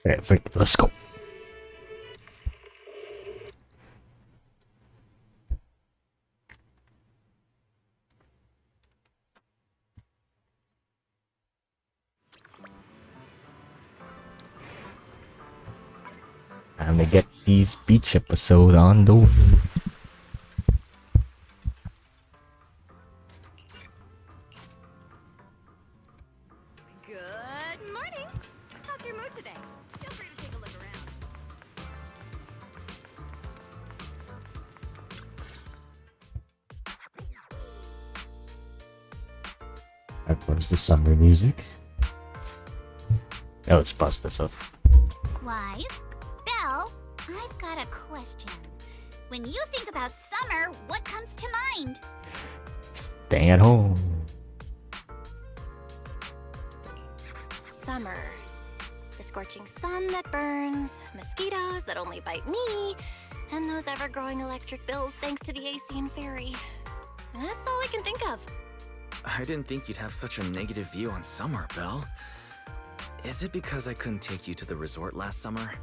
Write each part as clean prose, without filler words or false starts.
Alright, let's go. Time to get these beach episodes on the way. Good morning. How's your mood today? Feel free to take a look around. That was the summer music. Oh, let's bust this up. Wise? Belle, I've got a question. When you think about summer, what comes to mind? Staying at home. Summer. The scorching sun that burns, mosquitoes that only bite me, and those ever-growing electric bills thanks to the AC and ferry. That's all I can think of. I didn't think you'd have such a negative view on summer, Belle. Is it because I couldn't take you to the resort last summer?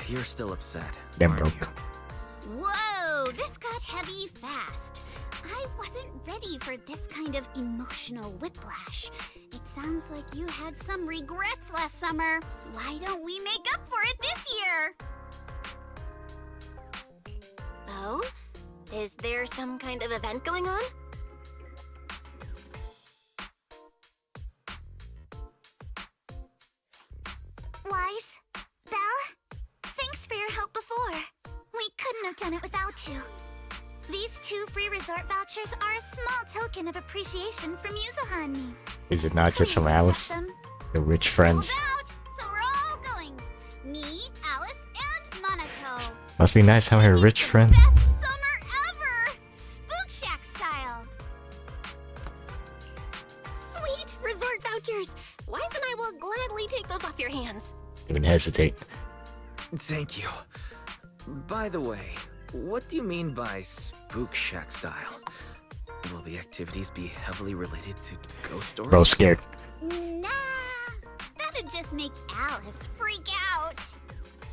You're still upset, Damn aren't broke. you? Whoa, this got heavy fast. I wasn't ready for this kind of emotional whiplash. It sounds like you had some regrets last summer. Why don't we make up for it this year? Oh? Is there some kind of event going on? Wise? Belle? Thanks for your help before. We couldn't have done it without you. These 2 free resort vouchers are a small token of appreciation from Yuzuha and me. Is it not just Please from accept Alice? them. The rich friends. Sold out, so we're all going. Me, Alice, and Monato. Must be nice having a rich friend. Best summer ever! Spook Shack style. Sweet! Resort vouchers! Wise and I will gladly take those off your hands. Don't even hesitate. Thank you. By the way, what do you mean by Spook Shack style? Will the activities be heavily related to ghost stories? Bro, scared. Nah, that'd just make Alice freak out.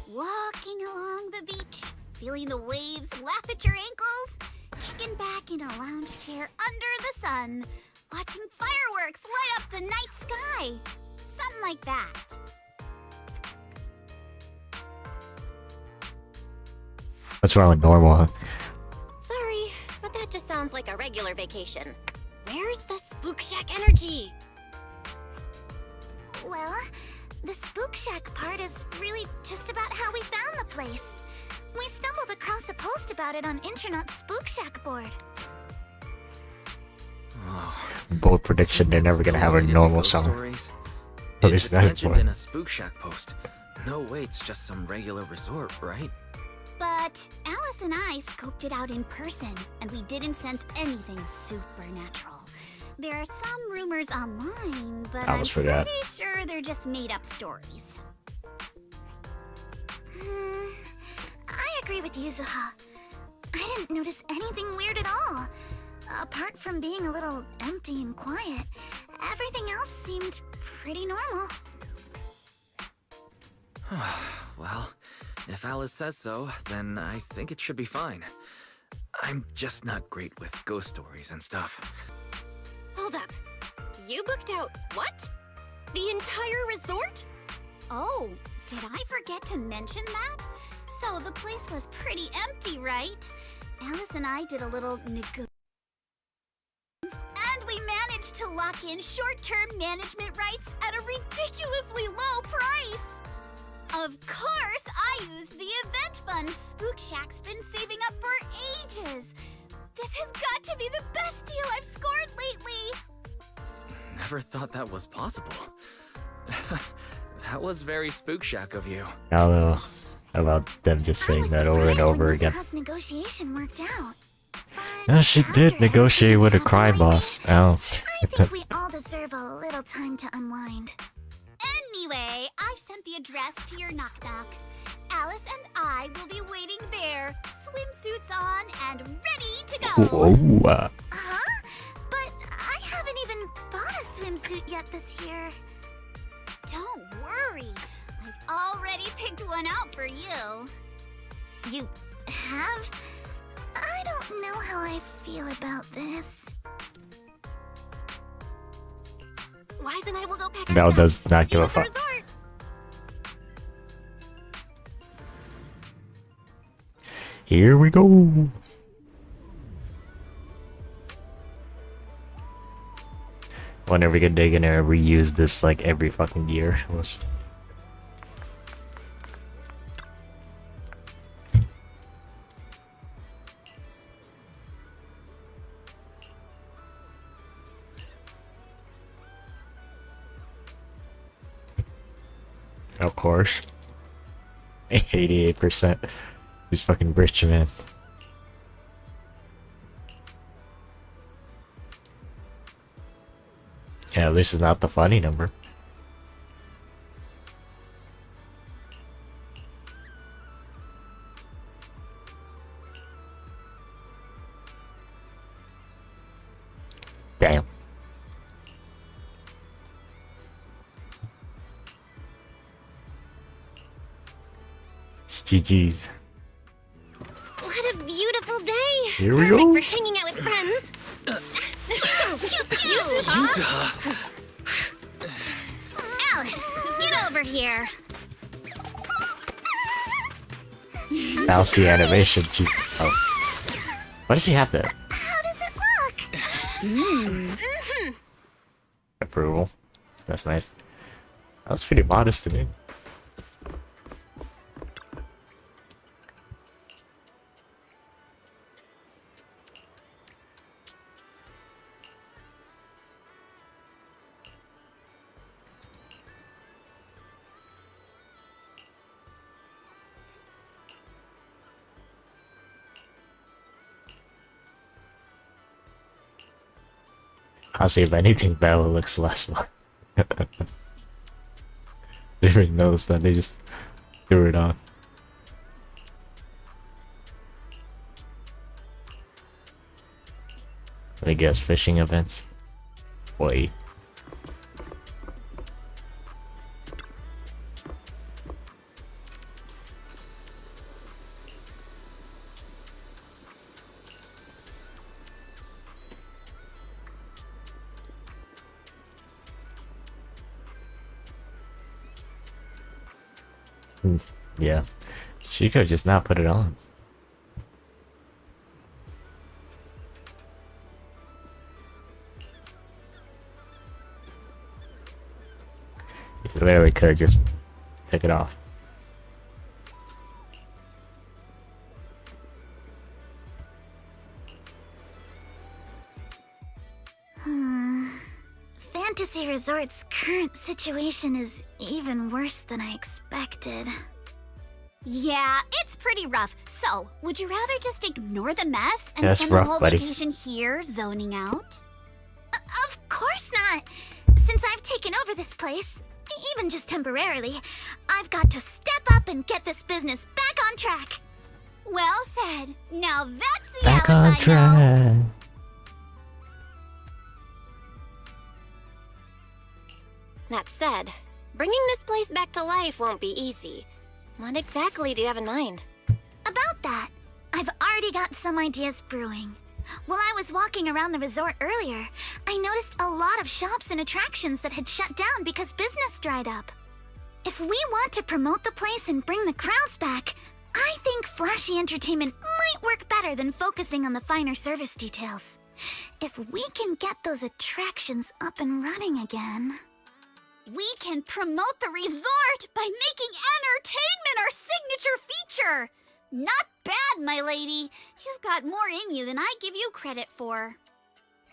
Walking along the beach, feeling the waves lap at your ankles, kicking back in a lounge chair under the sun, watching fireworks light up the night sky. Something like that. What's wrong with normal, huh? Sorry, but that just sounds like a regular vacation. Where's the Spook Shack energy? Well, the Spook Shack part is really just about how we found the place. We stumbled across a post about it on Internet's Spook Shack board. Oh, Bold prediction, they're never gonna have a related to normal ghost summer. stories? At If least it's that mentioned one. in a Spook Shack post, no way, it's just some regular resort, right? But Alice and I scoped it out in person, and we didn't sense anything supernatural. There are some rumors online, but I'm Alice for that. pretty sure they're just made-up stories. I agree with Yuzuha. I didn't notice anything weird at all. Apart from being a little empty and quiet, everything else seemed pretty normal. Well, if Alice says so, then I think it should be fine. I'm just not great with ghost stories and stuff. Hold up. You booked out what? The entire resort? Oh, did I forget to mention that? So the place was pretty empty, right? Alice and I did a little and we managed to lock in short-term management rights at a ridiculously low price. Of course, I used the event fund Spook Shack's been saving up for ages. This has got to be the best deal I've scored lately. Never thought that was possible. That was very Spook Shack of you. I don't know about them just saying that over and over again. Yuzuha's negotiation worked out. No, she did negotiate with a crime boss. Oh. I think we all deserve a little time to unwind. Anyway, I've sent the address to your knock-knock. Alice and I will be waiting there, swimsuits on and ready to go. Whoa. Huh? But I haven't even bought a swimsuit yet this year. Don't worry. I've picked one out for you. You have? I don't know how I feel about this. Wise and I will go pack our Belle stuff. does not See give you a at the fuck. resort. Here we go. Whenever we get dig in there, reuse this like every fucking year. Of course. 88%. He's fucking rich, man. Yeah, at least it's not the funny number. Damn. It's GG's. What a beautiful day. Here we Perfect go. for hanging out with friends. Yuzuha! Alice, get over here. Mousy animation. Jeez. Oh. Why does she have that? How does it look? Approval. That's nice. That was pretty modest to me. Honestly, if anything, Bella looks less fun. They really noticed that, they just threw it on. I guess fishing events. Wait. Yeah, she could just not put it on. She literally could just take it off. Fantasy Resort's current situation is even worse than I expected. Yeah, it's pretty rough. So, would you rather just ignore the mess and That's spend rough, the whole buddy. vacation here zoning out? Of course not! Since I've taken over this place, even just temporarily, I've got to step up and get this business back on track. Well said. Now that's the Back Alice on I know. track. That said, bringing this place back to life won't be easy. What exactly do you have in mind? About that, I've already got some ideas brewing. While I was walking around the resort earlier, I noticed a lot of shops and attractions that had shut down because business dried up. If we want to promote the place and bring the crowds back, I think flashy entertainment might work better than focusing on the finer service details. If we can get those attractions up and running again... We can promote the resort by making entertainment our signature feature! Not bad, my lady. You've got more in you than I give you credit for.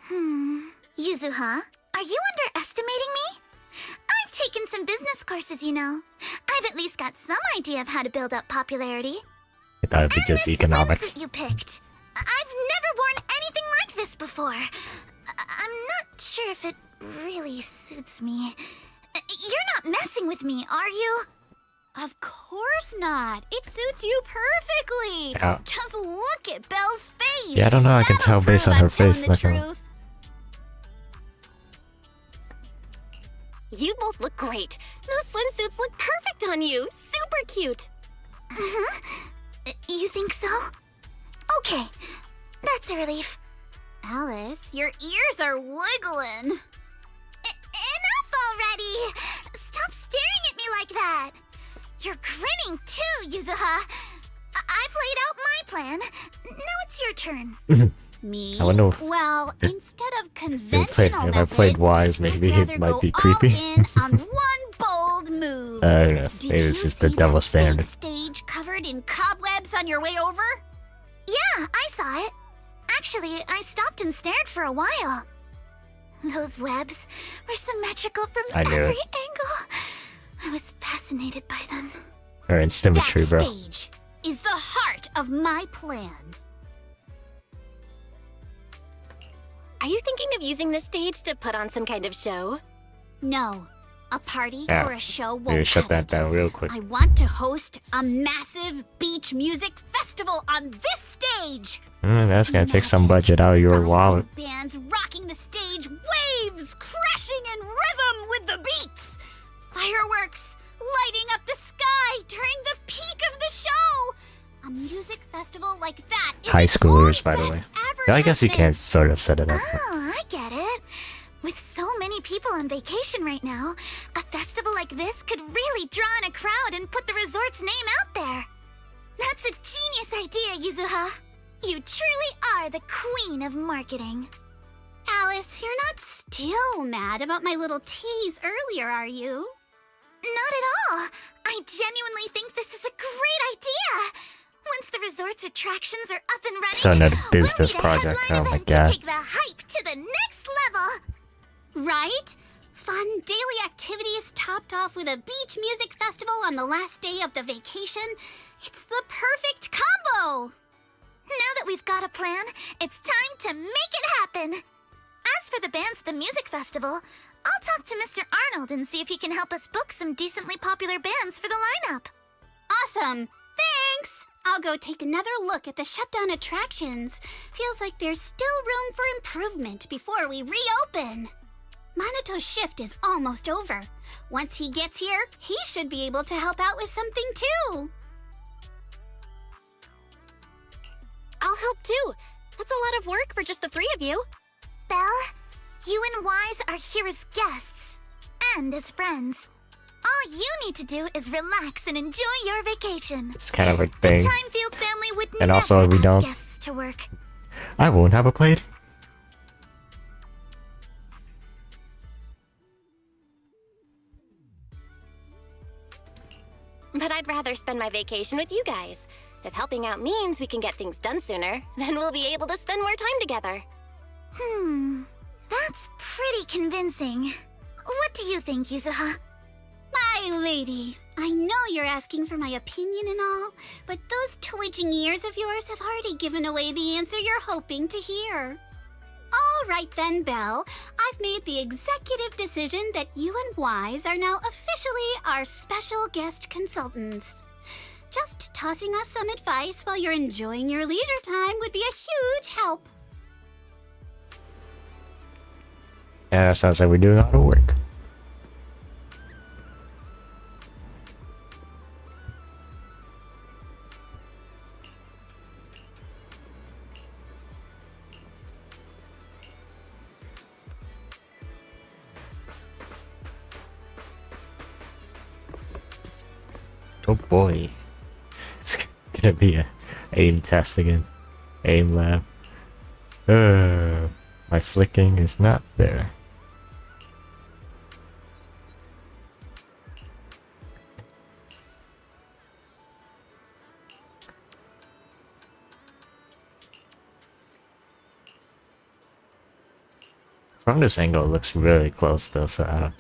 Yuzuha, are you underestimating me? I've taken some business courses, you know. I've at least got some idea of how to build up popularity. That would be just this economics. swimsuit you picked. I've never worn anything like this before. I'm not sure if it really suits me. You're not messing with me, are you? Of course not. It suits you perfectly. Yeah. Just look at Belle's face. Yeah, I don't know, I can That'll tell based on prove her I'm telling face, the not gonna- truth. You both look great. Those swimsuits look perfect on you. super cute. You think so? Okay, that's a relief. Alice, your ears are wiggling. Enough already! Stop staring at me like that! You're grinning too, Yuzuha. I've laid out my plan. Now it's your turn. Me? I wonder if Well, instead of if conventional I played methods, wise, maybe I'd it rather might go be all creepy. in on one bold move. I don't know. Did Maybe you it's just the see double that standard. big stage covered in cobwebs on your way over? Yeah, I saw it. Actually, I stopped and stared for a while. Those webs were symmetrical from I knew every it. angle. I was fascinated by them. Or in symmetry, bro. That stage is the heart of my plan. Are you thinking of using this stage to put on some kind of show? No, a party Yeah. or a show Maybe won't shut cut that it. down real quick. I want to host a massive beach music festival on this stage. That's gonna take some budget out of your Thousands wallet. of bands rocking the stage, waves crashing in rhythm with the beats. Fireworks lighting up the sky during the peak of the show. A music festival like that is High its schoolers, own by the way. best Yeah, I guess you can advertisement. sort of set it up. Oh, I get it. With so many people on vacation right now, a festival like this could really draw in a crowd and put the resort's name out there. That's a genius idea, Yuzuha. You truly are the queen of marketing. Alice, you're not still mad about my little tease earlier, are you? Not at all. I genuinely think this is a great idea. Once the resort's attractions are up and running, So another business we'll need a project. headline Oh my event god. to take the hype to the next level. Right? Fun daily activities topped off with a beach music festival on the last day of the vacation. It's the perfect combo. Now that we've got a plan, it's time to make it happen. As for the bands at the music festival, I'll talk to Mr. Arnold and see if he can help us book some decently popular bands for the lineup. Awesome. Thanks. I'll go take another look at the shutdown attractions. Feels like there's still room for improvement before we reopen. Manato's shift is almost over. Once he gets here, he should be able to help out with something too. I'll help too. That's a lot of work for just the three of you. Belle, you and Wise are here as guests and as friends. All you need to do is relax and enjoy your vacation. It's kind of a The thing. Timefield family would And never also, we ask don't- guests to work. I won't have a plate. But I'd rather spend my vacation with you guys. If helping out means we can get things done sooner, then we'll be able to spend more time together. That's pretty convincing. What do you think, Yuzuha? My lady, I know you're asking for my opinion and all, but those twitching ears of yours have already given away the answer you're hoping to hear. All right then, Belle. I've made the executive decision that you and Wise are now officially our special guest consultants. Just tossing us some advice while you're enjoying your leisure time would be a huge help. Yeah, that sounds like we're doing all the work. Oh boy. It's gonna be a aim test again. Aim lab. My flicking is not there. From this angle, it looks really close though, so I don't...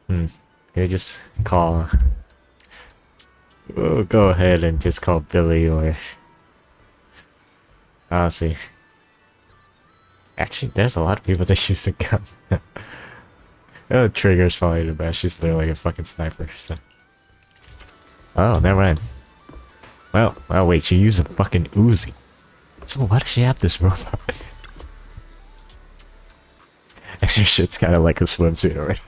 Can you just call... We'll go ahead and just call Billy or... Honestly... Actually, there's a lot of people that use a gun. Oh, Trigger's probably the best. She's literally a fucking sniper, so... Oh, never mind. Well, wait, she used a fucking Uzi. So why does she have this robot? And her shit's kind of like a swimsuit already.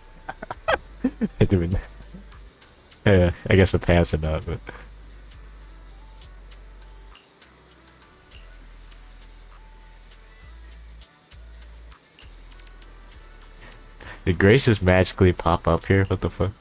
I mean, yeah, I guess the pants are not, but. Did Graces magically pop up here? What the fuck?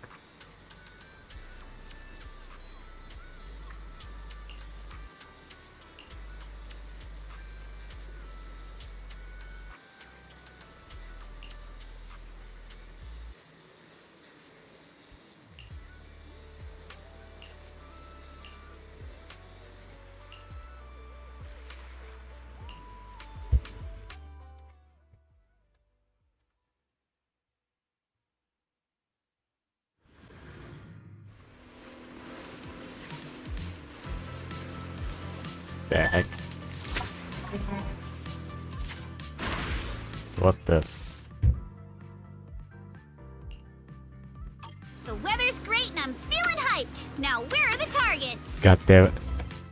The heck? What the? The weather's great and I'm feeling hyped. Now where are the targets? God damn it.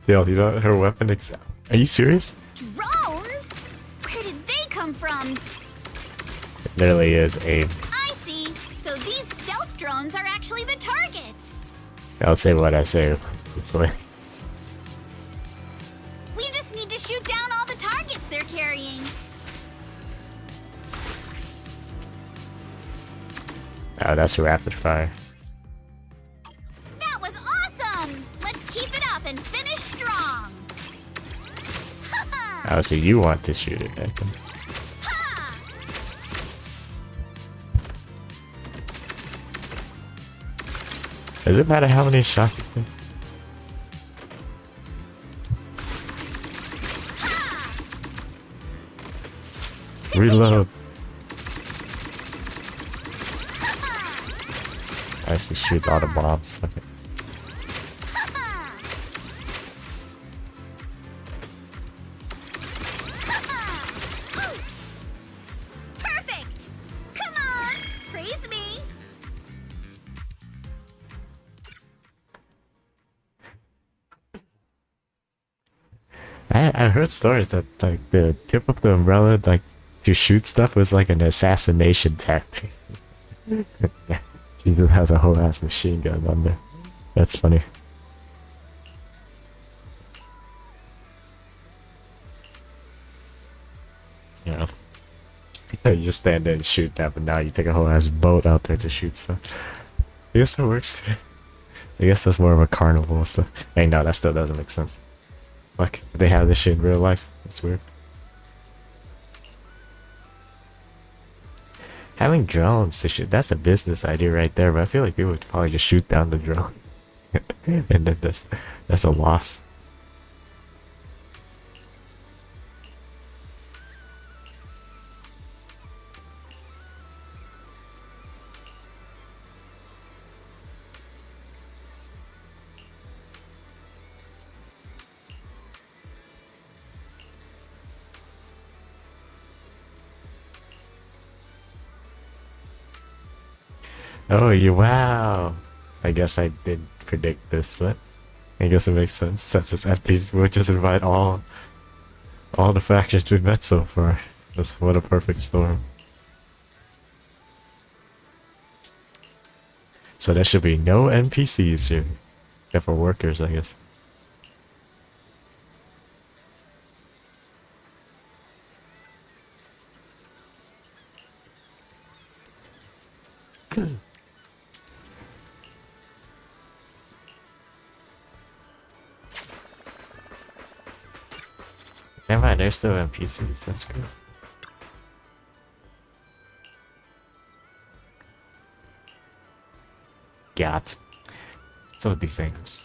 Yo, you know her weapon Are you serious? Drones? Where did they come from? It literally is aim. I see. So these stealth drones are actually the targets. I'll say what I say. This way. We just need to shoot down all the targets they're carrying. Oh, that's a rapid fire. That was awesome! Let's keep it up and finish strong. Oh, so you want to shoot it at them. Ha! Does it matter how many shots you take? Reload. Actually shoots all the bombs. Okay. Perfect! Come on! Praise me! I heard stories that like the tip of the umbrella like to shoot stuff was like an assassination tactic. She just has a whole ass machine gun on there. That's funny. Yeah. You just stand there and shoot that, but now you take a whole ass boat out there to shoot stuff. I guess that works. I guess that's more of a carnival stuff. Hey, no, that still doesn't make sense. Fuck, they have this shit in real life. That's weird. Having drones to shoot, that's a business idea right there, but I feel like people would probably just shoot down the drone. And then that's a loss. Oh, wow. I guess I did predict this, but I guess it makes sense since it's empty. We'll just invite all the factions we've met so far. That's what a perfect storm. So there should be no NPCs here, except for workers, I guess. Never mind, there's still NPCs, that's good. Got. So these things.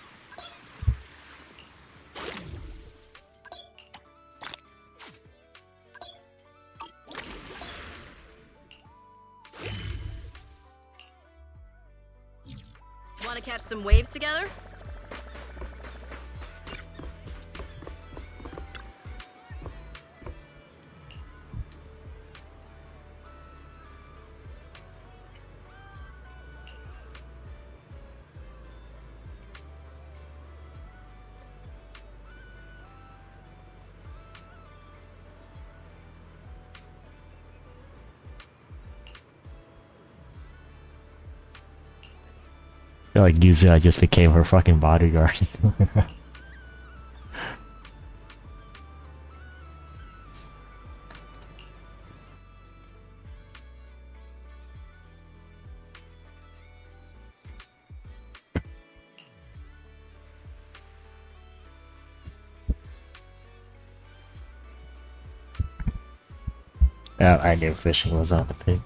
Want to catch some waves together? I feel like Yuzuha just became her fucking bodyguard. Yeah, I knew fishing was on the page.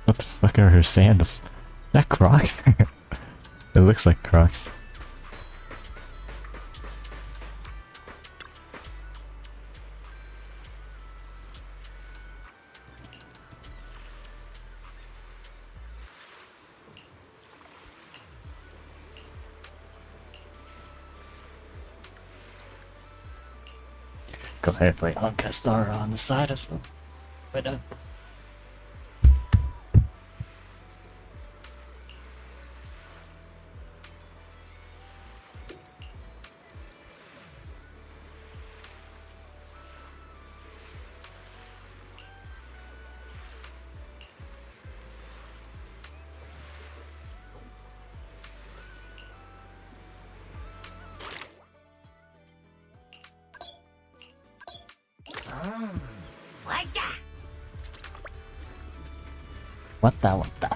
What the fuck are her sandals? Is that Crocs? It looks like Crocs. Go ahead, play Star on the side as well. But what the?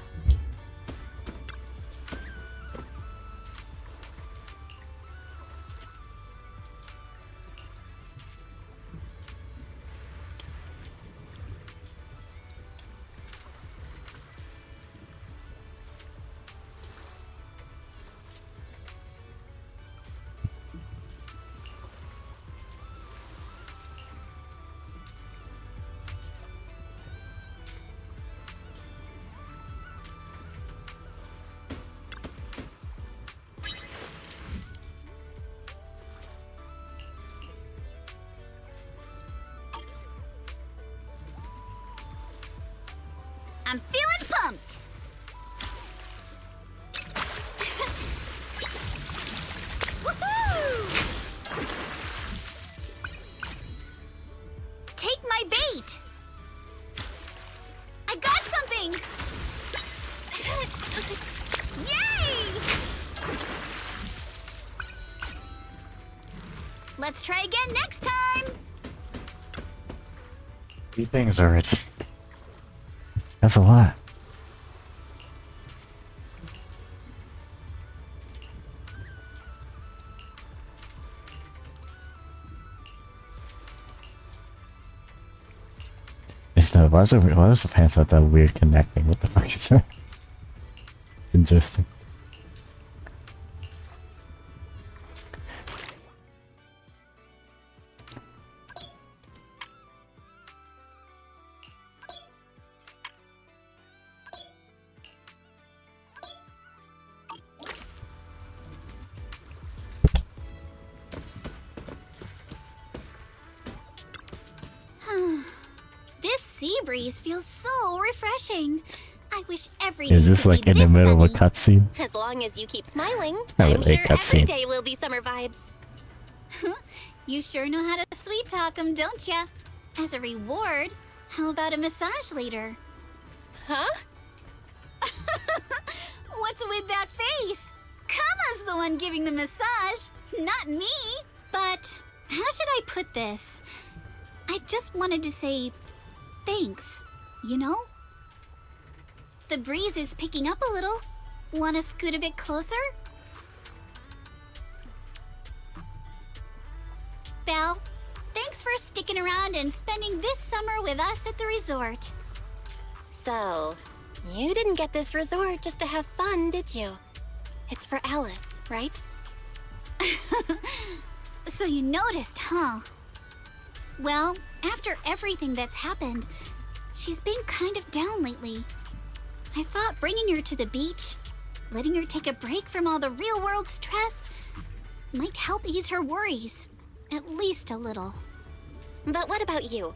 I'm feeling pumped. Woohoo! Take my bait. I got something. Yay! Let's try again next time. 3 things already. That's a lot. Why is the pants with that weird connecting? What the fuck is that? Interesting. sea breeze feels so refreshing. I wish every Is day this could like be in the this middle of a sunny. cutscene? As long as you keep smiling, not I'm really a sure every cutscene. day will be summer vibes. You sure know how to sweet talk 'em, don't ya? As a reward, how about a massage later? Huh? What's with that face? Kama's the one giving the massage, not me. But how should I put this? I just wanted to say thanks, you know? The breeze is picking up a little. Wanna scoot a bit closer? Belle, thanks for sticking around and spending this summer with us at the resort. So, you didn't get this resort just to have fun, did you? It's for Alice, right? So you noticed, huh? Well, after everything that's happened, she's been kind of down lately. I thought bringing her to the beach, letting her take a break from all the real-world stress, might help ease her worries. At least a little. But what about you?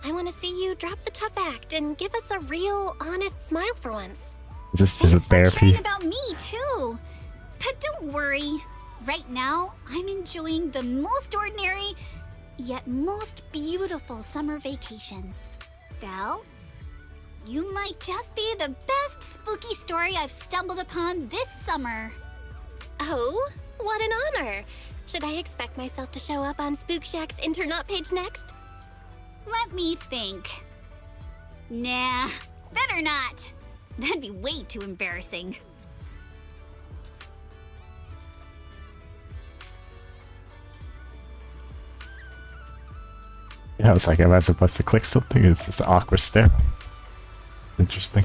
I want to see you drop the tough act and give us a real, honest smile for once. Just as a Thanks for caring therapy. about me, too. But don't worry. Right now, I'm enjoying the most ordinary, yet most beautiful summer vacation. Belle, you might just be the best spooky story I've stumbled upon this summer. Oh, what an honor! Should I expect myself to show up on Spook Shack's Internaut page next? Let me think. Nah, better not. That'd be way too embarrassing. Yeah, I was like, am I supposed to click something? It's just an awkward stare. Interesting.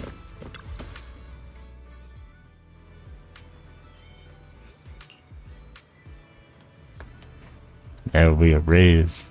There will be a raise.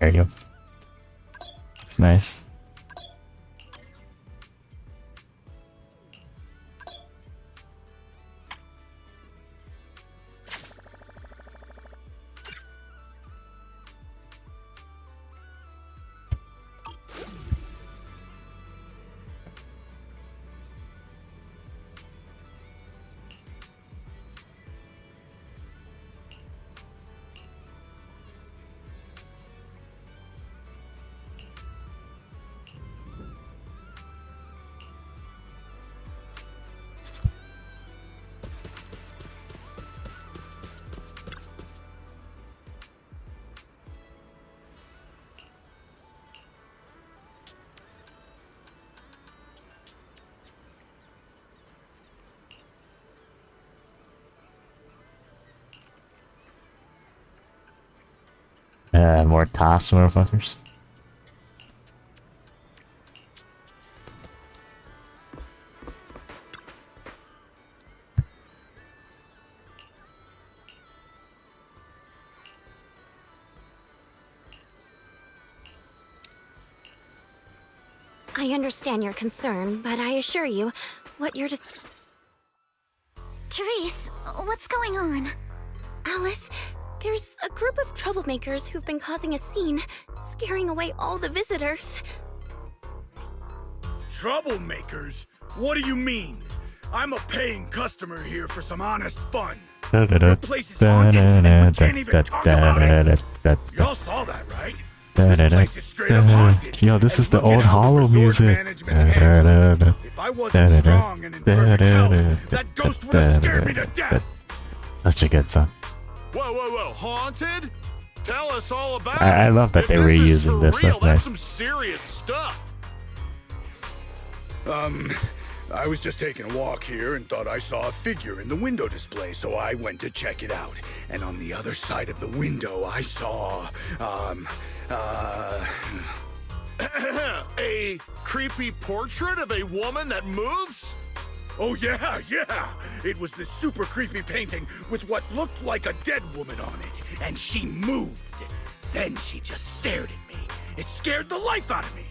There you go. It's nice. More tops, motherfuckers. I understand your concern, but I assure you, what you're just... Therese, what's going on? Alice, there's a group of troublemakers who've been causing a scene, scaring away all the visitors. Troublemakers? What do you mean? I'm a paying customer here for some honest fun. Da, da, da, Your place is haunted and we can't even talk about it. Y'all saw that, right? This place is straight up haunted. Yo, this and is the look at old how Hollow resort music. management's handled it. If I wasn't strong and in perfect health, that ghost would have scared me to death. Such a good song. Whoa, haunted? Tell us all about I it. love that If they're this is reusing for this, real, that's nice. some serious stuff. I was just taking a walk here and thought I saw a figure in the window display, so I went to check it out. And on the other side of the window, I saw, A creepy portrait of a woman that moves? oh yeah. It was this super creepy painting with what looked like a dead woman on it, and she moved. Then she just stared at me. It scared the life out of me.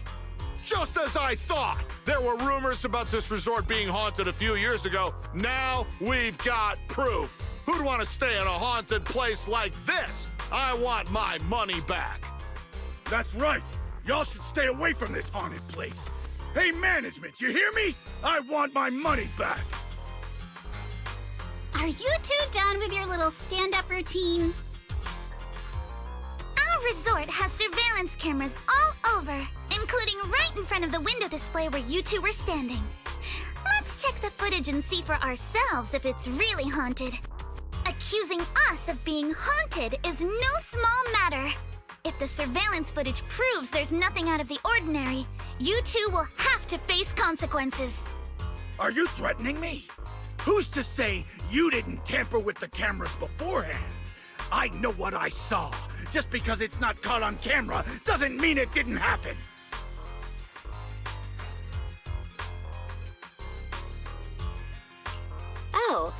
Just as I thought. There were rumors about this resort being haunted a few years ago. Now we've got proof. Who'd want to stay in a haunted place like this? I want my money back. That's right. Y'all should stay away from this haunted place. Hey, management, you hear me? I want my money back. Are you two done with your little stand-up routine? Our resort has surveillance cameras all over, including right in front of the window display where you two were standing. Let's check the footage and see for ourselves if it's really haunted. Accusing us of being haunted is no small matter. If the surveillance footage proves there's nothing out of the ordinary, you two will have to face consequences. Are you threatening me? Who's to say you didn't tamper with the cameras beforehand? I know what I saw. Just because it's not caught on camera doesn't mean it didn't happen. Oh,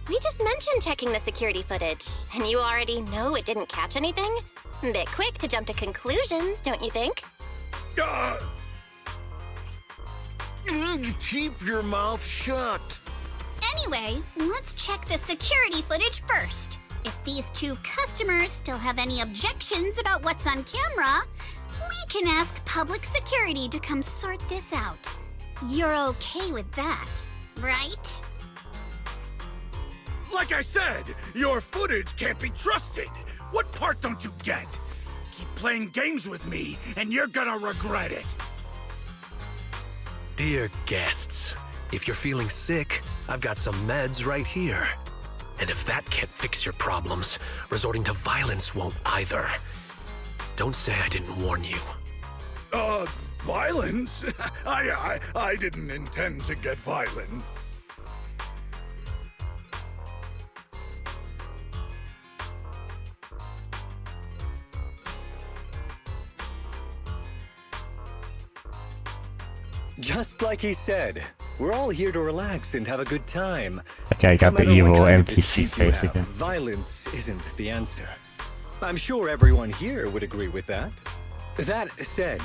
we just mentioned checking the security footage, and you already know it didn't catch anything? Bit quick to jump to conclusions, don't you think? Keep your mouth shut. Anyway, let's check the security footage first. If these two customers still have any objections about what's on camera, we can ask public security to come sort this out. You're okay with that, right? Like I said, your footage can't be trusted. What part don't you get? Keep playing games with me, and you're gonna regret it. Dear guests, if you're feeling sick, I've got some meds right here. And if that can't fix your problems, resorting to violence won't either. Don't say I didn't warn you. Violence? I didn't intend to get violent. Just like he said, we're all here to relax and have a good time. Okay, I got No the matter what evil kind of NPC disease you face have, again. Violence isn't the answer. I'm sure everyone here would agree with that. That said,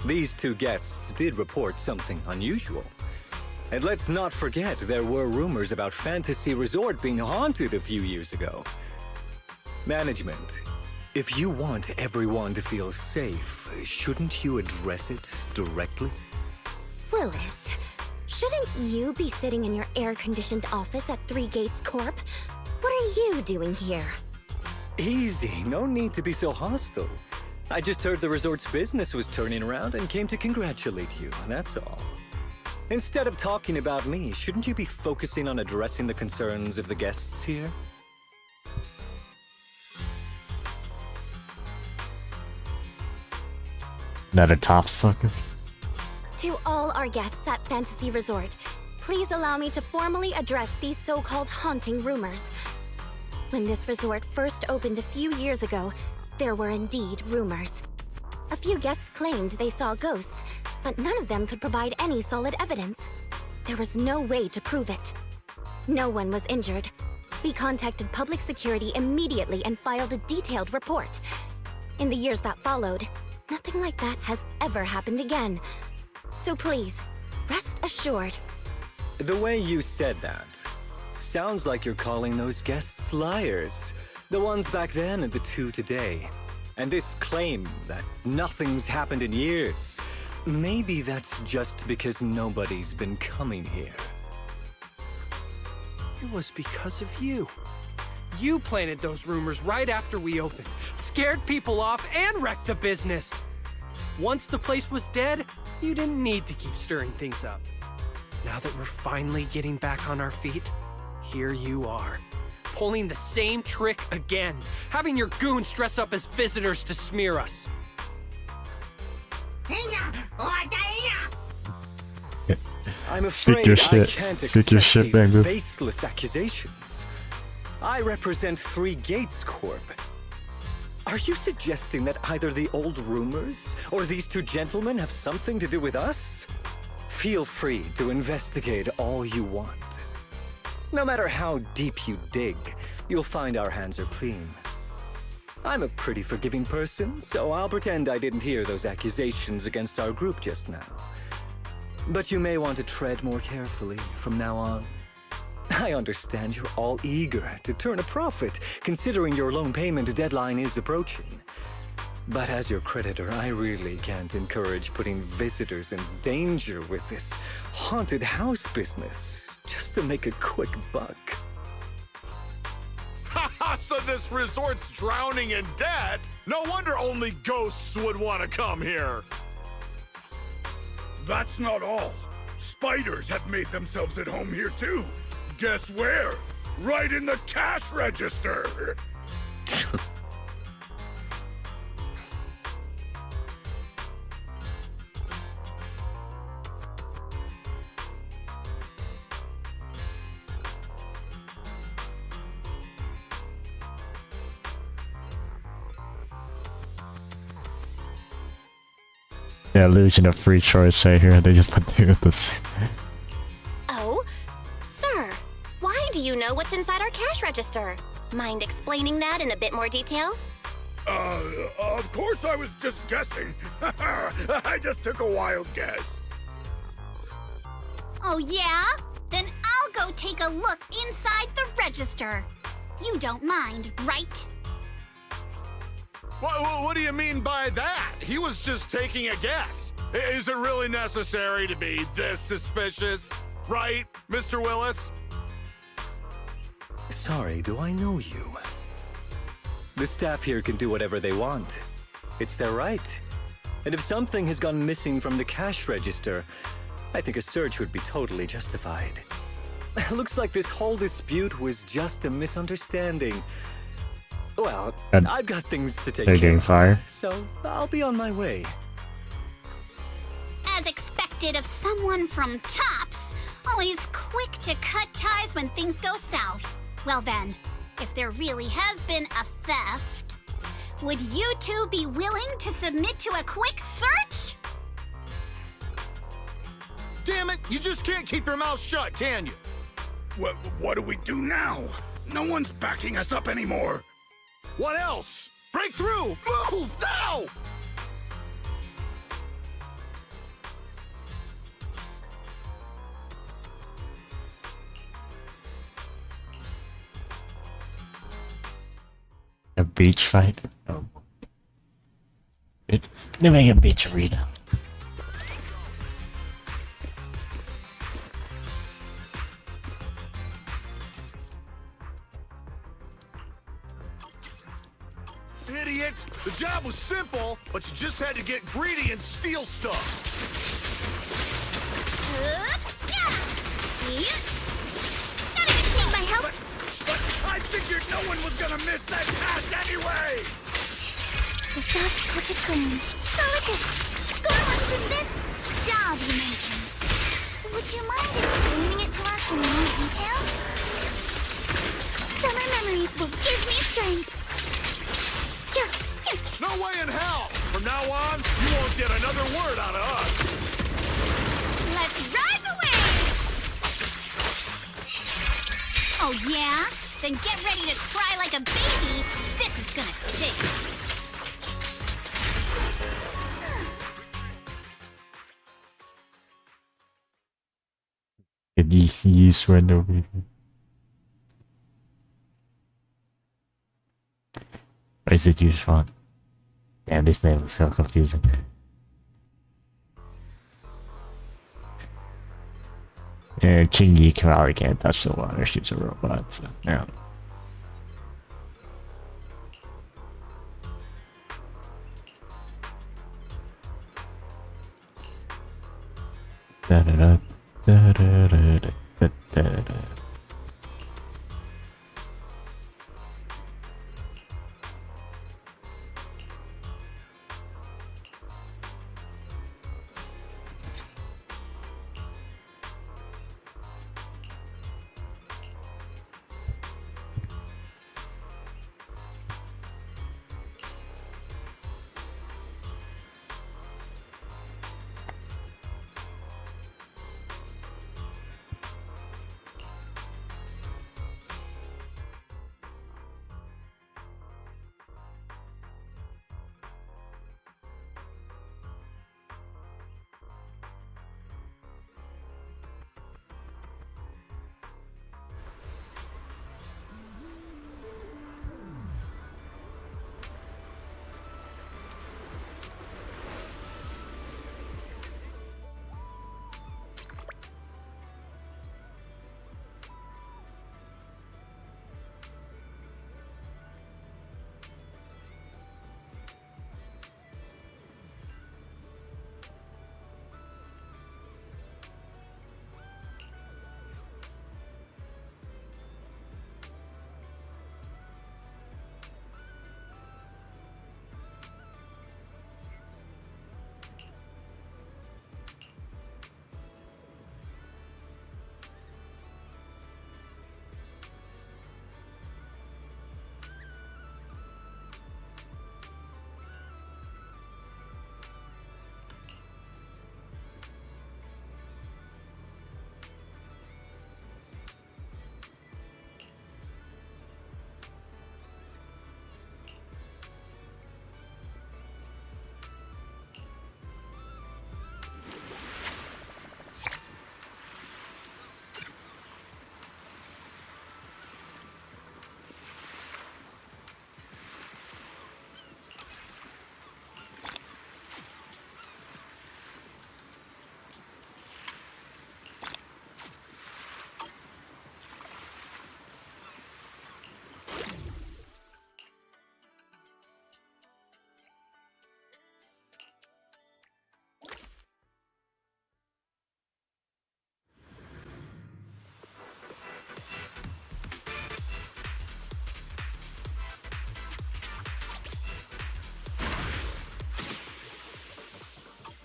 these two guests did report something unusual. And let's not forget there were rumors about Fantasy Resort being haunted a few years ago. Management, if you want everyone to feel safe, shouldn't you address it directly? Willis, shouldn't you be sitting in your air-conditioned office at Three Gates Corp? What are you doing here? Easy, no need to be so hostile. I just heard the resort's business was turning around and came to congratulate you, that's all. Instead of talking about me, shouldn't you be focusing on addressing the concerns of the guests here? Another top sucker. To all our guests at Fantasy Resort, please allow me to formally address these so-called haunting rumors. When this resort first opened a few years ago, there were indeed rumors. A few guests claimed they saw ghosts, but none of them could provide any solid evidence. There was no way to prove it. No one was injured. We contacted public security immediately and filed a detailed report. In the years that followed, nothing like that has ever happened again. So please, rest assured. The way you said that sounds like you're calling those guests liars. The ones back then and the two today. And this claim that nothing's happened in years, maybe that's just because nobody's been coming here. It was because of you. You planted those rumors right after we opened, scared people off, and wrecked the business. Once the place was dead, you didn't need to keep stirring things up. Now that we're finally getting back on our feet, here you are, pulling the same trick again, having your goons dress up as visitors to smear us. I'm Speak afraid your I shit. can't Speak your accept shit, these Bangu. baseless accusations. I represent 3 Gates Corp. Are you suggesting that either the old rumors or these 2 gentlemen have something to do with us? Feel free to investigate all you want. No matter how deep you dig, you'll find our hands are clean. I'm a pretty forgiving person, so I'll pretend I didn't hear those accusations against our group just now. But you may want to tread more carefully from now on. I understand you're all eager to turn a profit, considering your loan payment deadline is approaching. But as your creditor, I really can't encourage putting visitors in danger with this haunted house business, just to make a quick buck. Haha, so this resort's drowning in debt? No wonder only ghosts would want to come here. That's not all. Spiders have made themselves at home here too. Guess where? Right in the cash register. The illusion of free choice right here. They just put this. Oh, sir, why do you know what's inside our cash register? Mind explaining that in a bit more detail? Of course I was just guessing. I just took a wild guess. Oh yeah? Then I'll go take a look inside the register. You don't mind, right? What do you mean by that? He was just taking a guess. Is it really necessary to be this suspicious? Right, Mr. Willis? Sorry, do I know you? The staff here can do whatever they want. It's their right. And if something has gone missing from the cash register, I think a search would be totally justified. Looks like this whole dispute was just a misunderstanding. Well, I've got things to take care of, so I'll be on my way. As expected of someone from Tops, always quick to cut ties when things go south. Well then, if there really has been a theft, would you two be willing to submit to a quick search? Damn it, you just can't keep your mouth shut, can you? What do we do now? No one's backing us up anymore. What else? Break through! Move now! A beach fight? Oh. They make a beach arena. Idiot! The job was simple, but you just had to get greedy and steal stuff. Gotta need my help. But I figured no one was gonna miss that cash anyway! The soft touch of flame. Solid. Score what's in this job you mentioned. Would you mind explaining it to us in more detail? Summer memories will give me strength. Yeah. way in hell! From now on, you won't get another word out of us! Let's ride the wave! Oh yeah? Then get ready to cry like a baby. This is gonna stick. The DC's run over here. Or is it used font? Damn, this name is so confusing. Yeah, Chingy probably can't touch the water, she's a robot, so yeah. Da da da da da da da da da.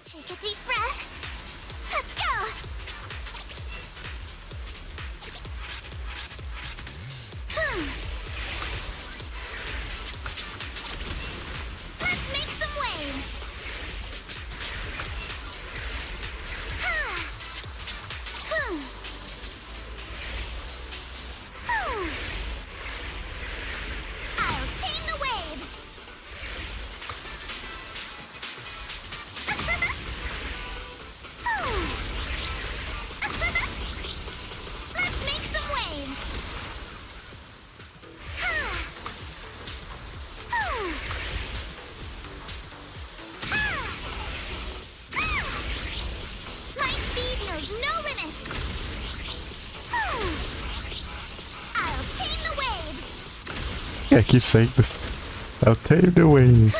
Take a deep breath. Let's go! Let's make some waves! I'll tame the waves! Let's make some waves! My speed knows no limits! I'll tame the waves! Yeah, I keep saying this. I'll tame the waves.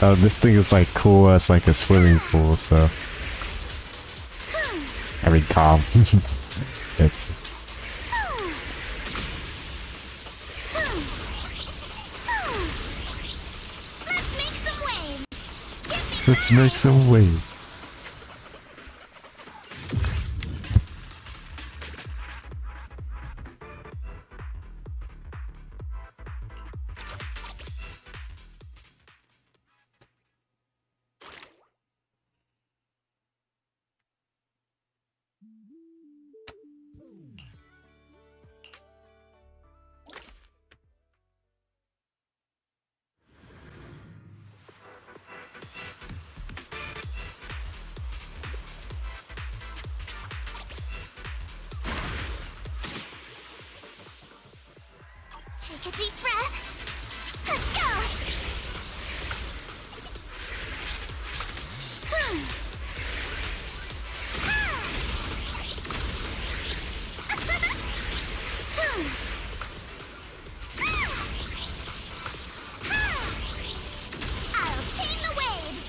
Oh, this thing is like cool as like a swimming pool, so. I mean, calm. It's. Let's make some waves! Let's make some waves. Take a deep breath. Let's go. I'll tame the waves.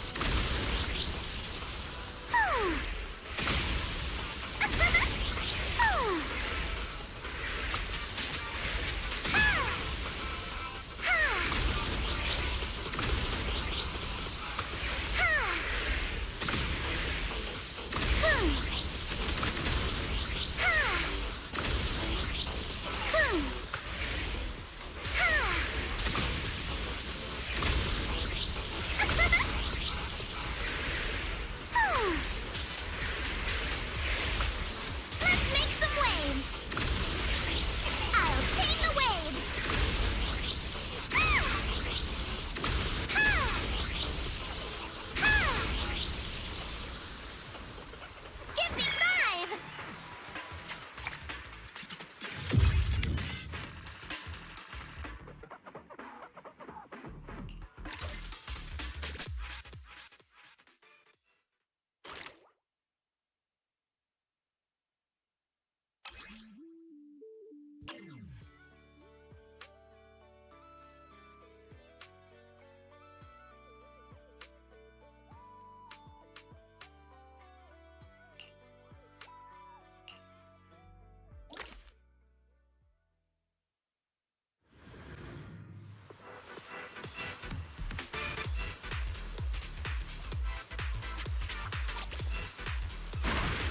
Let's make some waves. I'll tame the waves. Give me 5.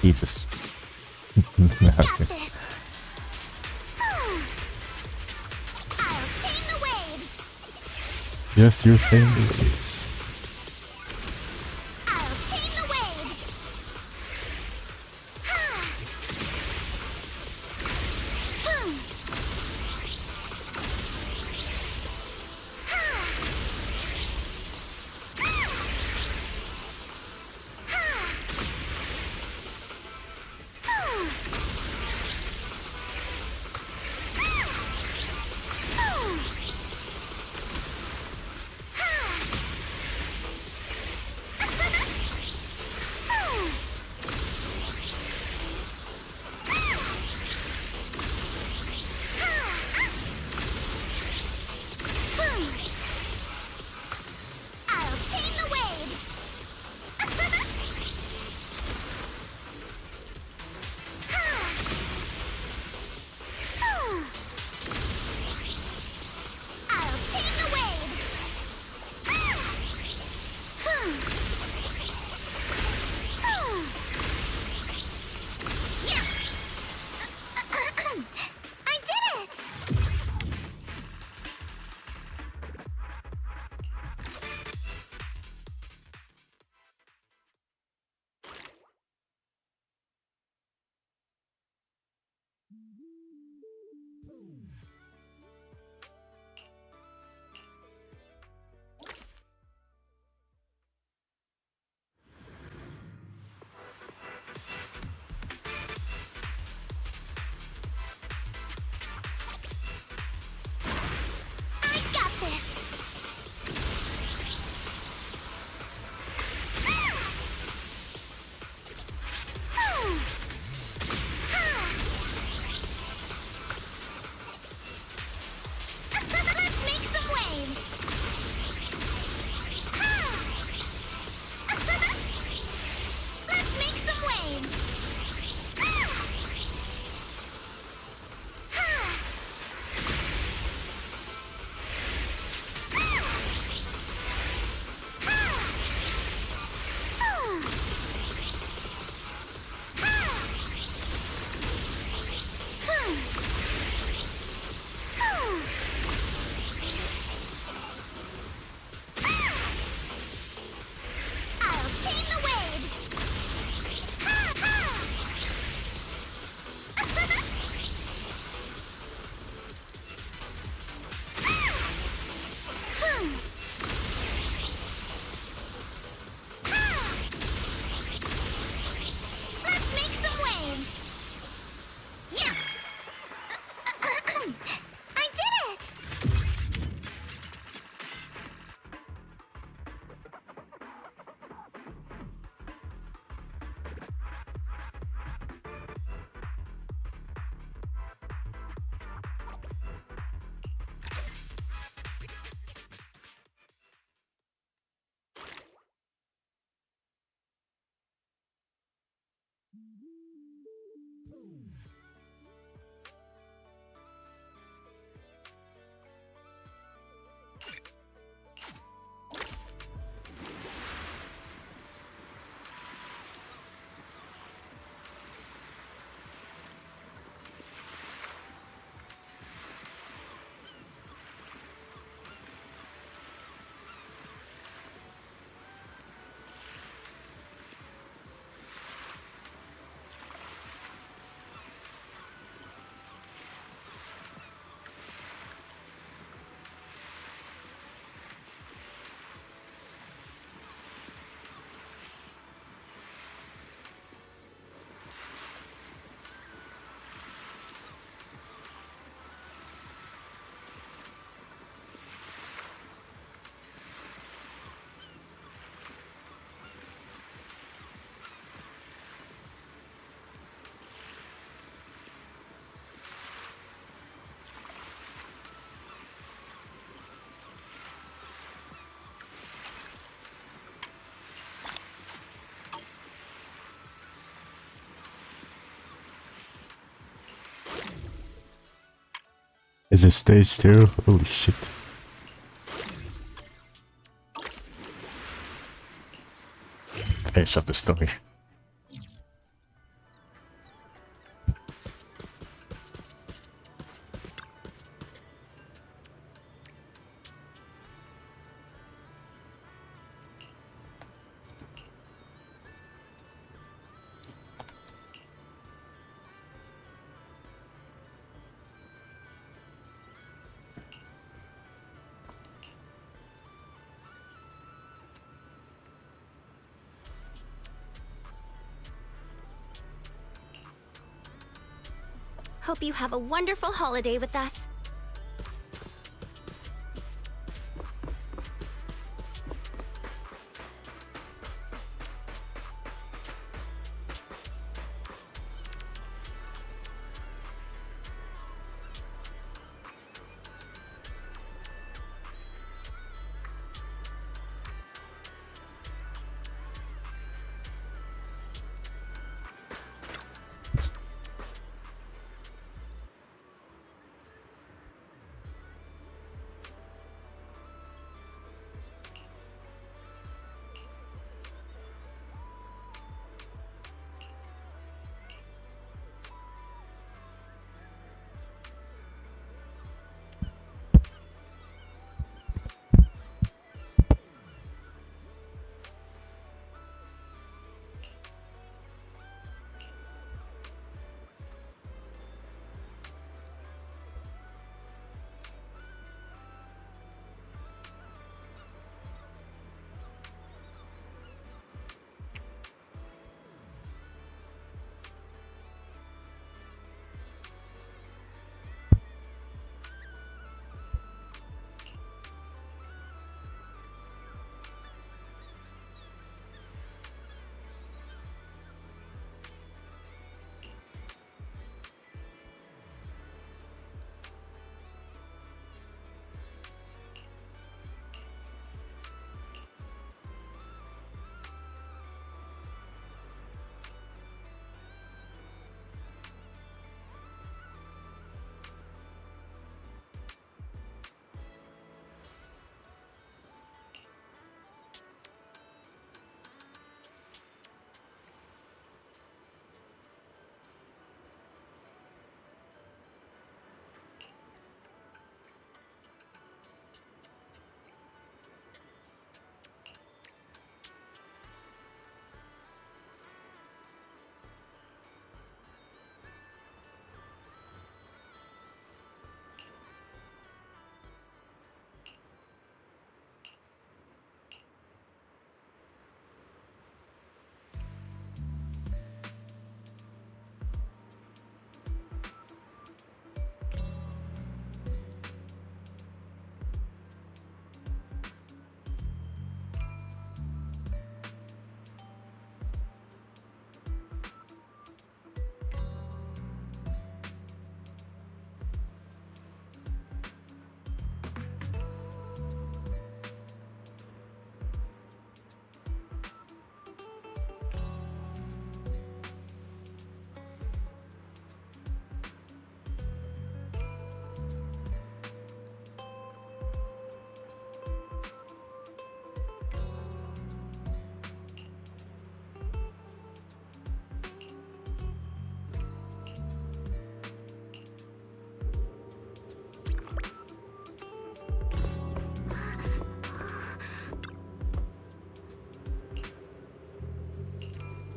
Jesus. Got this. I'll tame the waves. Yes, your fingers. I'll tame the waves. I'll tame the waves. I'll tame the waves. Yes! I did it! I got this. Let's make some waves. Let's make some waves. I'll tame the waves. Let's make some waves. Yes! I did it! Is it stage 2? Holy shit. Finish up the story. Hope you have a wonderful holiday with us.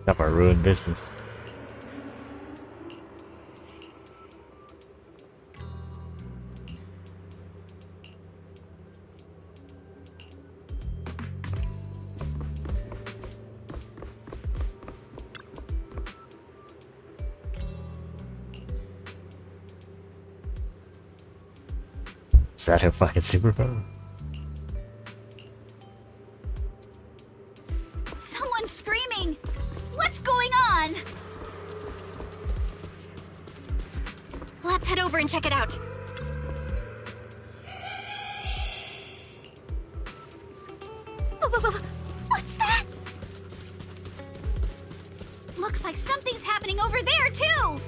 Got my ruined business. Is that her fucking superpower? Someone's screaming! What's going on? Let's head over and check it out. What's that? Looks like something's happening over there, too!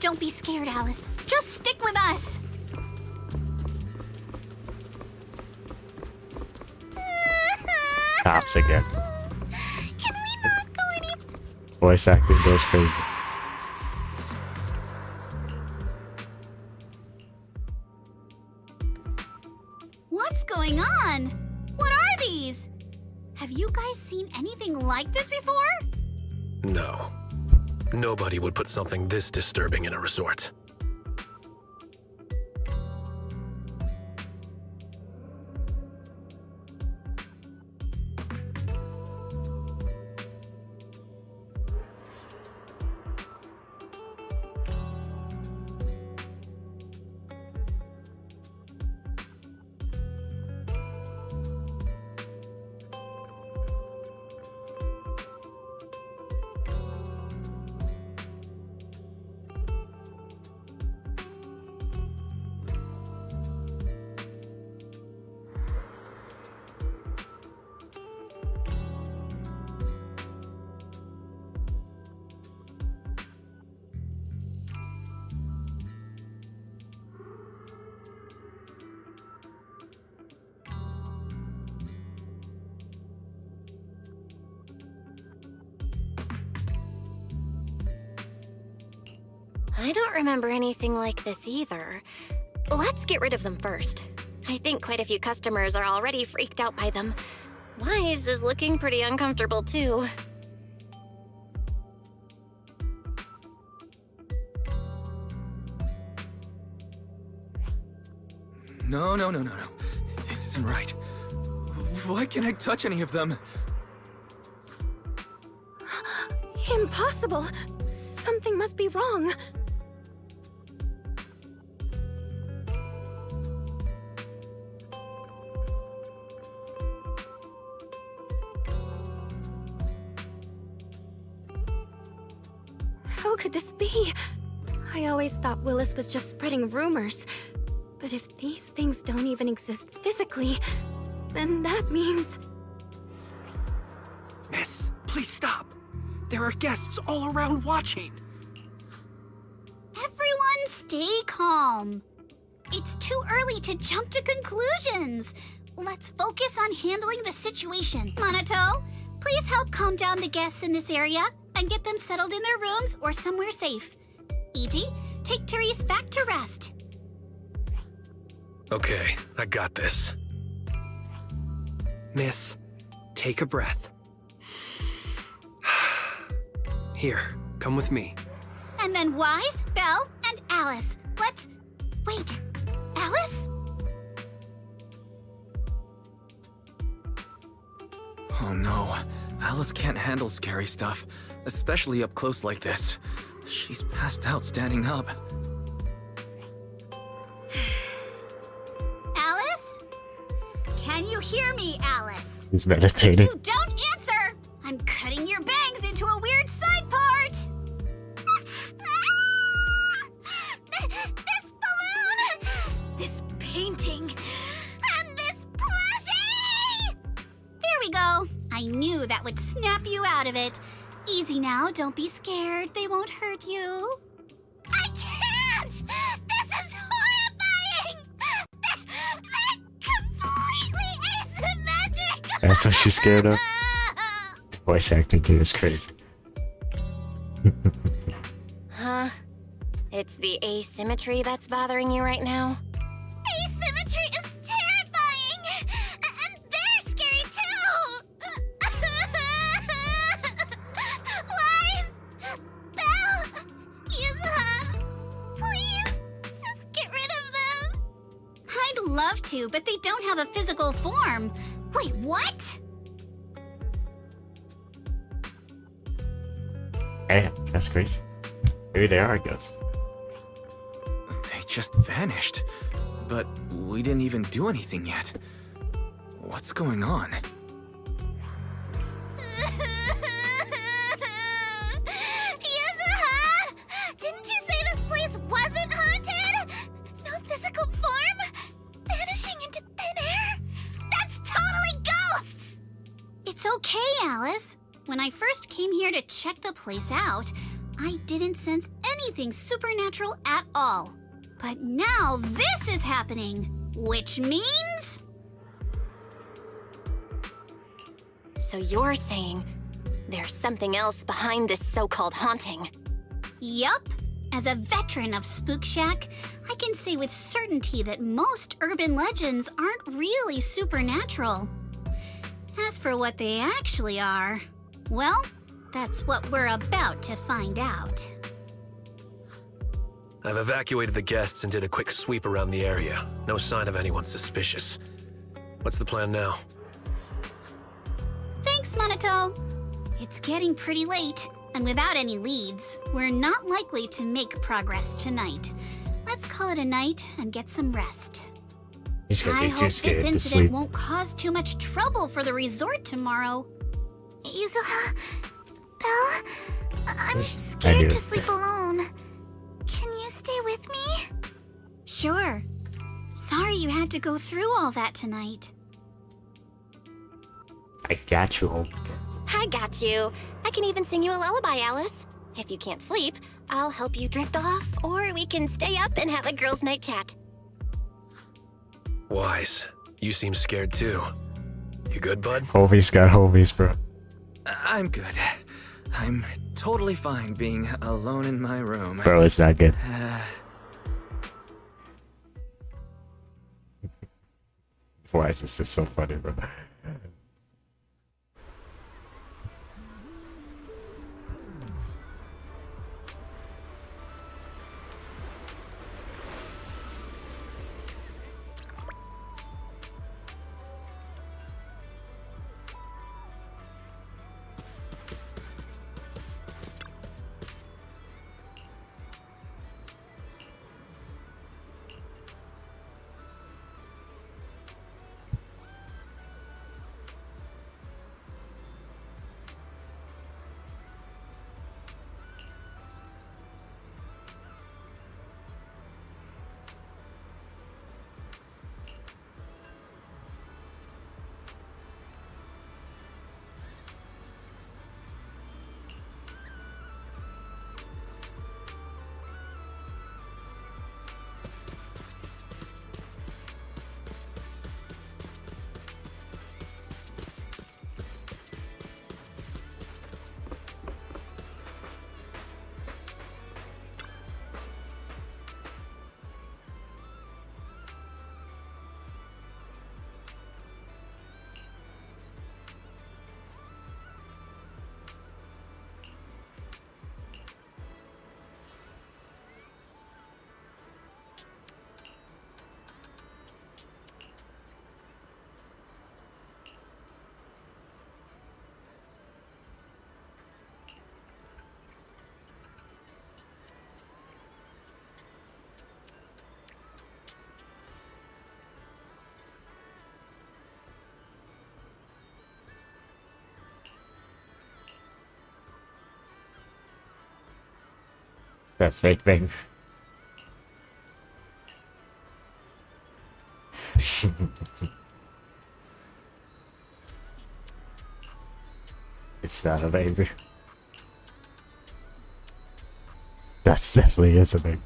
Don't be scared, Alice. Just stick with us. Cops again. Can we not go any... Voice acting goes crazy. What's going on? What are these? Have you guys seen anything like this before? No. Nobody would put something this disturbing in a resort. I don't remember anything like this either. Let's get rid of them first. I think quite a few customers are already freaked out by them. Wise is looking pretty uncomfortable too. No. This isn't right. Why can't I touch any of them? Impossible! Something must be wrong. How could this be? I always thought Willis was just spreading rumors. But if these things don't even exist physically, then that means... Miss, please stop. There are guests all around watching. Everyone stay calm. It's too early to jump to conclusions. Let's focus on handling the situation. Monato, please help calm down the guests in this area and get them settled in their rooms or somewhere safe. E.G., take Therese back to rest. Okay, I got this. Miss, take a breath. Here, come with me. And then Wise, Belle, and Alice. Let's... Wait, Alice? Oh no, Alice can't handle scary stuff, especially up close like this. She's passed out standing up. Alice? Can you hear me, Alice? He's meditating. You don't answer! I'm cutting your bangs into a weird side part! This balloon! This painting! And this plushie! There we go. I knew that would snap you out of it. Easy now, don't be scared. They won't hurt you. I can't! This is horrifying! They're completely asymmetric! That's what she's scared of? Voice acting here is crazy. Huh? It's the asymmetry that's bothering you right now? Asymmetry is terrifying! And they're scary too! Wise! Belle! Yuzuha! Please, just get rid of them! I'd love to, but they don't have a physical form. Wait, what? Damn, that's crazy. Maybe they are ghosts. They just vanished. But we didn't even do anything yet. What's going on? Yuzuha! Didn't you say this place wasn't haunted? No physical form? Vanishing into thin air? That's totally ghosts! It's okay, Alice. When I first came here to check the place out, I didn't sense anything supernatural at all. But now this is happening, which means... So you're saying there's something else behind this so-called haunting? Yup. As a veteran of Spook Shack, I can say with certainty that most urban legends aren't really supernatural. As for what they actually are, well, that's what we're about to find out. I've evacuated the guests and did a quick sweep around the area. No sign of anyone suspicious. What's the plan now? Thanks, Monato. It's getting pretty late, and without any leads, we're not likely to make progress tonight. Let's call it a night and get some rest. He's gonna I be hope too this scared to incident sleep. won't cause too much trouble for the resort tomorrow. Yuzuha, Belle, I'm I scared knew to it. sleep alone. Can you stay with me? Sure. Sorry you had to go through all that tonight. I got you. I got you. I can even sing you a lullaby, Alice. If you can't sleep, I'll help you drift off, or we can stay up and have a girls' night chat. Wise, you seem scared too. You good, bud? Homies got homies, bro. I'm good. I'm totally fine being alone in my room. Bro, it's not good. Why is this just so funny, bro? That fake thing. It's not a baby. That's definitely is a baby.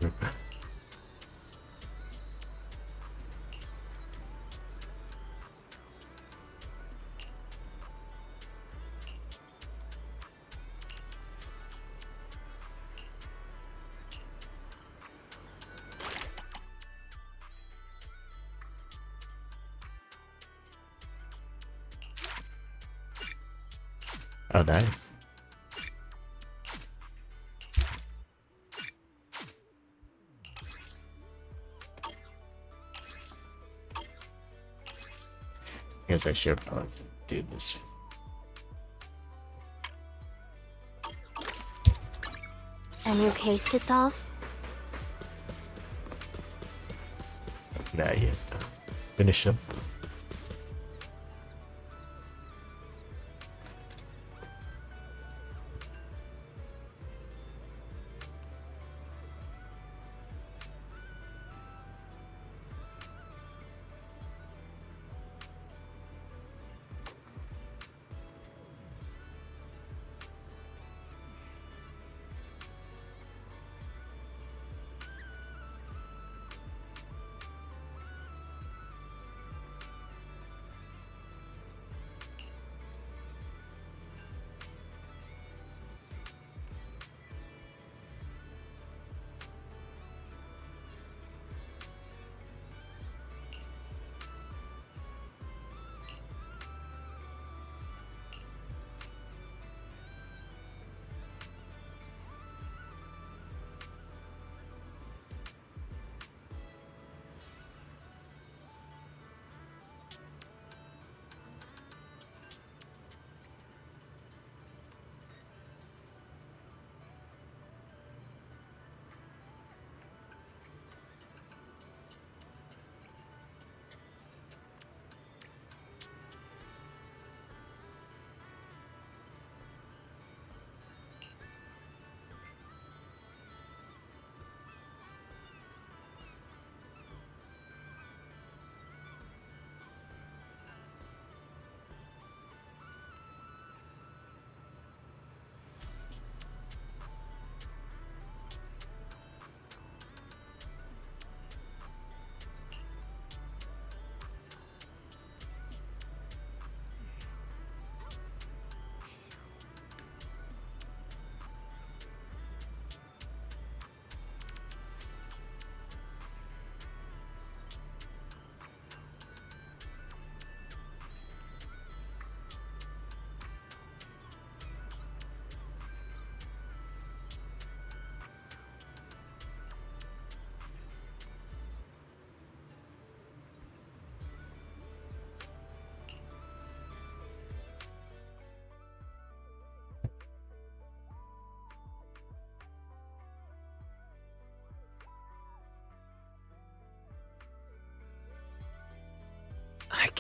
Oh, nice. Guess I should probably do this. A new case to solve? Not yet. Finish them.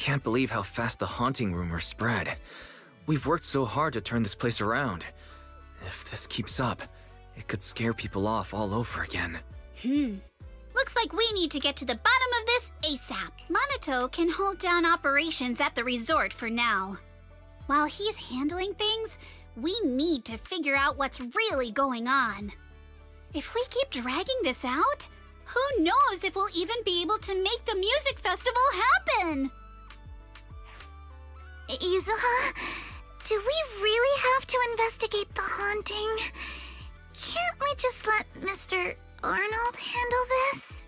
can't believe how fast the haunting rumors spread. We've worked so hard to turn this place around. If this keeps up, it could scare people off all over again. Looks like we need to get to the bottom of this ASAP. Monato can hold down operations at the resort for now. While he's handling things, we need to figure out what's really going on. If we keep dragging this out, who knows if we'll even be able to make the music festival happen? Yuzuha, do we really have to investigate the haunting? Can't we just let Mr. Arnold handle this?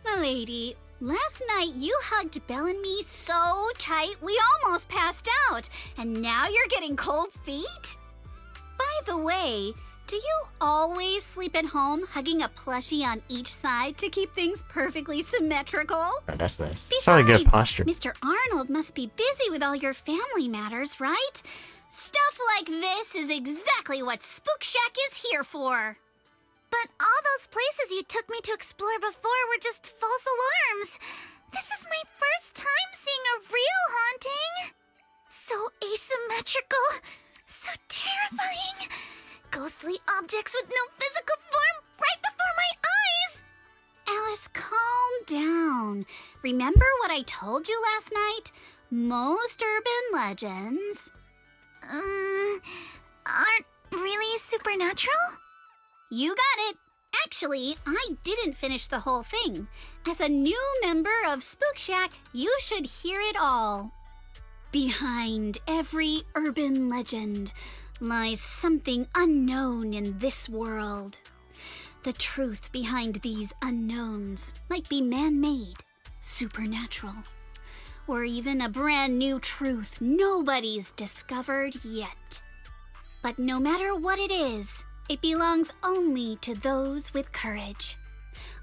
Milady, last night you hugged Belle and me so tight we almost passed out, and now you're getting cold feet? By the way, do you always sleep at home hugging a plushie on each side to keep things perfectly symmetrical? Oh, that's nice. It's probably good posture. Mr. Arnold must be busy with all your family matters, right? Stuff like this is exactly what Spook Shack is here for. But all those places you took me to explore before were just false alarms. This is my first time seeing a real haunting. So asymmetrical, so terrifying. Ghostly objects with no physical form right before my eyes! Alice, calm down. Remember what I told you last night? Most urban legends... aren't really supernatural? You got it. Actually, I didn't finish the whole thing. As a new member of Spook Shack, you should hear it all. Behind every urban legend lies something unknown in this world. The truth behind these unknowns might be man-made, supernatural, or even a brand new truth nobody's discovered yet. But no matter what it is, it belongs only to those with courage.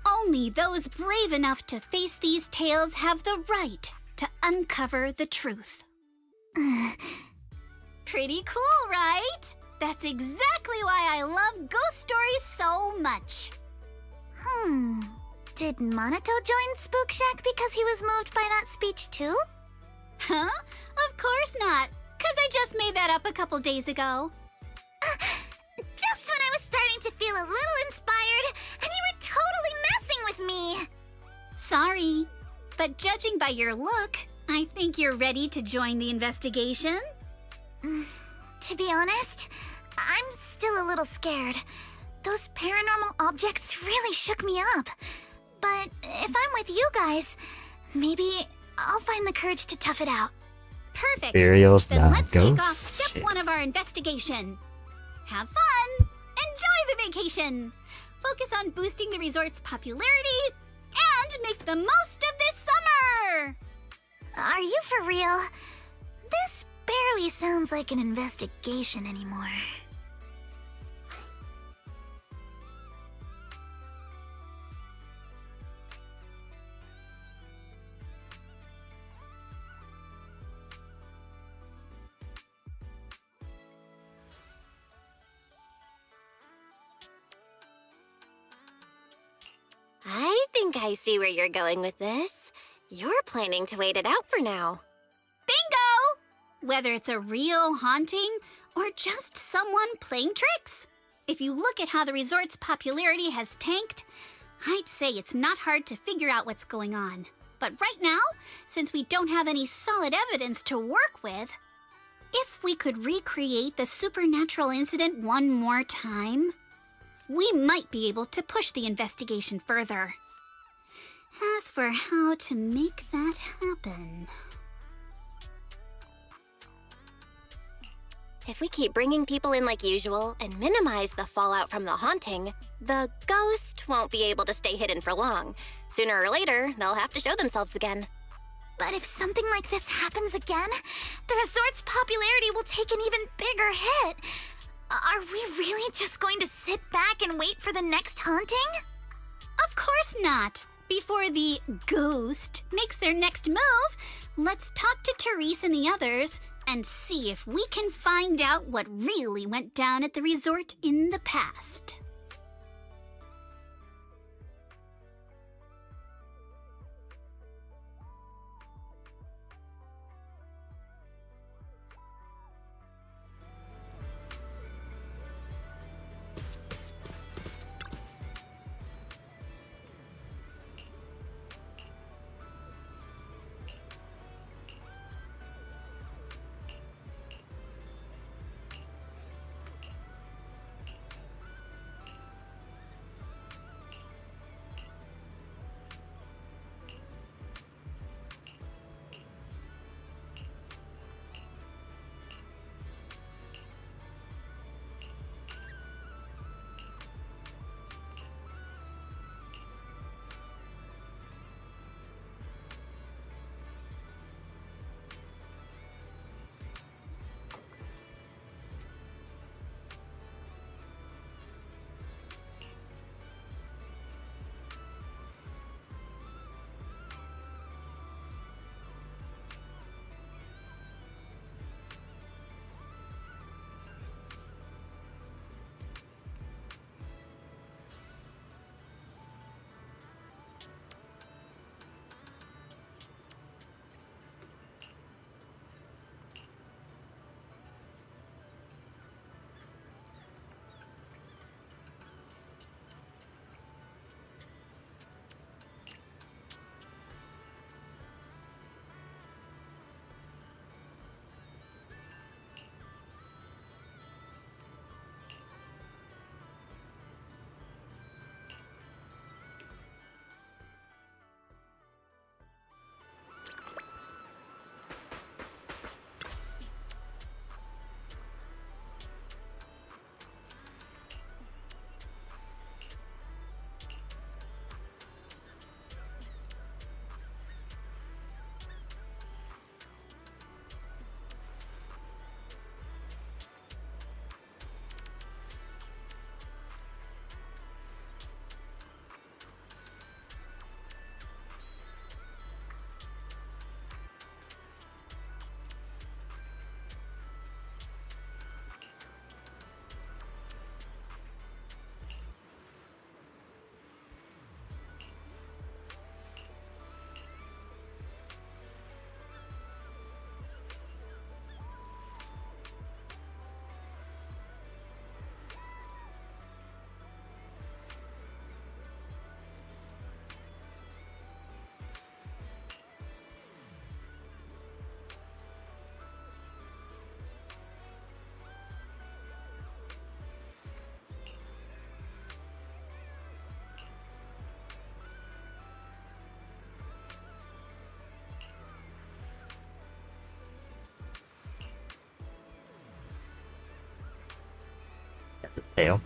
Only those brave enough to face these tales have the right to uncover the truth. Pretty cool, right? That's exactly why I love ghost stories so much. Did Monato join Spook Shack because he was moved by that speech too? Huh? Of course not, 'cause I just made that up a couple days ago. Just when I was starting to feel a little inspired, and you were totally messing with me! Sorry, but judging by your look, I think you're ready to join the investigation. To be honest, I'm still a little scared. Those paranormal objects really shook me up. But if I'm with you guys, maybe I'll find the courage to tough it out. Perfect. Burials, Then not let's kick off ghosts? step Shit. 1 of our investigation. Have fun! Enjoy the vacation! Focus on boosting the resort's popularity and make the most of this summer! Are you for real? This barely sounds like an investigation anymore. I think I see where you're going with this. You're planning to wait it out for now. Bingo! Whether it's a real haunting or just someone playing tricks. If you look at how the resort's popularity has tanked, I'd say it's not hard to figure out what's going on. But right now, since we don't have any solid evidence to work with, if we could recreate the supernatural incident one more time, we might be able to push the investigation further. As for how to make that happen... If we keep bringing people in like usual and minimize the fallout from the haunting, the ghost won't be able to stay hidden for long. Sooner or later, they'll have to show themselves again. But if something like this happens again, the resort's popularity will take an even bigger hit. Are we really just going to sit back and wait for the next haunting? Of course not. Before the ghost makes their next move, let's talk to Therese and the others and see if we can find out what really went down at the resort in the past. Fail.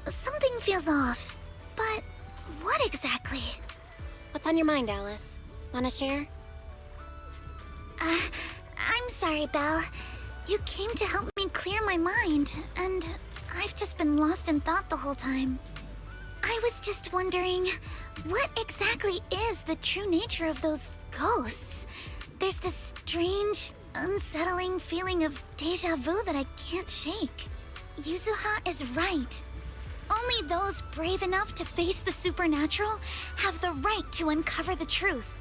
Something feels off. But what exactly? What's on your mind, Alice? Wanna share? I'm sorry, Belle. You came to help me clear my mind, and I've just been lost in thought the whole time. I was just wondering, what exactly is the true nature of those ghosts? There's this strange, unsettling feeling of deja vu that I can't shake. Yuzuha is right. Only those brave enough to face the supernatural have the right to uncover the truth.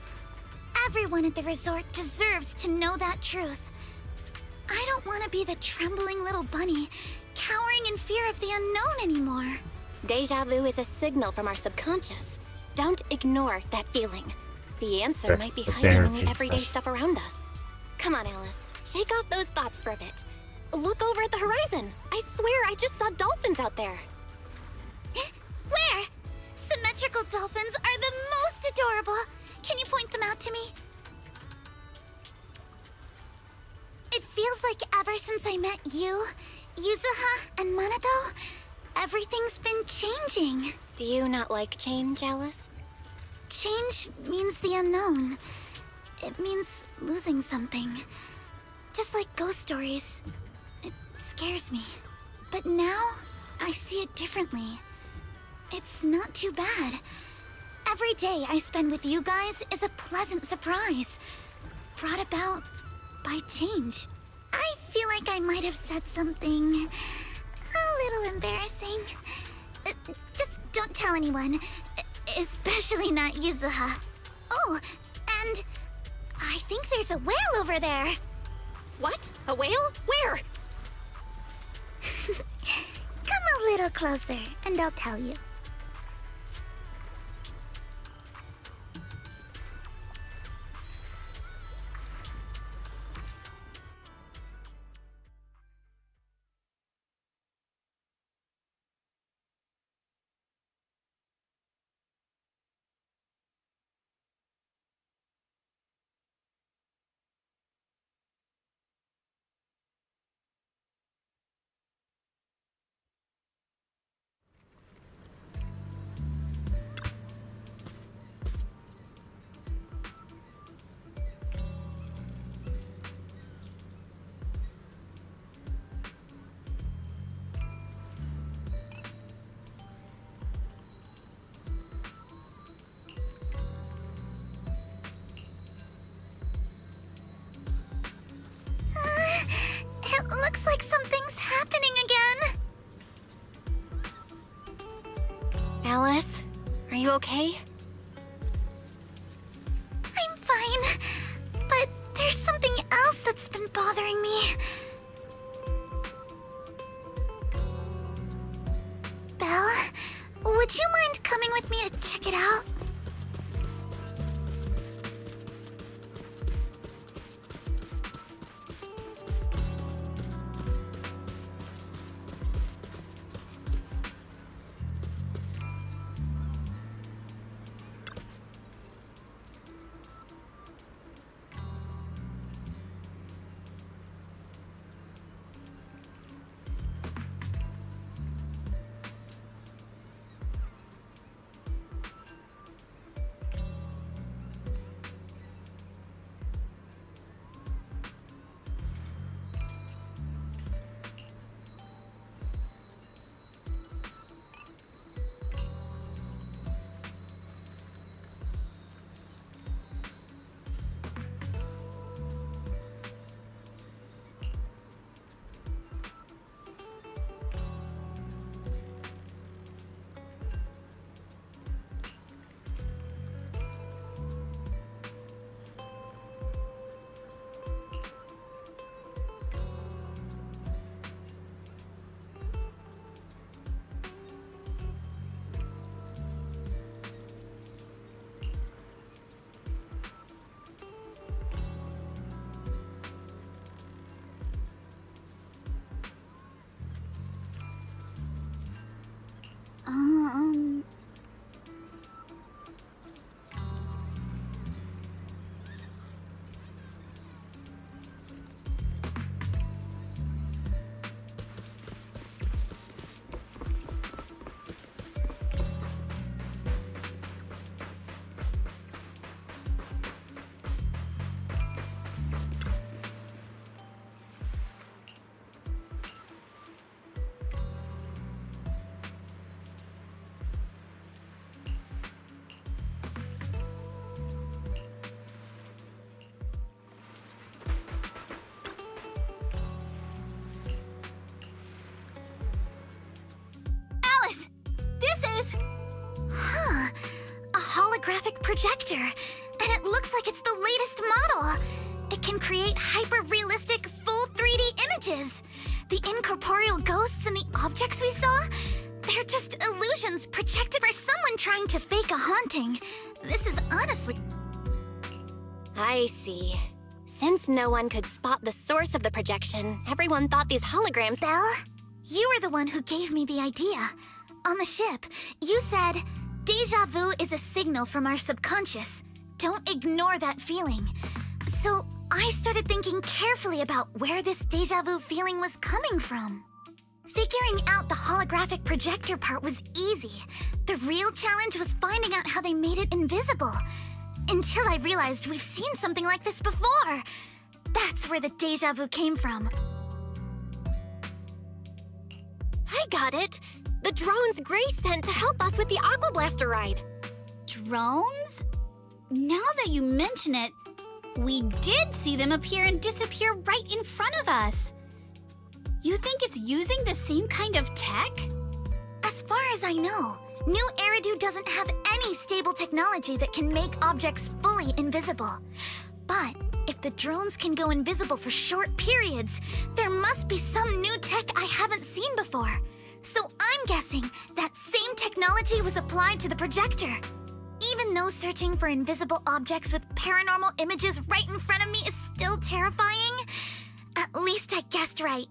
Everyone at the resort deserves to know that truth. I don't want to be the trembling little bunny, cowering in fear of the unknown anymore. Deja vu is a signal from our subconscious. Don't ignore that feeling. The answer Sure. might be The hiding in therapy the everyday session. stuff around us. Come on, Alice. Shake off those thoughts for a bit. Look over at the horizon. I swear I just saw dolphins out there. Where? Symmetrical dolphins are the most adorable. Can you point them out to me? It feels like ever since I met you, Yuzuha, and Manato, everything's been changing. Do you not like change, Alice? Change means the unknown. It means losing something. Just like ghost stories. It scares me. But now, I see it differently. It's not too bad. Every day I spend with you guys is a pleasant surprise. Brought about by change. I feel like I might have said something a little embarrassing. Just don't tell anyone. Especially not Yuzuha. Oh, and I think there's a whale over there. What? A whale? Where? Come a little closer, and I'll tell you. okay? I'm fine. But there's something else that's been bothering me. Belle, would you mind coming with me to check it out? Alice, this is... Huh. A holographic projector. And it looks like it's the latest model. It can create hyper-realistic, full 3D images. The incorporeal ghosts and the objects we saw, they're just illusions projected by someone trying to fake a haunting. This is honestly... I see. Since no one could spot the source of the projection, everyone thought these holograms... Belle, you were the one who gave me the idea. On the ship, you said, "Deja vu is a signal from our subconscious. Don't ignore that feeling." So I started thinking carefully about where this deja vu feeling was coming from. Figuring out the holographic projector part was easy. The real challenge was finding out how they made it invisible. Until I realized we've seen something like this before. That's where the deja vu came from. I got it! The drones Grace sent to help us with the Aqua Blaster ride. Drones? Now that you mention it, we did see them appear and disappear right in front of us. You think it's using the same kind of tech? As far as I know, New Eridu doesn't have any stable technology that can make objects fully invisible. But if the drones can go invisible for short periods, there must be some new tech I haven't seen before. So I'm guessing that same technology was applied to the projector. Even though searching for invisible objects with paranormal images right in front of me is still terrifying, at least I guessed right.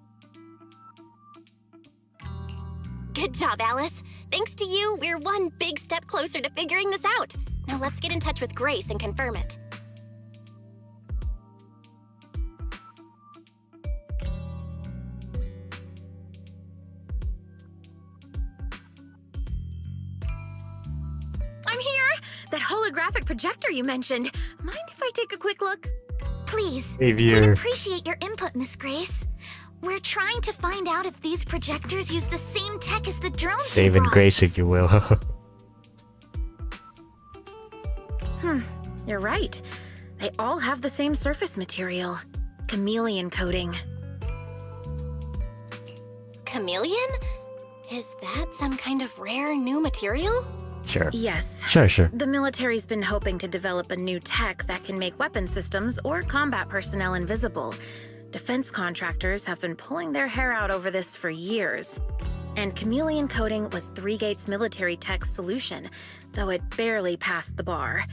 Good job, Alice. Thanks to you, we're one big step closer to figuring this out. Now let's get in touch with Grace and confirm it. I'm here! That holographic projector you mentioned. Mind if I take a quick look? Please, Savior. we'd appreciate your input, Miss Grace. We're trying to find out if these projectors use the same tech as the drones. Saving Grace, if you will. You're right. They all have the same surface material. Chameleon coating. Chameleon? Is that some kind of rare new material? Sure. Yes. Sure. The military's been hoping to develop a new tech that can make weapon systems or combat personnel invisible. Defense contractors have been pulling their hair out over this for years. And chameleon coating was Three Gates military tech's solution, though it barely passed the bar.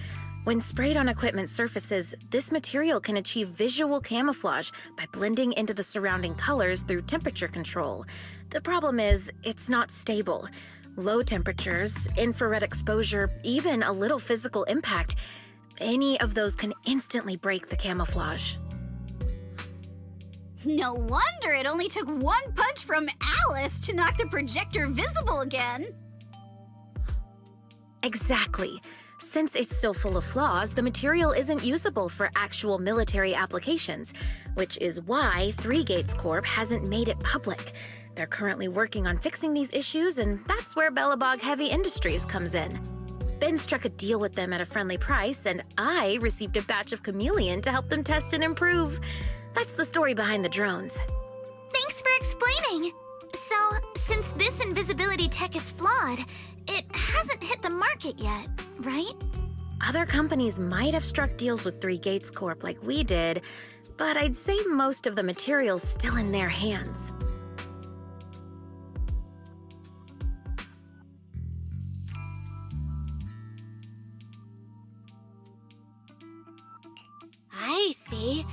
When sprayed on equipment surfaces, this material can achieve visual camouflage by blending into the surrounding colors through temperature control. The problem is, it's not stable. Low temperatures, infrared exposure, even a little physical impact, any of those can instantly break the camouflage. No wonder it only took one punch from Alice to knock the projector visible again. Exactly. Since it's still full of flaws, the material isn't usable for actual military applications, which is why Three Gates Corp hasn't made it public. They're currently working on fixing these issues, and that's where Bellabog Heavy Industries comes in. Ben struck a deal with them at a friendly price, and I received a batch of chameleon to help them test and improve. That's the story behind the drones. Thanks for explaining. So, since this invisibility tech is flawed, it hasn't hit the market yet, right? Other companies might have struck deals with Three Gates Corp like we did, but I'd say most of the material's still in their hands. I see.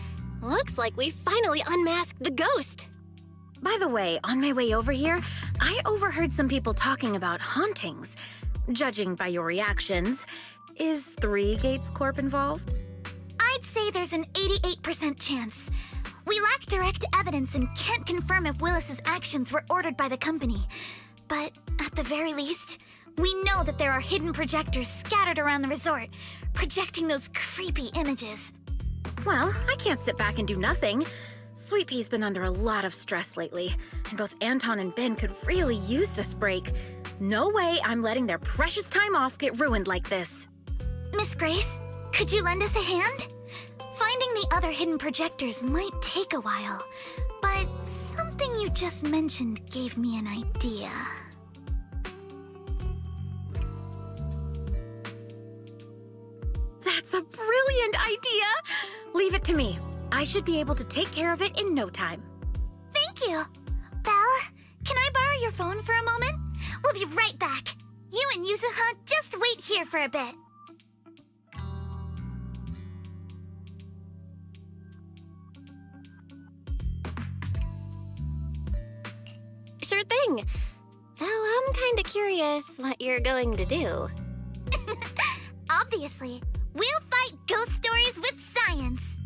Looks like we finally unmasked the ghost. By the way, on my way over here, I overheard some people talking about hauntings. Judging by your reactions, is Three Gates Corp involved? I'd say there's an 88% chance. We lack direct evidence and can't confirm if Willis's actions were ordered by the company. But at the very least, we know that there are hidden projectors scattered around the resort, projecting those creepy images. Well, I can't sit back and do nothing. Sweet Pea's been under a lot of stress lately, and both Anton and Ben could really use this break. No way I'm letting their precious time off get ruined like this. Miss Grace, could you lend us a hand? Finding the other hidden projectors might take a while, but something you just mentioned gave me an idea. That's a brilliant idea! Leave it to me. I should be able to take care of it in no time. Thank you. Belle, can I borrow your phone for a moment? We'll be right back. You and Yuzuha just wait here for a bit. Sure thing. Though I'm kinda curious what you're going to do. Obviously, we'll fight ghost stories with science.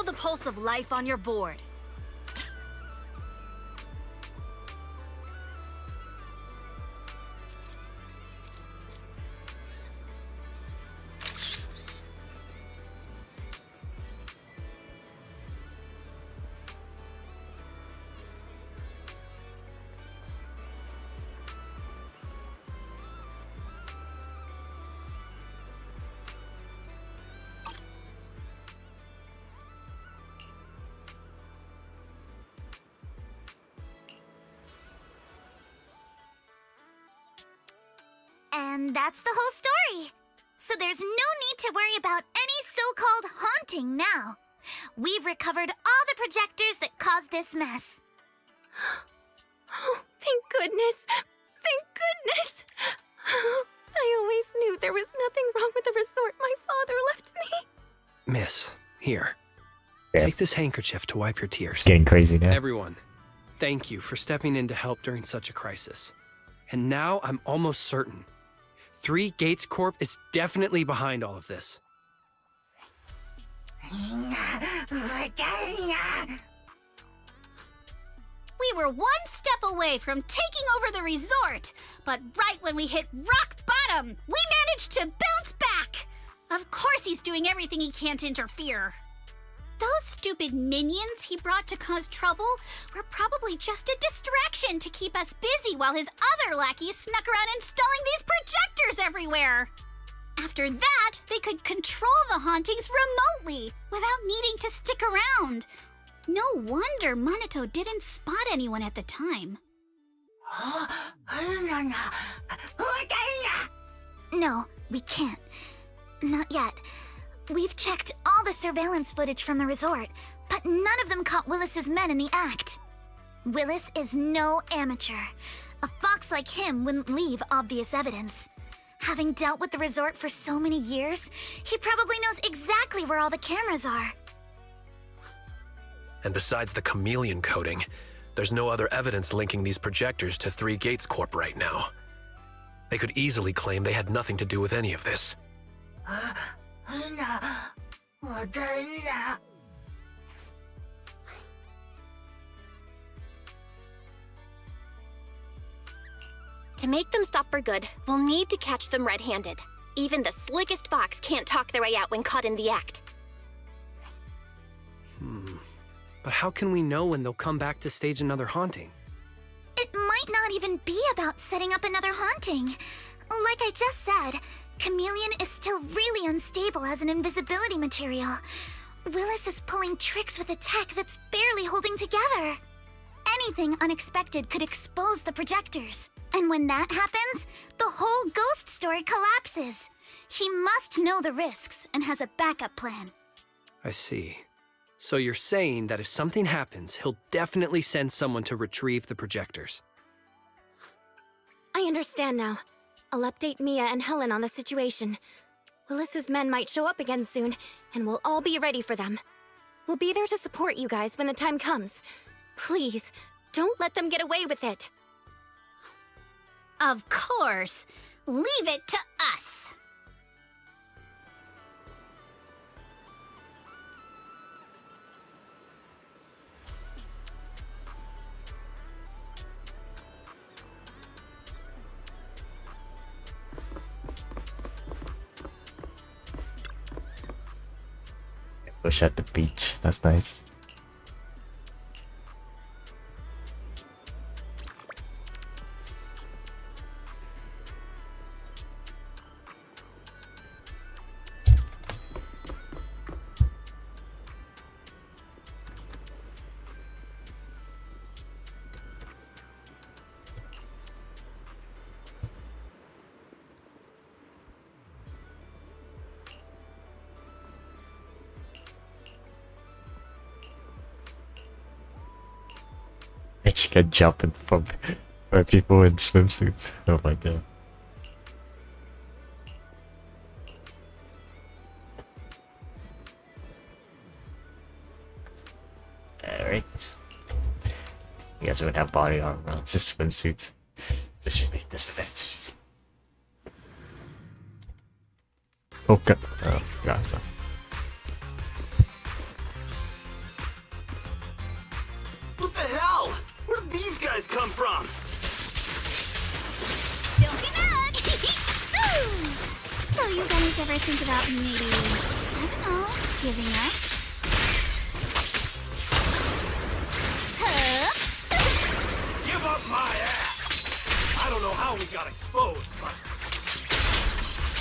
the pulse of life on your board. And that's the whole story. So there's no need to worry about any so-called haunting now. We've recovered all the projectors that caused this mess. Oh, thank goodness. Thank goodness. I always knew there was nothing wrong with the resort my father left me. Miss, here. Yeah. Take this handkerchief to wipe your tears. It's getting crazy now. Everyone, thank you for stepping in to help during such a crisis. And now I'm almost certain. 3 Gates Corp is definitely behind all of this. We were one step away from taking over the resort, but right when we hit rock bottom, we managed to bounce back. Of course he's doing everything he can to interfere. Those stupid minions he brought to cause trouble were probably just a distraction to keep us busy while his other lackeys snuck around installing these projectors everywhere. After that, they could control the hauntings remotely without needing to stick around. No wonder Monato didn't spot anyone at the time. No, we can't. Not yet. We've checked all the surveillance footage from the resort, but none of them caught Willis's men in the act. Willis is no amateur. A fox like him wouldn't leave obvious evidence. Having dealt with the resort for so many years, he probably knows exactly where all the cameras are. And besides the chameleon coating, there's no other evidence linking these projectors to 3 Gates Corp right now. They could easily claim they had nothing to do with any of this. To make them stop for good, we'll need to catch them red-handed. Even the slickest fox can't talk their way out when caught in the act. But how can we know when they'll come back to stage another haunting? It might not even be about setting up another haunting. Like I just said, Chameleon is still really unstable as an invisibility material. Willis is pulling tricks with a tech that's barely holding together. Anything unexpected could expose the projectors. And when that happens, the whole ghost story collapses. He must know the risks and has a backup plan. I see. So you're saying that if something happens, he'll definitely send someone to retrieve the projectors. I understand now. I'll update Mia and Helen on the situation. Willis's men might show up again soon, and we'll all be ready for them. We'll be there to support you guys when the time comes. Please, don't let them get away with it. Of course. Leave it to us. Bush at the beach. That's nice. Bitch get jumping from by people in swimsuits. Oh my god. Alright. You guys don't have body armor, it's just swimsuits. This should make this event. Oh god. Oh god. So. these guys come from? Don't be mad! Ooh. So you guys ever think about maybe, I don't know, giving up? Huh? Give up my ass! I don't know how we got exposed, but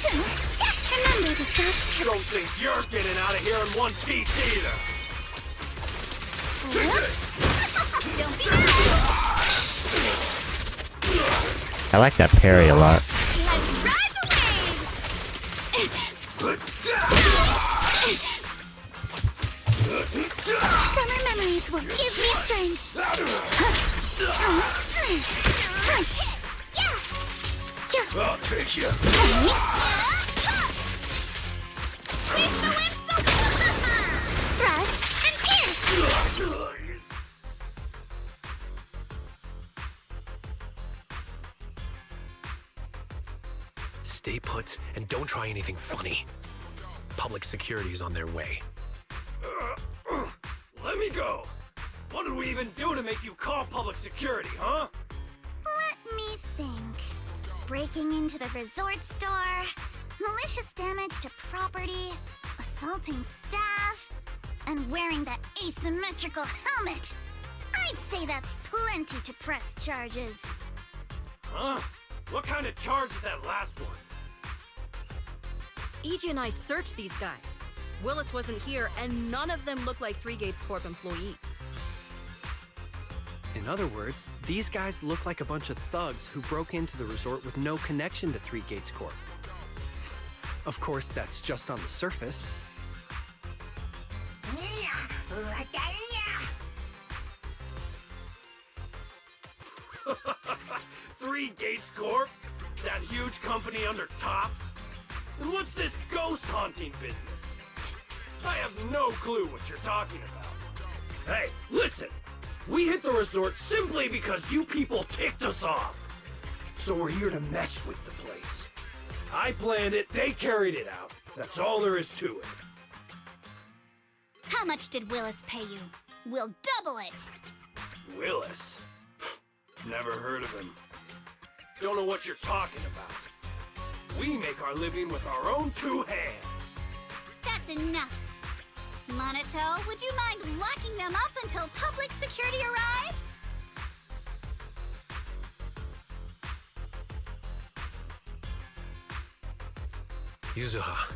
Just remember the soft I don't think you're getting out of here in one piece either. Don't be mad! I like that parry a lot. Let's ride the waves! Summer memories will give me strength. I'll take you. Sweep the wind so thrust and pierce! Stay put and don't try anything funny. Public security's on their way. Let me go. What did we even do to make you call public security, huh? Let me think. Breaking into the resort store, malicious damage to property, assaulting staff, and wearing that asymmetrical helmet. I'd say that's plenty to press charges. Huh? What kind of charge is that last one? EJ and I searched these guys. Willis wasn't here, and none of them look like Three Gates Corp employees. In other words, these guys look like a bunch of thugs who broke into the resort with no connection to Three Gates Corp. Of course, that's just on the surface. Three Gates Corp? That huge company under Tops? And what's this ghost haunting business? I have no clue what you're talking about. Hey, listen! We hit the resort simply because you people ticked us off. So we're here to mess with the place. I planned it, they carried it out. That's all there is to it. How much did Willis pay you? We'll double it! Willis? Never heard of him. Don't know what you're talking about. We make our living with our own two hands. That's enough. Monato, would you mind locking them up until public security arrives? Yuzuha,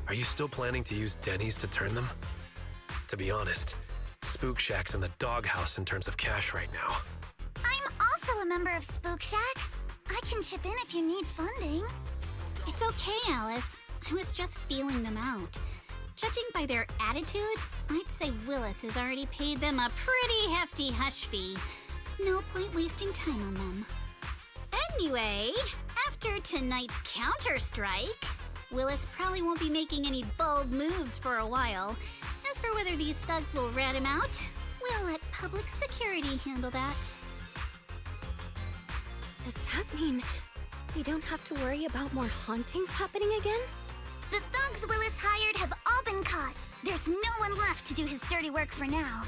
are you still planning to use Denny's to turn them? To be honest, Spook Shack's in the doghouse in terms of cash right now. I'm also a member of Spook Shack. I can chip in if you need funding. It's okay, Alice. I was just feeling them out. Judging by their attitude, I'd say Willis has already paid them a pretty hefty hush fee. No point wasting time on them. Anyway, after tonight's counter-strike, Willis probably won't be making any bold moves for a while. As for whether these thugs will rat him out, we'll let public security handle that. Does that mean we don't have to worry about more hauntings happening again? The thugs Willis hired have all been caught. There's no one left to do his dirty work for now.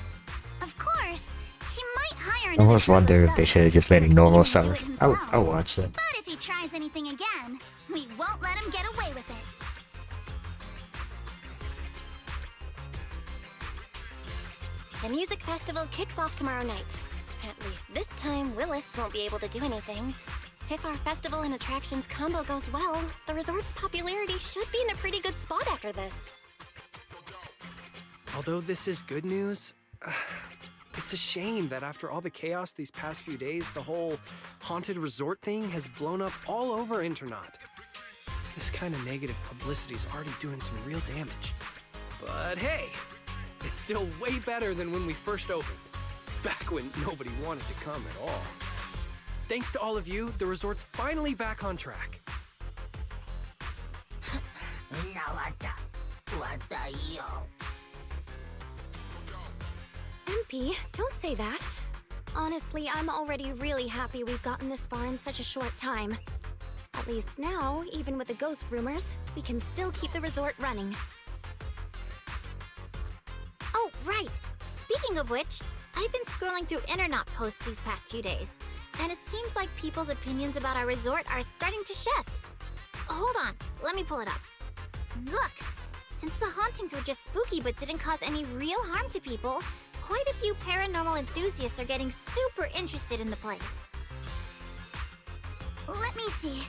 Of course, he might hire I another almost wonder if they should have just made it normal summer. Even do it I'll himself. watch that. But if he tries anything again, we won't let him get away with it. The music festival kicks off tomorrow night. At least this time, Willis won't be able to do anything. If our festival and attractions combo goes well, the resort's popularity should be in a pretty good spot after this. Although this is good news, it's a shame that after all the chaos these past few days, the whole haunted resort thing has blown up all over Internet. This kind of negative publicity is already doing some real damage. But hey, it's still way better than when we first opened, back when nobody wanted to come at all. Thanks to all of you, the resort's finally back on track. MP, don't say that. Honestly, I'm already really happy we've gotten this far in such a short time. At least now, even with the ghost rumors, we can still keep the resort running. Oh, right. Speaking of which, I I've been scrolling through internet posts these past few days, and it seems like people's opinions about our resort are starting to shift. Hold on, let me pull it up. Look, since the hauntings were just spooky but didn't cause any real harm to people, quite a few paranormal enthusiasts are getting super interested in the place. Let me see.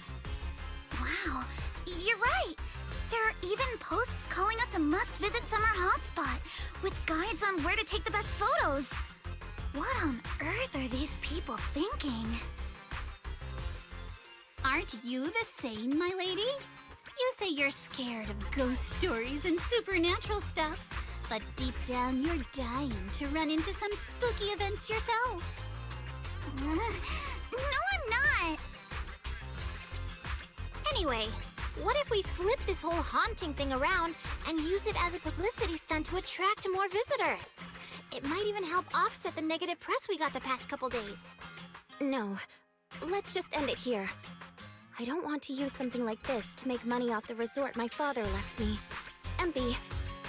Wow, you're right. There are even posts calling us a must-visit summer hotspot, with guides on where to take the best photos. What on earth are these people thinking? Aren't you the same, my lady? You say you're scared of ghost stories and supernatural stuff, but deep down you're dying to run into some spooky events yourself. No, I'm not. Anyway, what if we flip this whole haunting thing around and use it as a publicity stunt to attract more visitors? It might even help offset the negative press we got the past couple days. No, let's just end it here. I don't want to use something like this to make money off the resort my father left me. MB,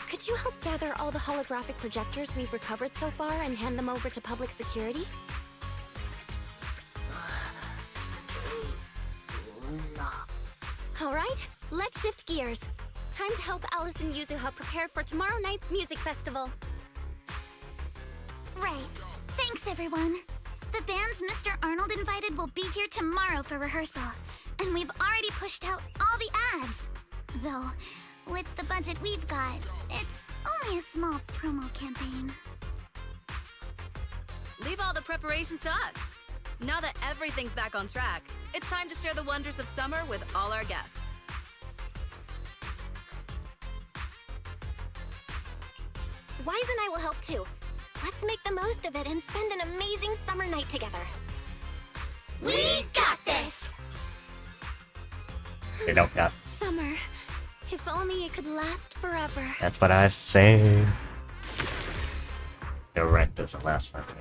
could you help gather all the holographic projectors we've recovered so far and hand them over to public security? Alright, let's shift gears. Time to help Alice and Yuzuha prepare for tomorrow night's music festival. Right. Thanks, everyone. The bands Mr. Arnold invited will be here tomorrow for rehearsal, and we've already pushed out all the ads. Though, with the budget we've got, it's only a small promo campaign. Leave all the preparations to us. Now that everything's back on track, it's time to share the wonders of summer with all our guests. Wise and I will help too. Let's make the most of it and spend an amazing summer night together. We got this! They don't got. Summer. If only it could last forever. That's what I say. The rent doesn't last forever.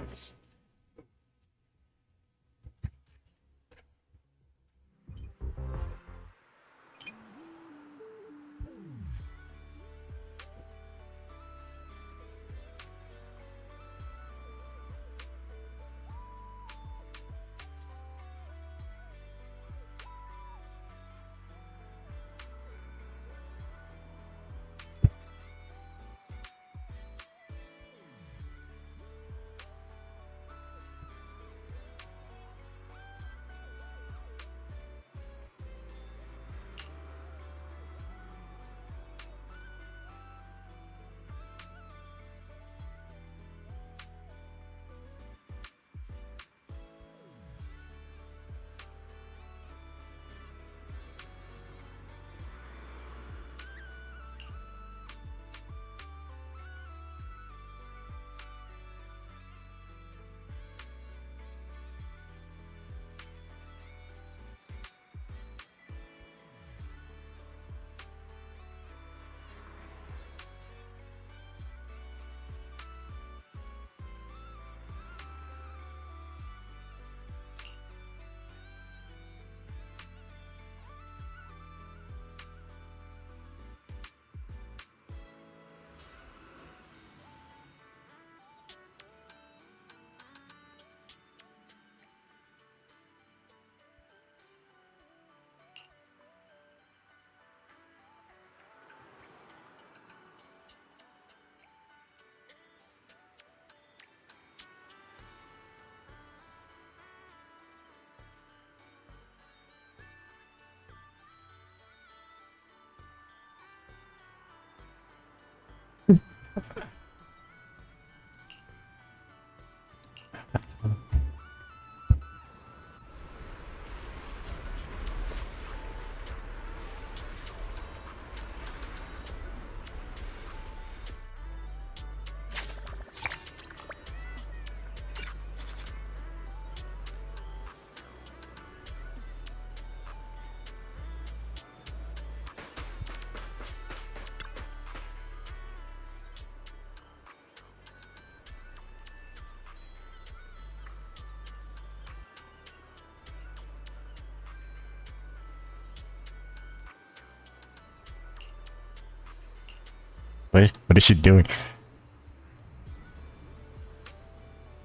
What is she doing?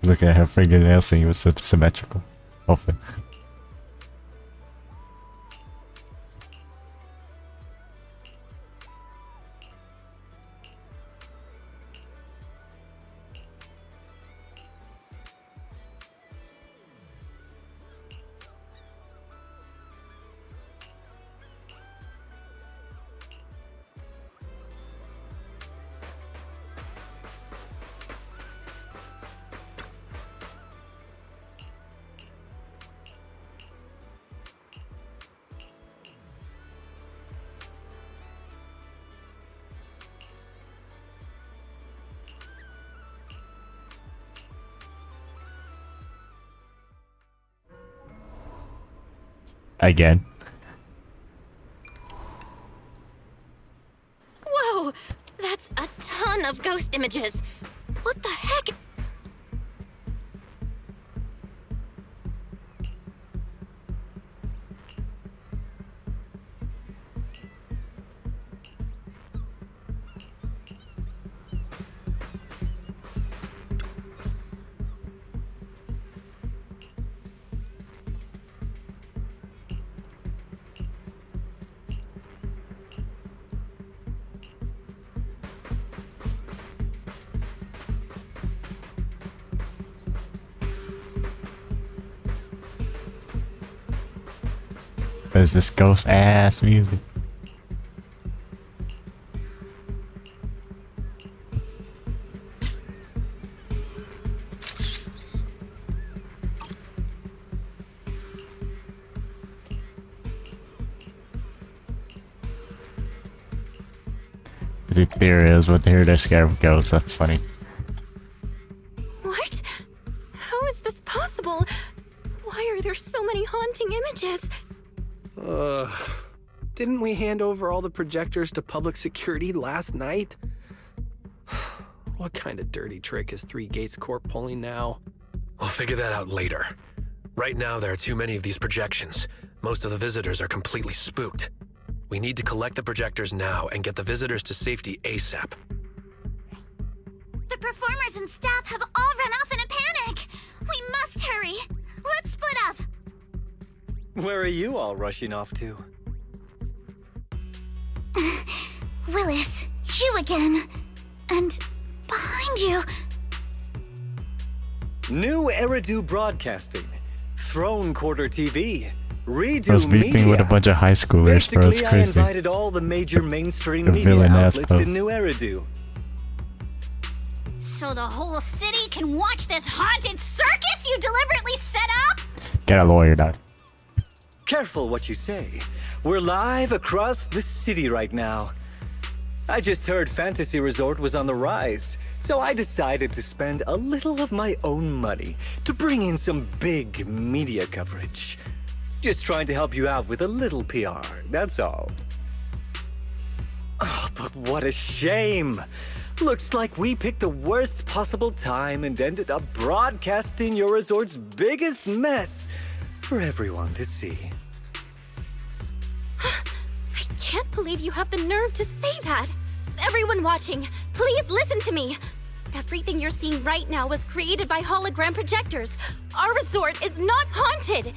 Look at her fingernails and it was so symmetrical. Often. Again. Whoa! That's a ton of ghost images. What the heck? There's this ghost ass music. The theory is when they hear they're scared of ghosts, that's funny. What? How is this possible? Why are there so many haunting images? Didn't we hand over all the projectors to public security last night? What kind of dirty trick is Three Gates Corp pulling now? We'll figure that out later. Right now, there are too many of these projections. Most of the visitors are completely spooked. We need to collect the projectors now and get the visitors to safety ASAP. The performers and staff have all run off in a panic. We must hurry. Let's split up. Where are you all rushing off to? Willis, you again. And behind you. New Eridu Broadcasting, Throne Quarter TV, Redo I was beefing Media. with a bunch of high schoolers, bro. It's Basically, I crazy. invited all the major mainstream The media villain-ass outlets in post. New Eridu. So the whole city can watch this haunted circus you deliberately set up? Get a lawyer, dog. Careful what you say. We're live across the city right now. I just heard Fantasy Resort was on the rise, so I decided to spend a little of my own money to bring in some big media coverage. Just trying to help you out with a little PR, that's all. Oh, but what a shame. Looks like we picked the worst possible time and ended up broadcasting your resort's biggest mess for everyone to see. I can't believe you have the nerve to say that. Everyone watching, please listen to me. Everything you're seeing right now was created by hologram projectors. Our resort is not haunted.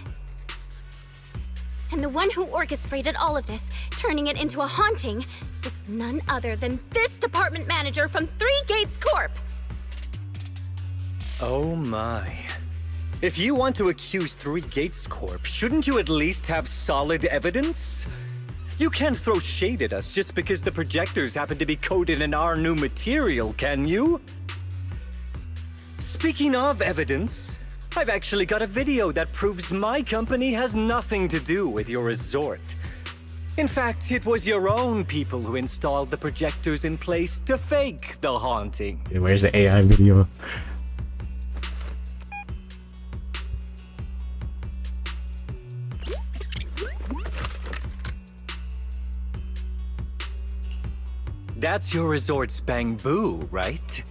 And the one who orchestrated all of this, turning it into a haunting, is none other than this department manager from Three Gates Corp. Oh my. If you want to accuse Three Gates Corp, shouldn't you at least have solid evidence? You can't throw shade at us just because the projectors happen to be coated in our new material, can you? Speaking of evidence, I've actually got a video that proves my company has nothing to do with your resort. In fact, it was your own people who installed the projectors in place to fake the haunting. Where's the AI video? That's your resort's bamboo, right?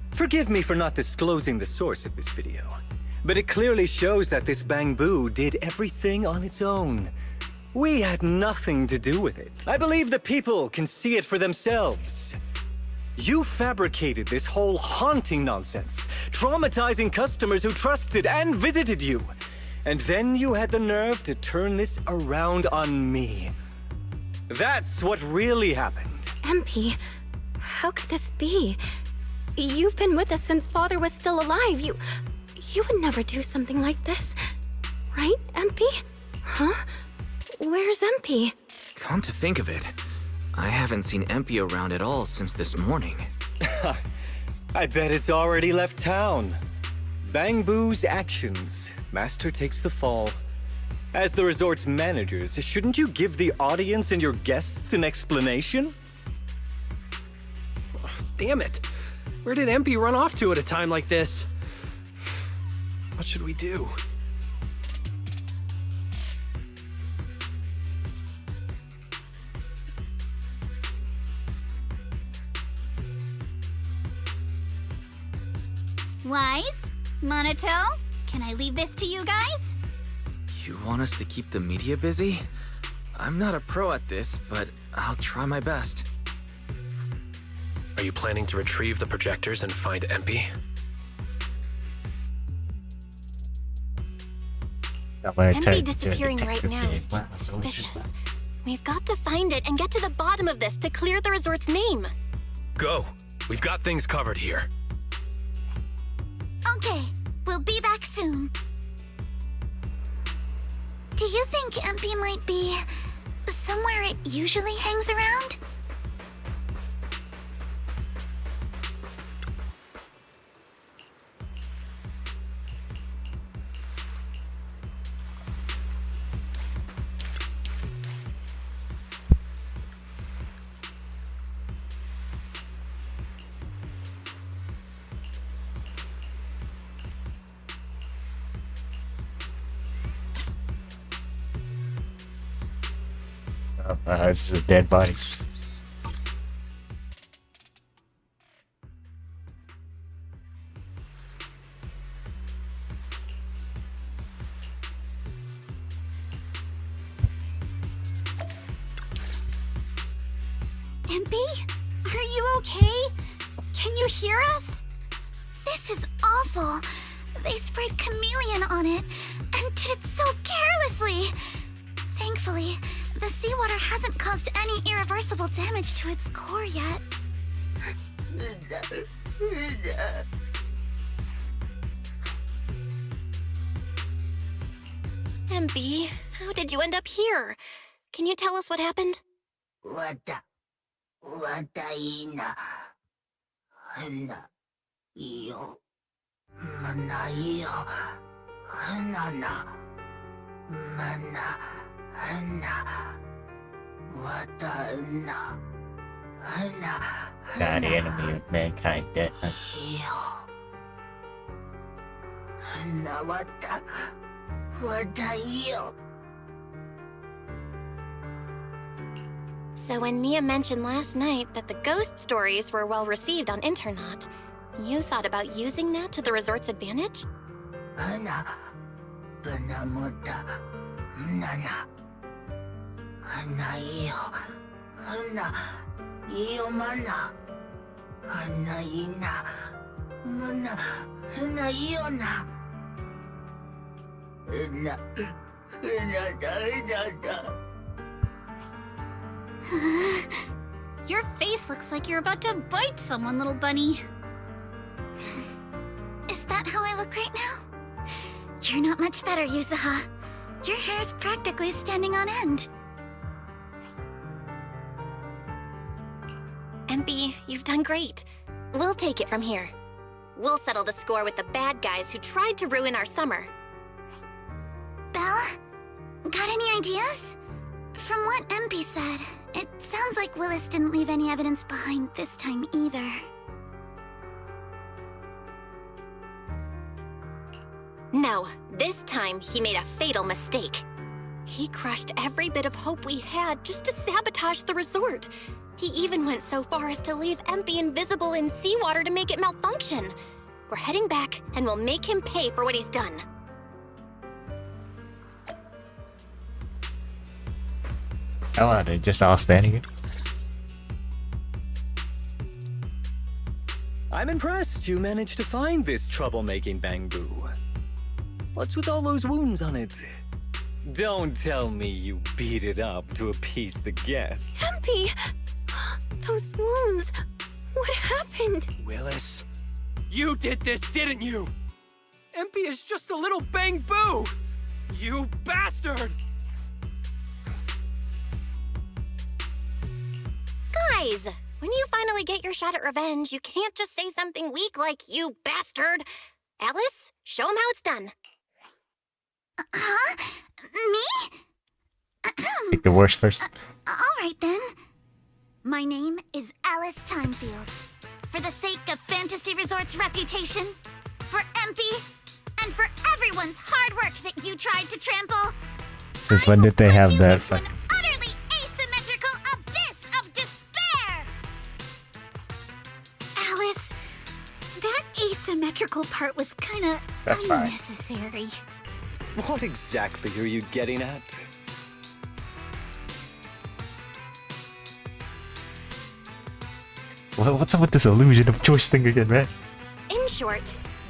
Forgive me for not disclosing the source of this video, but it clearly shows that this bamboo did everything on its own. We had nothing to do with it. I believe the people can see it for themselves. You fabricated this whole haunting nonsense, traumatizing customers who trusted and visited you. And then you had the nerve to turn this around on me. That's what really happened. MP, how could this be? You've been with us since Father was still alive. You would never do something like this. Right, MP? Huh? Where's MP? Come to think of it, I haven't seen MP around at all since this morning. I bet it's already left town. Bang Boo's actions. Master takes the fall. As the resort's managers, shouldn't you give the audience and your guests an explanation? Damn it. Where did MP run off to at a time like this? What should we do? Wise? Monato? Can I leave this to you guys? You want us to keep the media busy? I'm not a pro at this, but I'll try my best. Are you planning to retrieve the projectors and find MP? MP disappearing right now is just suspicious. We've got to find it and get to the bottom of this to clear the resort's name. Go! We've got things covered here. Okay, we'll be back soon. Do you think MP might be somewhere it usually hangs around? This is a dead body. MP? Are you okay? Can you hear us? This is awful. They sprayed chameleon on it and did it so carelessly. Thankfully, the seawater hasn't caused any irreversible damage to its core yet. MP, how did you end up here? Can you tell us what happened? Not the enemy of mankind, dead. So when Mia mentioned last night that the ghost stories were well received on Internaut, you thought about using that to the resort's advantage? Your face looks like you're about to bite someone, little bunny. Is that how I look right now? You're not much better, Yuzuha. Your hair's practically standing on end. MP, you've done great. We'll take it from here. We'll settle the score with the bad guys who tried to ruin our summer. Belle? Got any ideas? From what MP said, it sounds like Willis didn't leave any evidence behind this time either. No, this time he made a fatal mistake. He crushed every bit of hope we had just to sabotage the resort. He even went so far as to leave MP invisible in seawater to make it malfunction. We're heading back, and we'll make him pay for what he's done. Oh, are they just all standing here? I'm impressed you managed to find this troublemaking bamboo. What's with all those wounds on it? Don't tell me you beat it up to appease the guest. MP! Those wounds! What happened? Willis, you did this, didn't you? MP is just a little bamboo! You bastard! Guys, when you finally get your shot at revenge, you can't just say something weak like, "You bastard!" Alice, show him how it's done. Huh? Me? Pick the worst first. Alright then. My name is Alice Timefield. For the sake of Fantasy Resort's reputation, for MP, and for everyone's hard work that you tried to trample, Since when did they have that? into an utterly asymmetrical abyss of despair! Alice, that asymmetrical part was kinda That's fine. unnecessary. What exactly are you getting at? What's up with this illusion of choice thing again, man? In short,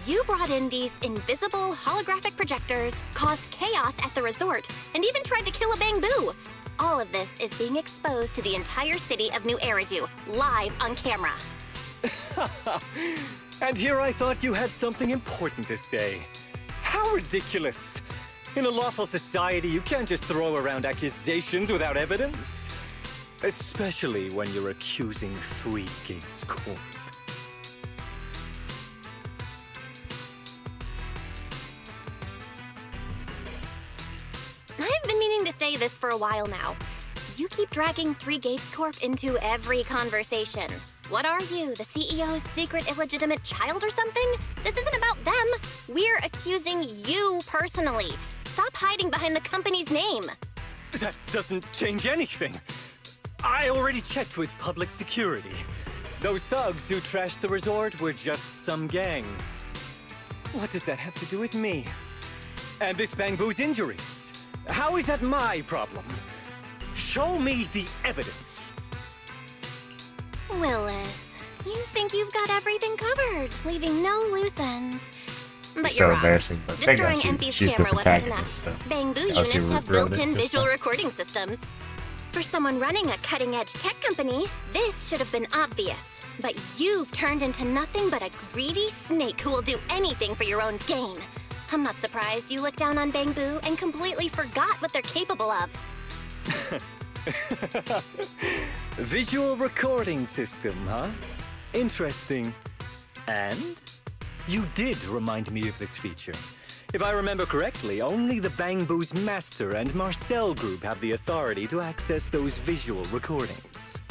you brought in these invisible holographic projectors, caused chaos at the resort, and even tried to kill a bamboo. All of this is being exposed to the entire city of New Eridu, live on camera. And here I thought you had something important to say. How ridiculous! In a lawful society, you can't just throw around accusations without evidence. Especially when you're accusing 3 Gates Corp. I've been meaning to say this for a while now. You keep dragging 3 Gates Corp into every conversation. What are you, the CEO's secret illegitimate child or something? This isn't about them. We're accusing you personally. Stop hiding behind the company's name. That doesn't change anything. I already checked with public security. Those thugs who trashed the resort were just some gang. What does that have to do with me? And this bamboo's injuries? How is that my problem? Show me the evidence. Willis, you think you've got everything covered, leaving no loose ends. But It's you're so wrong. embarrassing, but thank God Destroying MP's she's the camera wasn't enough. protagonist, so Bamboo else you units have ruined it built-in this visual time. recording systems. For someone running a cutting-edge tech company, this should have been obvious. But you've turned into nothing but a greedy snake who will do anything for your own gain. I'm not surprised you looked down on Bamboo and completely forgot what they're capable of. Visual recording system, huh? Interesting. And? You did remind me of this feature. If I remember correctly, only the Bamboo's master and Marcel group have the authority to access those visual recordings.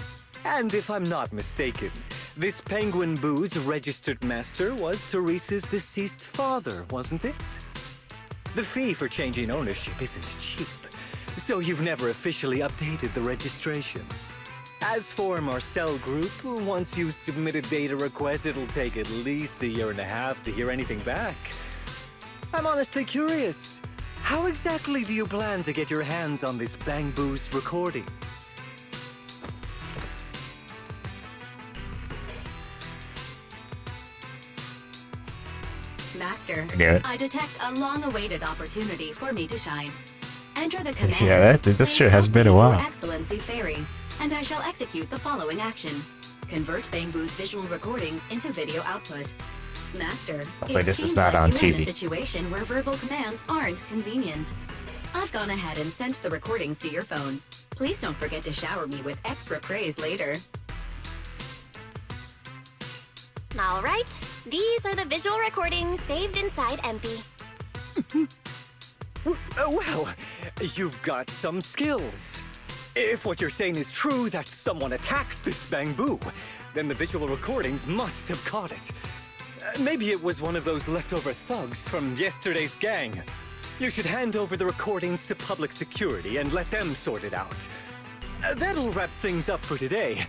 And if I'm not mistaken, this Penguin Boo's registered master was Teresa's deceased father, wasn't it? The fee for changing ownership isn't cheap, so you've never officially updated the registration. As for Marcel Group, once you submit a data request, it'll take at least 1.5 years to hear anything back. I'm honestly curious. How exactly do you plan to get your hands on this Bamboo's recordings? Master, Yeah. I detect a long-awaited opportunity for me to shine. Enter the command. Yeah, this shit has been a Your while. Excellency Fairy, and I shall execute the following action. Convert Bamboo's visual recordings into video output. Master, Hopefully it this is seems not like on you're in a TV. situation where verbal commands aren't convenient. I've gone ahead and sent the recordings to your phone. Please don't forget to shower me with extra praise later. All right, these are the visual recordings saved inside MP. Well, you've got some skills. If what you're saying is true, that someone attacked this Bamboo, then the visual recordings must have caught it. Maybe it was one of those leftover thugs from yesterday's gang. You should hand over the recordings to public security and let them sort it out. That'll wrap things up for today.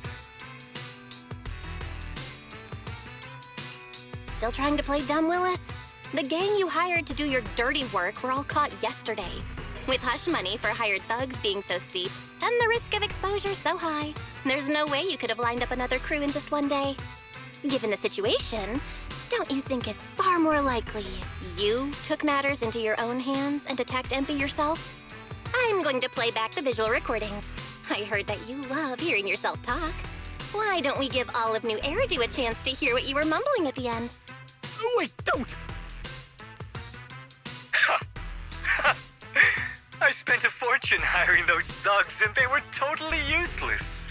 Still trying to play dumb, Willis? The gang you hired to do your dirty work were all caught yesterday. With hush money for hired thugs being so steep, and the risk of exposure so high, there's no way you could have lined up another crew in just one day. Given the situation, don't you think it's far more likely you took matters into your own hands and attacked Empy yourself? I'm going to play back the visual recordings. I heard that you love hearing yourself talk. Why don't we give all of New Eridu a chance to hear what you were mumbling at the end? Wait, don't! I spent a fortune hiring those thugs, and they were totally useless.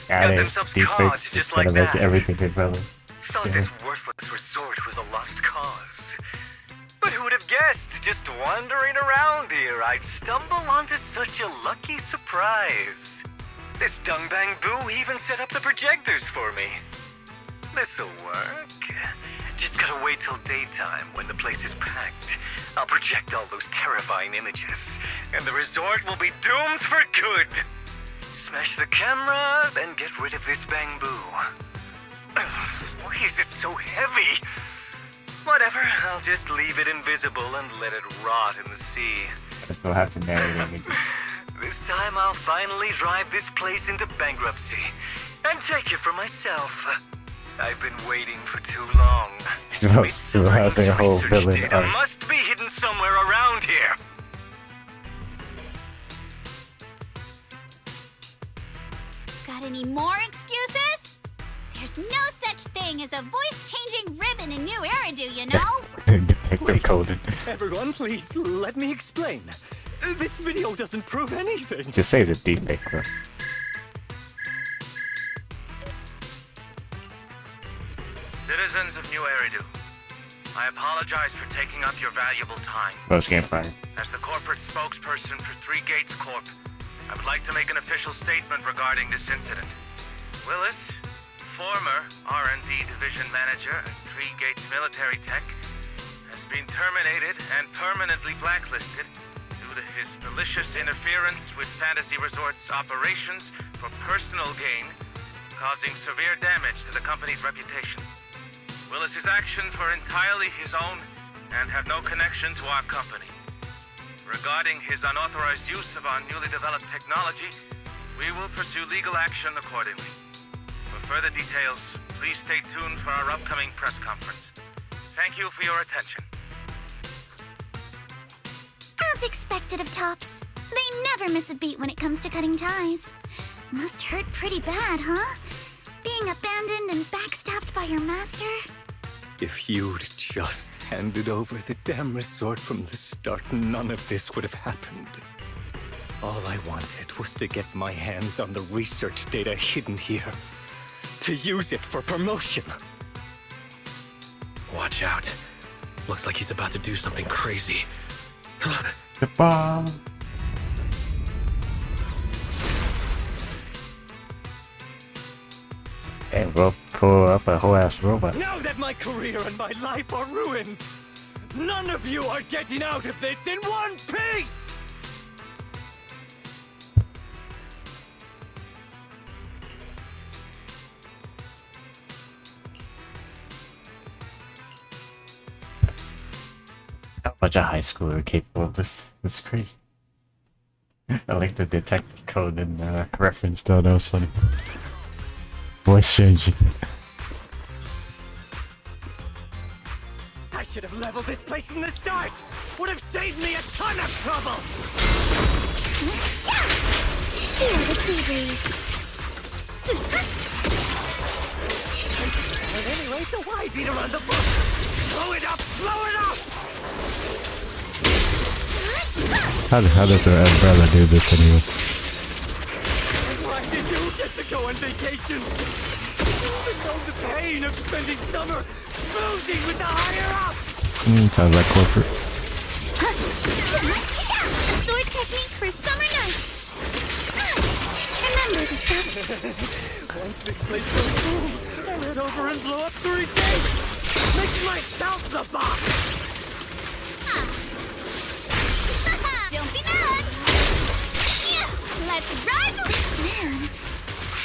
Yeah, Got there's themselves deepfakes caught just just gotta like make that. everything irrelevant. Thought this worthless resort was a lost cause. But who would have guessed? Just wandering around here, I'd stumble onto such a lucky surprise. This Dungbang Boo even set up the projectors for me. This'll work. Just gotta wait till daytime when the place is packed. I'll project all those terrifying images, and the resort will be doomed for good. Smash the camera, then get rid of this bamboo. Why is it so heavy? Whatever, I'll just leave it invisible and let it rot in the sea. I still have to narrate images. This time I'll finally drive this place into bankruptcy and take it for myself. I've been waiting for too long. Still has a whole villain Data arc. must be hidden somewhere around here. Got any more excuses? There's no such thing as a voice-changing ribbon in New Eridu, you know? Detective Coden. Everyone, please let me explain. This video doesn't prove anything. Just say the deepfake, bro. Citizens of New Eridu, I apologize for taking up your valuable time. Most game fire. As the corporate spokesperson for Three Gates Corp, I would like to make an official statement regarding this incident. Willis, former R&D division manager at Three Gates Military Tech, has been terminated and permanently blacklisted due to his malicious interference with Fantasy Resort's operations for personal gain, causing severe damage to the company's reputation. Willis's actions were entirely his own and have no connection to our company. Regarding his unauthorized use of our newly developed technology, we will pursue legal action accordingly. For further details, please stay tuned for our upcoming press conference. Thank you for your attention. As expected of Tops, they never miss a beat when it comes to cutting ties. Must hurt pretty bad, huh? Being abandoned and backstabbed by your master? If you'd just handed over the damn resort from the start, none of this would have happened. All I wanted was to get my hands on the research data hidden here, to use it for promotion. Watch out. Looks like he's about to do something crazy. The bomb. And we'll pull up a whole ass robot. Now that my career and my life are ruined, none of you are getting out of this in one piece! A bunch of high schooler are capable of this. It's crazy. I like the detective code and reference though, that was funny. Voice changing. I should have leveled this place from the start! Would have saved me a ton of trouble! Feel the sea breeze. But anyway, so why beat around the bush? Blow it up! Blow it up! How does an umbrella do this anyway? Why did you get to go on vacation? Even know the pain of spending summer boozing with the higher-up! Sounds like corporate. A sword technique for summer nights. Remember the stuff. Once this place goes boom, I'll head over and blow up 3 gates! Make myself the boss! Don't be mad! Let's run! This man,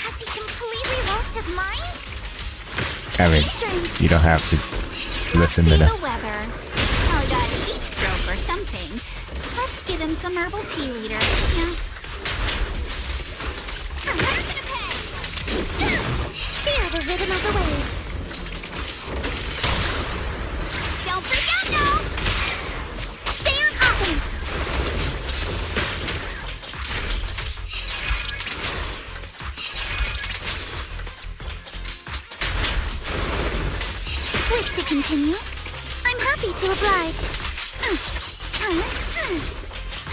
has he completely lost his mind? I mean, you don't have to listen to The that. weather. Probably got a heat stroke or something. Let's give him some herbal tea later. Yeah. I'm not gonna pay! Feel the rhythm of the waves. wish to continue, I'm happy to oblige.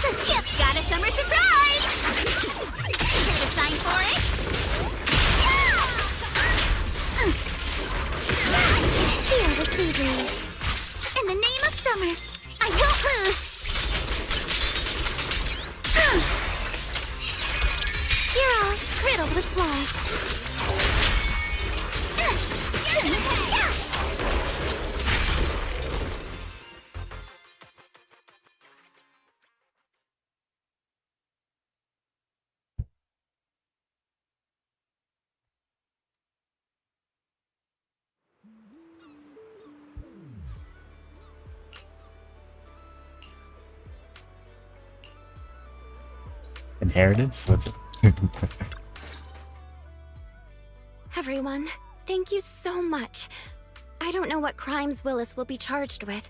The chip got a summer surprise! Here to sign for it? Feel the sea breeze. In the name of summer, I won't lose. You're all riddled with flaws. Inheritance? What's it? Everyone, thank you so much. I don't know what crimes Willis will be charged with,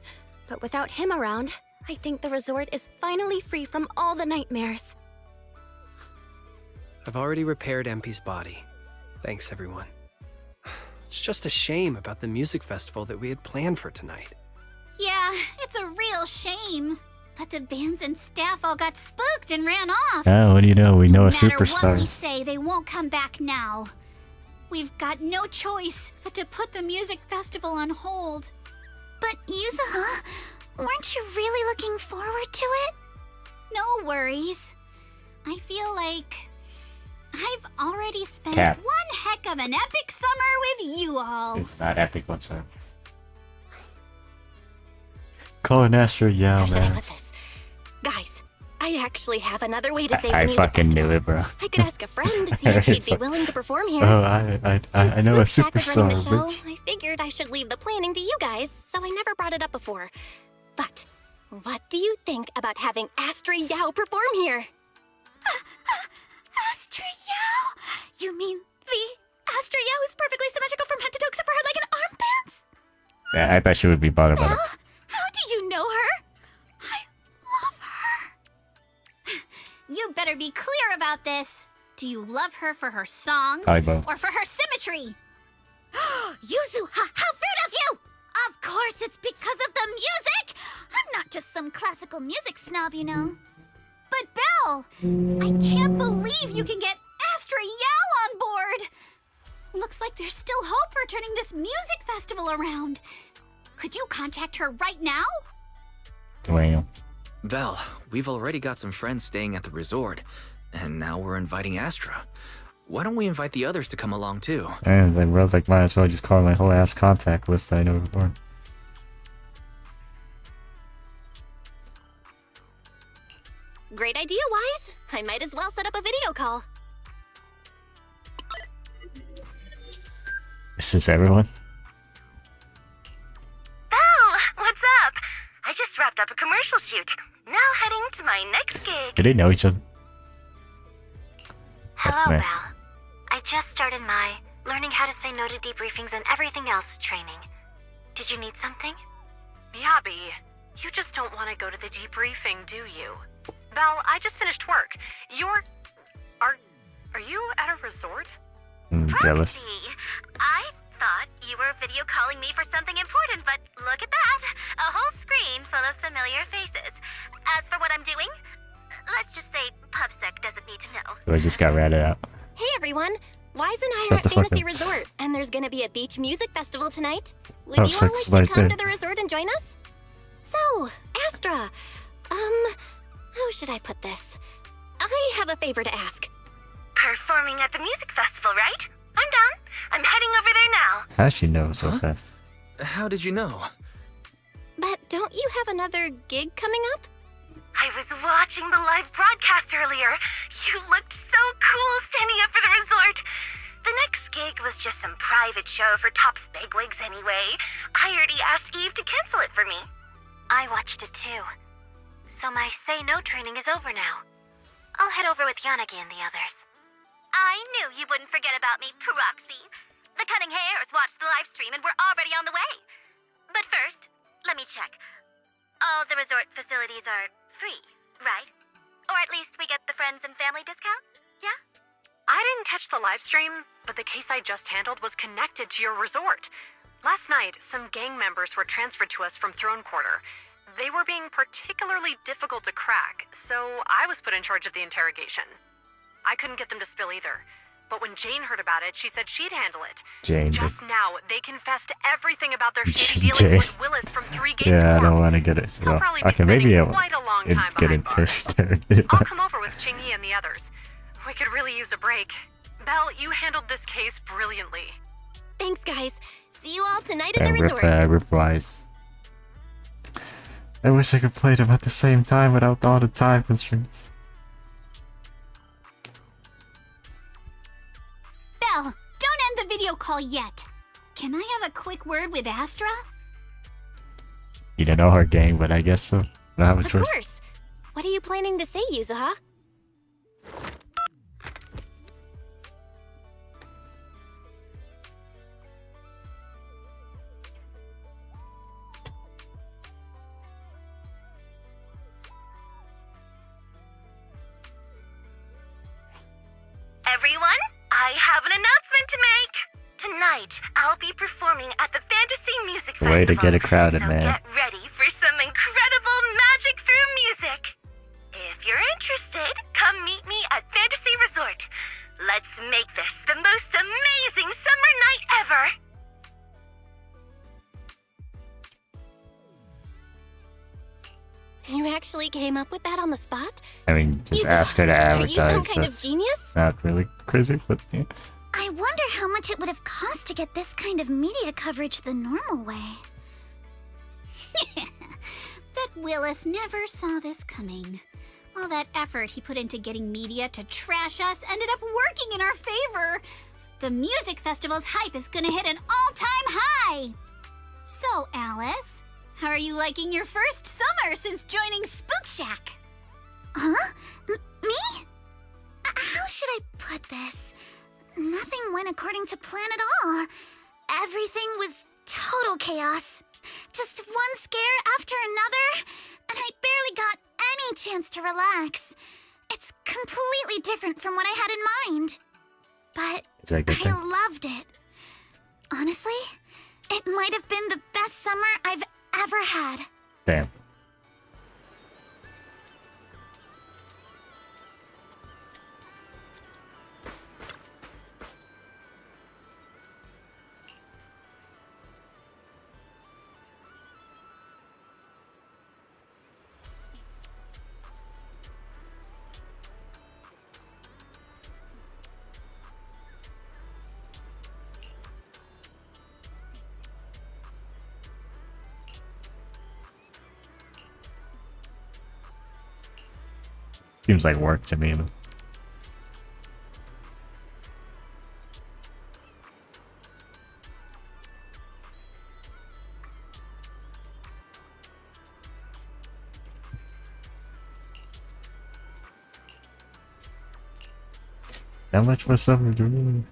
but without him around, I think the resort is finally free from all the nightmares. I've already repaired MP's body. Thanks, everyone. It's just a shame about the music festival that we had planned for tonight. Yeah, it's a real shame. But the bands and staff all got spooked and ran off. Oh, what do you know? We know a No matter what superstar. we say, they won't come back now. We've got no choice but to put the music festival on hold. But Yuzuha, weren't you really looking forward to it? No worries. I feel like I've already spent Cap. one heck of an epic summer with you all. It's not epic whatsoever. Call an Astro Yao, How should I man. put this? Guys, I actually have another way to save the I music fucking festival. knew it, bro. I could ask a friend to see if she'd be willing to perform here. Oh, I know a Since Spook Shack was running superstar, the show, bitch. I figured I should leave the planning to you guys, so I never brought it up before. But what do you think about having Astra Yao perform here? Astra Yao? You mean the Astra Yao who's perfectly symmetrical from head to toe except for her leg and armpits? Yeah, I thought she would be bothered about it. How do you know her? I love her. You better be clear about this. Do you love her for her songs Probably both. or for her symmetry? Yuzuha, how rude of you! Of course it's because of the music! I'm not just some classical music snob, you know. But Belle, I can't believe you can get Astra Yao on board. Looks like there's still hope for turning this music festival around. Could you contact her right now? Dwayne. Val, we've already got some friends staying at the resort, and now we're inviting Astra. Why don't we invite the others to come along too? And I wrote like might as well just call my whole ass contact list that I know before. Great idea, Wise. I might as well set up a video call. This is everyone? Belle, what's up? I just wrapped up a commercial shoot. Now heading to my next gig. Do they know each other? That's Hello, nice. Val. I just started my learning how to say no to debriefings and everything else training. Did you need something? Yabi, you just don't want to go to the debriefing, do you? Val, I just finished work. Are you at a resort? Jealous. Proxy, I thought you were video calling me for something important, but look at that! A whole screen full of familiar faces. As for what I'm doing, let's just say PubSec doesn't need to know. So I just got ratted out. Hey everyone, Wise and I Shut are at the fuck Fantasy up. Resort, and there's gonna be a beach music festival tonight. Would Oh, you all sex like right to come there. to the resort and join us? So, Astra, how should I put this? I have a favor to ask. Performing at the music festival, right? I'm down. I'm heading over there now. How does she know so fast? How did you know? But don't you have another gig coming up? I was watching the live broadcast earlier. You looked so cool standing up for the resort. The next gig was just some private show for Top's bigwigs anyway. I already asked Eve to cancel it for me. I watched it too. So my say no training is over now. I'll head over with Yanagi and the others. I knew you wouldn't forget about me, Proxy. The Cunning Hairs watched the live stream and we're already on the way. But first, let me check. All the resort facilities are free, right? Or at least we get the friends and family discount? Yeah? I didn't catch the live stream, but the case I just handled was connected to your resort. Last night, some gang members were transferred to us from Throne Quarter. They were being particularly difficult to crack, so I was put in charge of the interrogation. I couldn't get them to spill either, but when Jane heard about it, she said she'd handle it. Jane. Just now, they confessed everything about their shady Jane. dealings with Willis from Three Gates Yeah, I Corp. don't want to get it. He'll Well, probably be okay, maybe spending I'll quite a long time get behind into I'll come over with Chingy and the others. We could really use a break. Belle, you handled this case brilliantly. Thanks, guys. See you all tonight at the resort. replies. I wish I could play them at the same time without all the time constraints. Belle, don't end the video call yet. Can I have a quick word with Astra? You don't know her gang, but I guess so. Don't have a Of choice. course. What are you planning to say, Yuzuha? Everyone, I have an announcement to make. Tonight, I'll be performing at the Fantasy Music Festival. Way to get it crowded, so man. get ready for some incredible magic through music. If you're interested, come meet me at Fantasy Resort. Let's make this the most amazing summer night ever. You actually came up with that on the spot? I mean, just Yuzuha, ask her to are you advertise. some kind of That's genius? not really crazy, but yeah. I wonder how much it would have cost to get this kind of media coverage the normal way. Bet Willis never saw this coming. All that effort he put into getting media to trash us ended up working in our favor. The music festival's hype is gonna hit an all-time high. So, Alice, how are you liking your first summer since joining Spook Shack? Huh? Me? How should I put this? Nothing went according to plan at all. Everything was total chaos. Just one scare after another, and I barely got any chance to relax. It's completely different from what I had in mind. But Is that a good thing? I loved it. Honestly, it might have been the best summer I've ever had. Damn. Seems like work to me. But... How much more stuff are doing?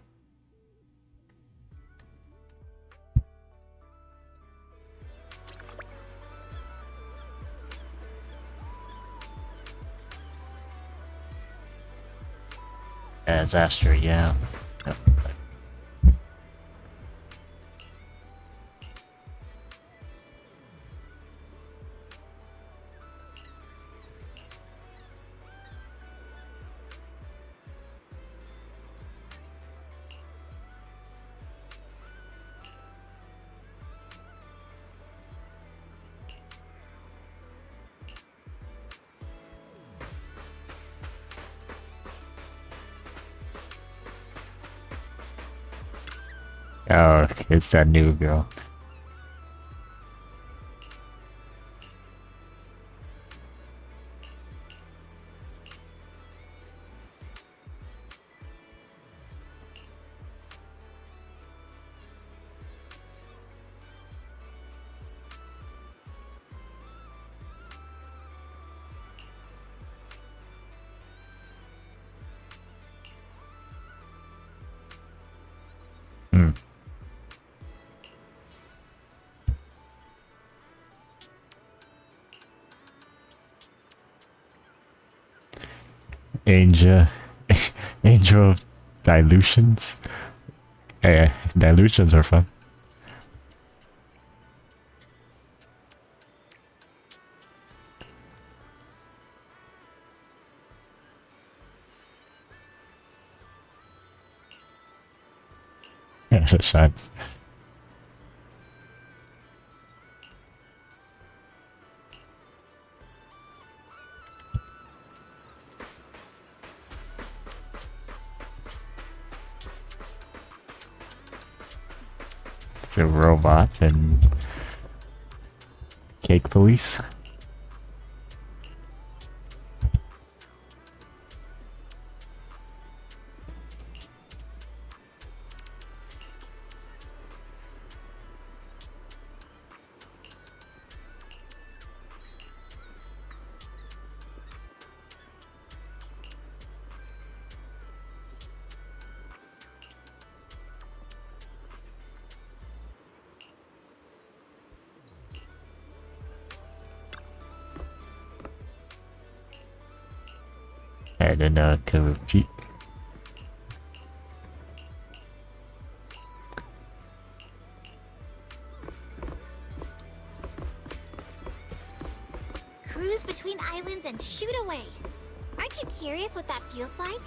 As Astra, yeah. Yep. Oh, it's that new girl. Angel of dilutions. Dilutions are fun. The shines. It's a robot and cake police. And then can repeat. Cruise between islands and shoot away. Aren't you curious what that feels like?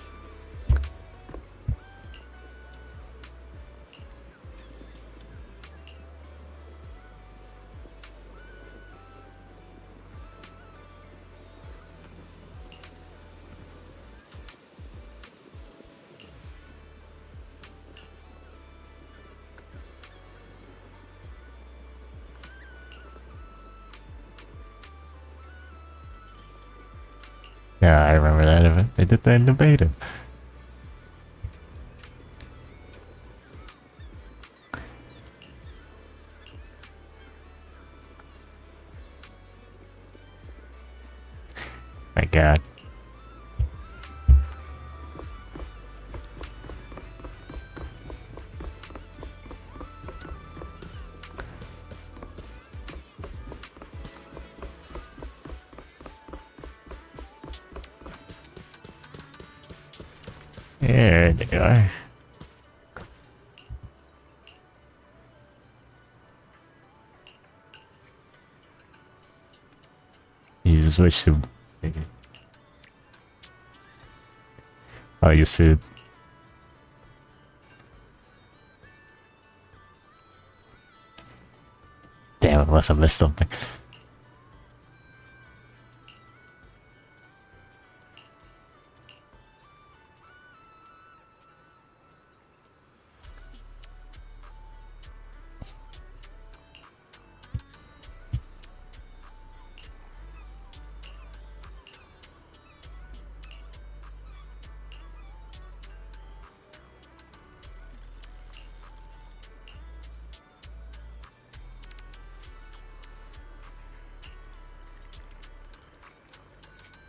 Yeah, I remember that event. They did that in the beta. My god. There they are. You switch to... Oh, use food. Damn, unless I missed something.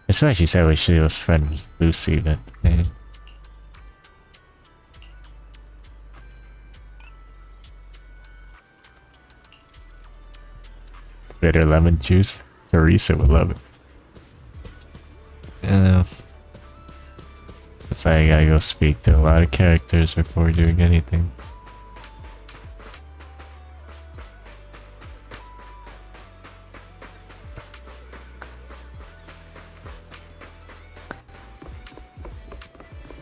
That's what she said when she was friends with Lucy, but... Bitter lemon juice? Teresa would love it. Looks like I gotta go speak to a lot of characters before doing anything.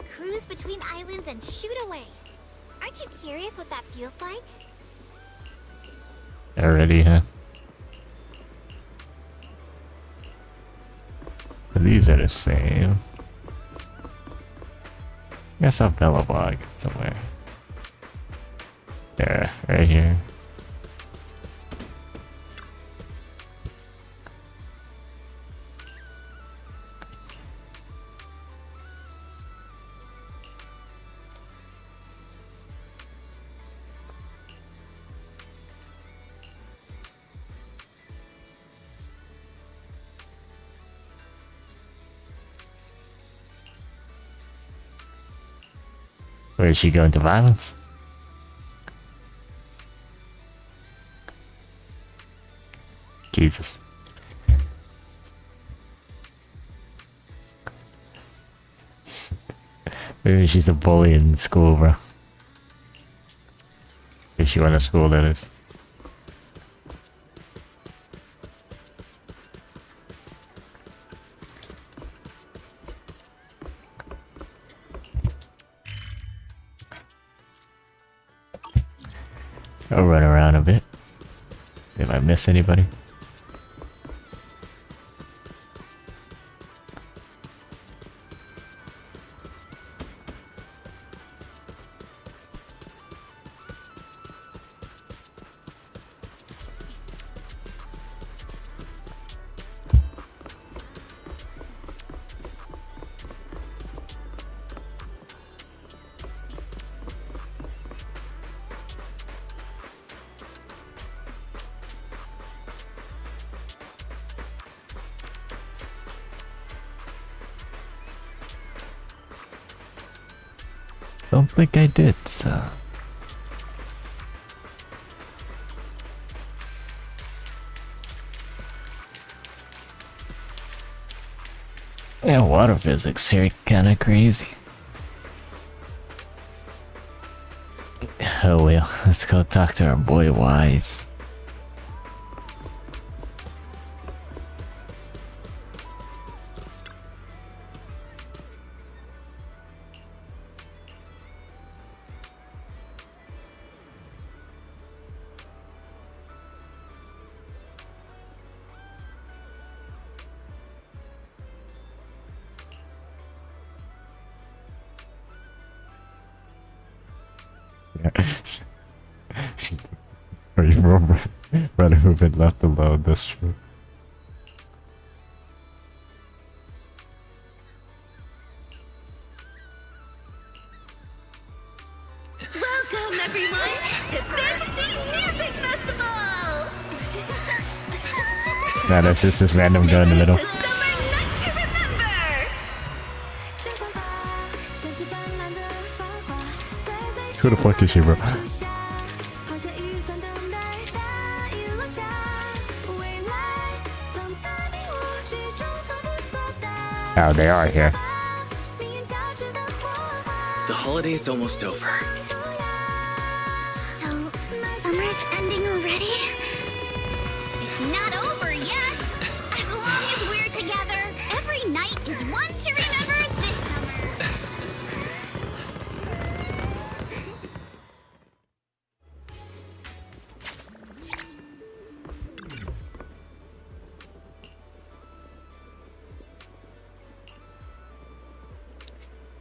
Cruise between islands and shoot away. Aren't you curious what that feels like? Already, huh? So these are the same. Guess I'll Bellabog somewhere. There, right here. Where is she going to violence? Jesus. Maybe she's a bully in school, bro. If she went to school, that is. I'll run around a bit. If I miss anybody. Don't think I did, so. Yeah, water physics here kinda crazy. Oh well, let's go talk to our boy Wise. Rather have been left alone, that's true. Welcome, everyone, to Fantasy Music Festival! Nah, that's just this random guy in the middle. Who the fuck is she, bro? Oh, they are here. The holiday's almost over. So, summer's ending already? It's not over yet! As long as we're together, every night is one to remember this summer.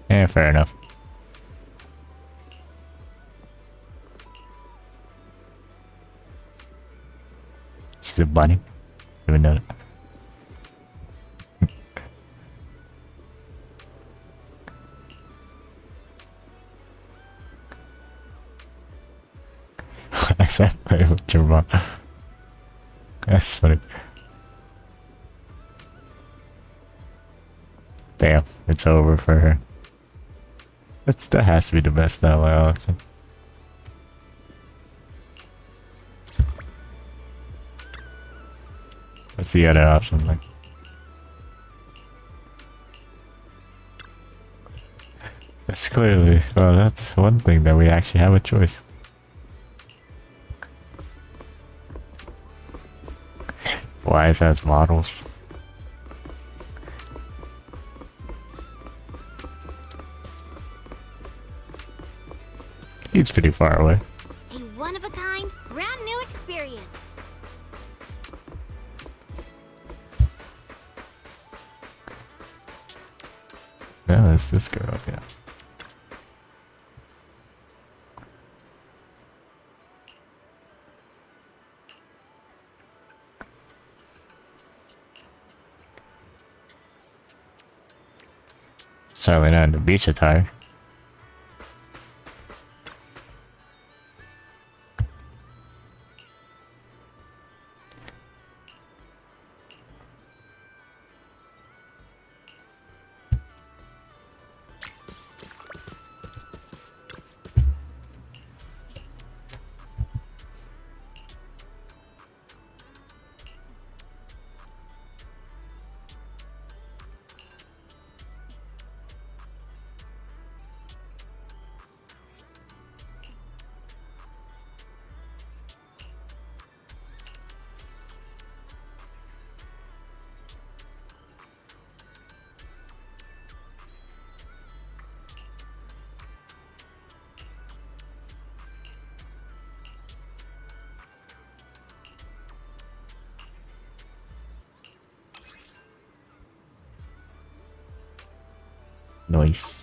Yeah, fair enough. She's a bunny. Even know that. I said play with your mom. That's funny. Damn, it's over for her. That has to be the best ally auction. What's the other option like? That's clearly, well, that's one thing that we actually have a choice. Wise has models. He's pretty far away. A one-of-a-kind, brand new experience. No, it's this girl, yeah. Certainly not in the beach attire. Nice.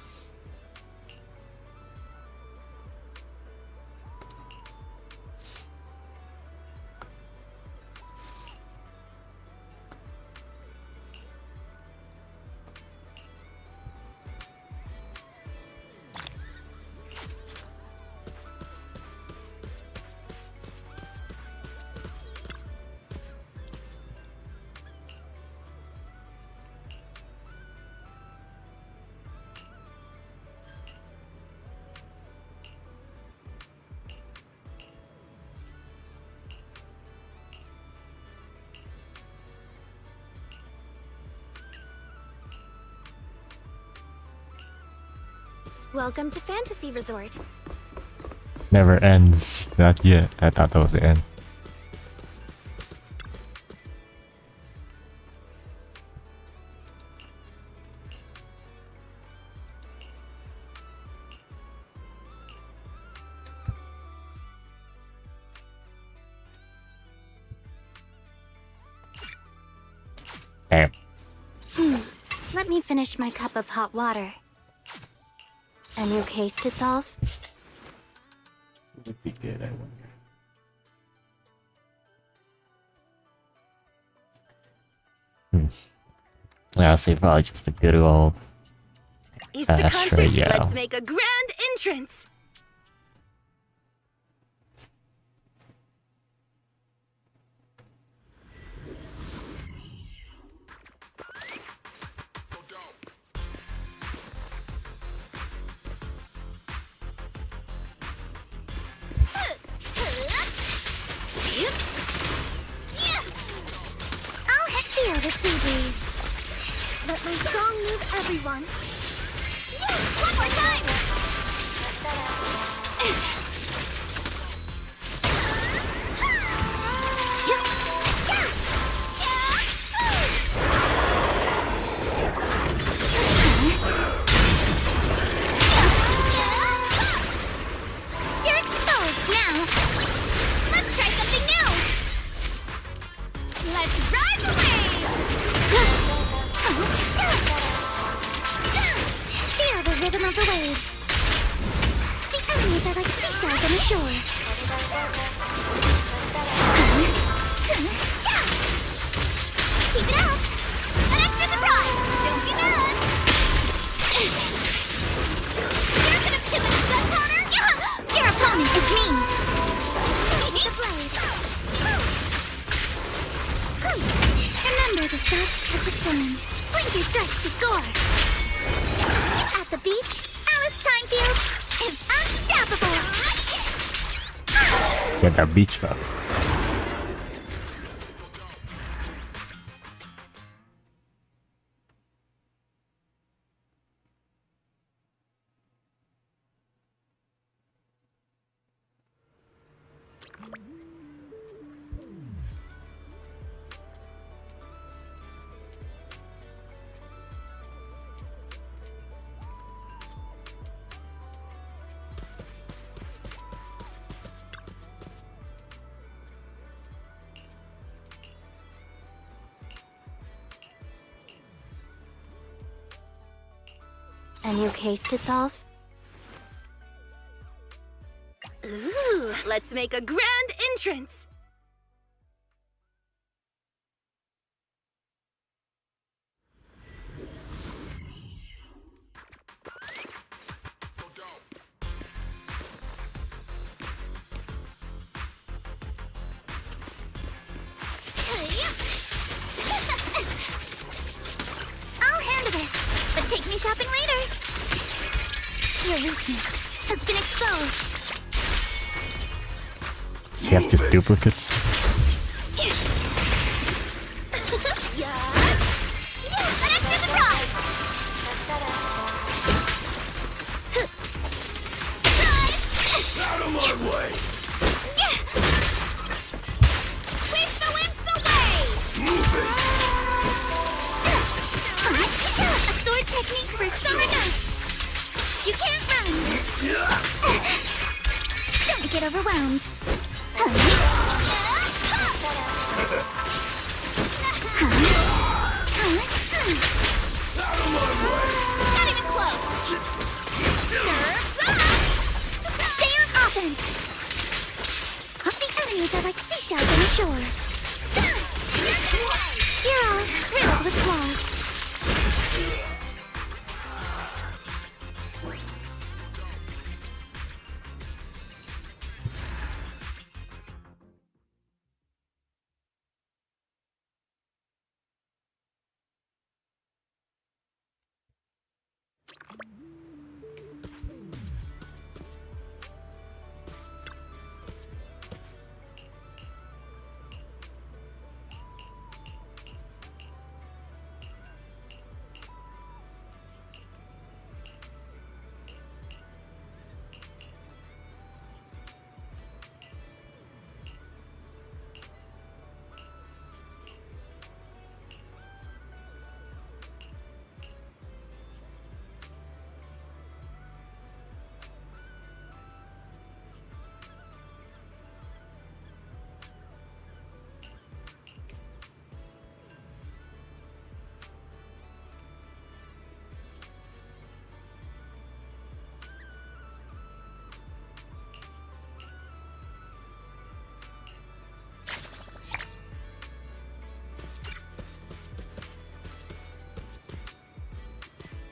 Welcome to Fantasy Resort. Never ends. Not yet. I thought that was the end. Damn. Let me finish my cup of hot water. A new case to solve? Would be good, I wonder. Yeah, I'll say probably just a good old Is the Astra, concert? yeah. Let's make a grand entrance. Feel the sea breeze. Let my song move everyone. One more time! You're exposed now. Let's try something new! Let's ride the wave! Feel the rhythm of the waves. The enemies are like seashells on the shore. Keep it up! An extra surprise! Don't be mad! You're gonna chip it, gunpowder! Your opponent is me. The blade. Remember the soft touch of sand. Blink your strikes to score. At the beach, Alice Timefield is unstoppable. Get that beach up. A new case to solve? Ooh, let's make a grand entrance. I'll handle this, but take me shopping later. Your weakness has been exposed. She has just duplicates. An extra surprise! Out of my way! Sweep the wimps away! Move it! A sword technique for summer nights. You can't run. Don't get overwhelmed. Out of my way! Not even close! seashells on the shore. You're all riddled with flaws.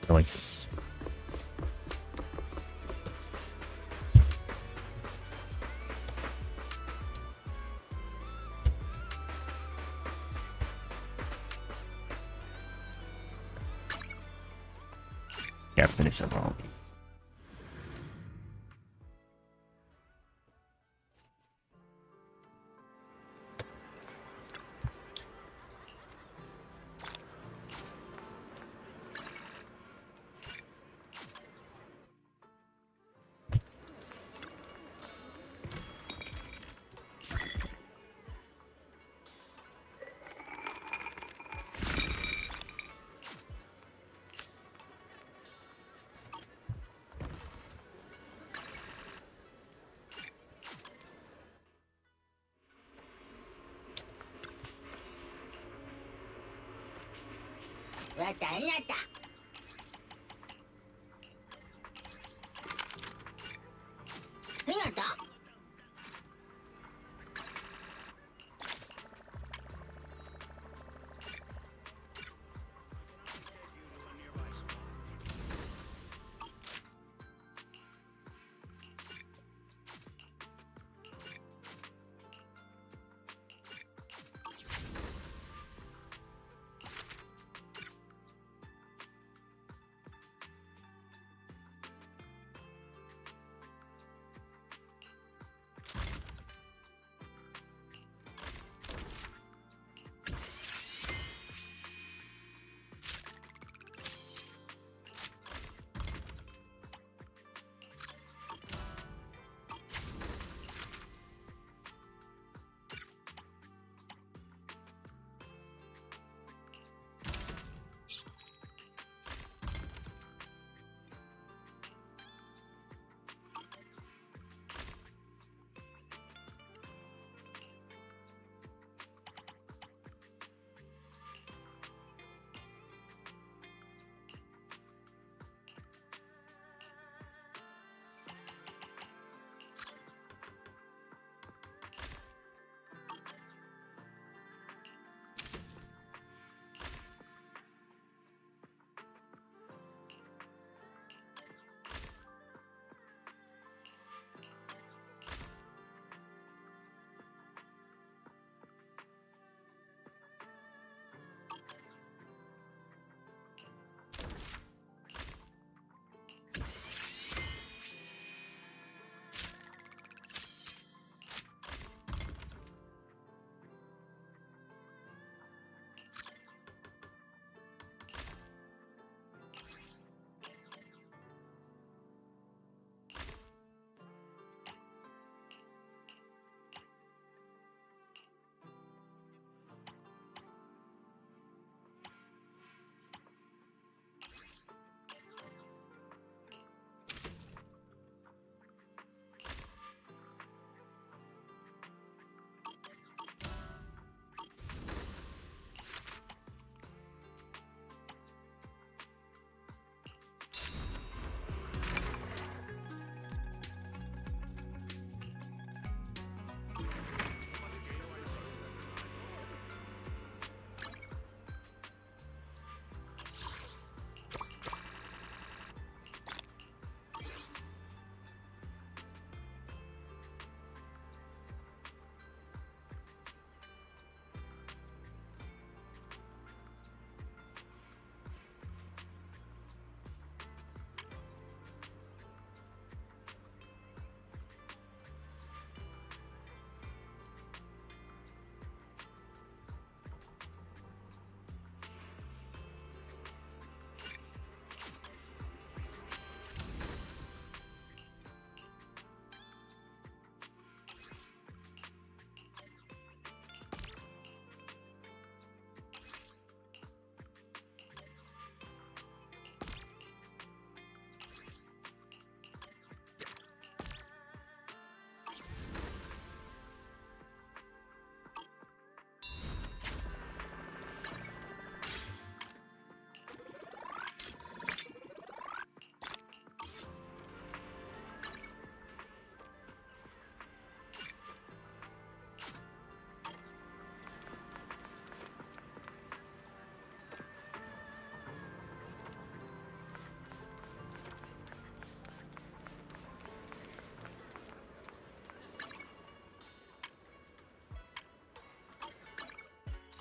Nice. Yeah, finish up all these.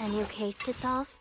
A new case to solve?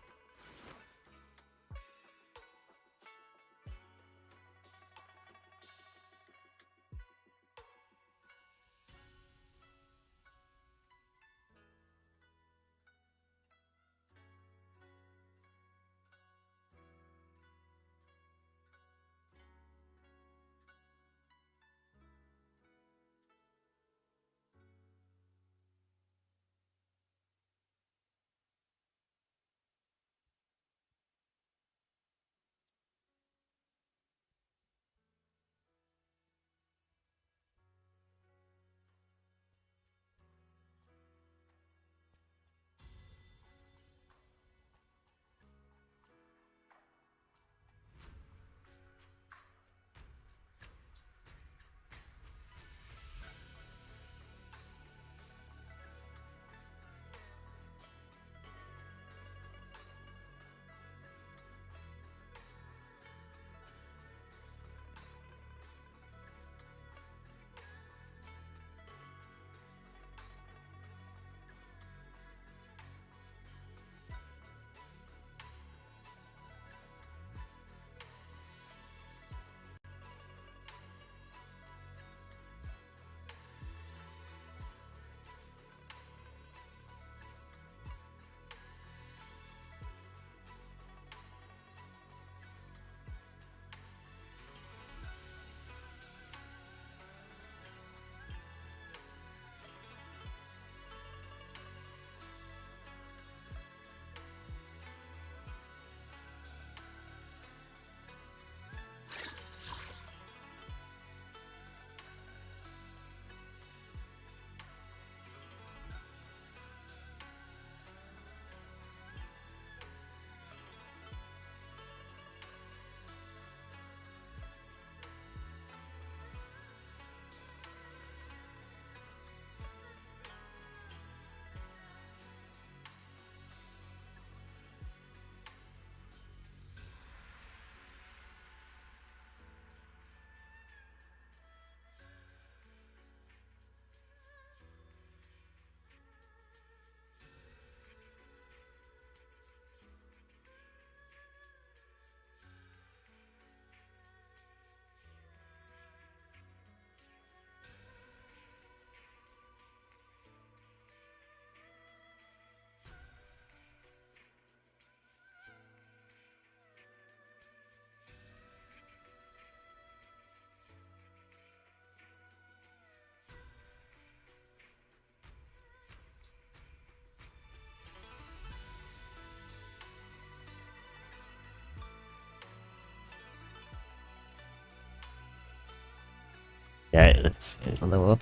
Yeah, it's a level up.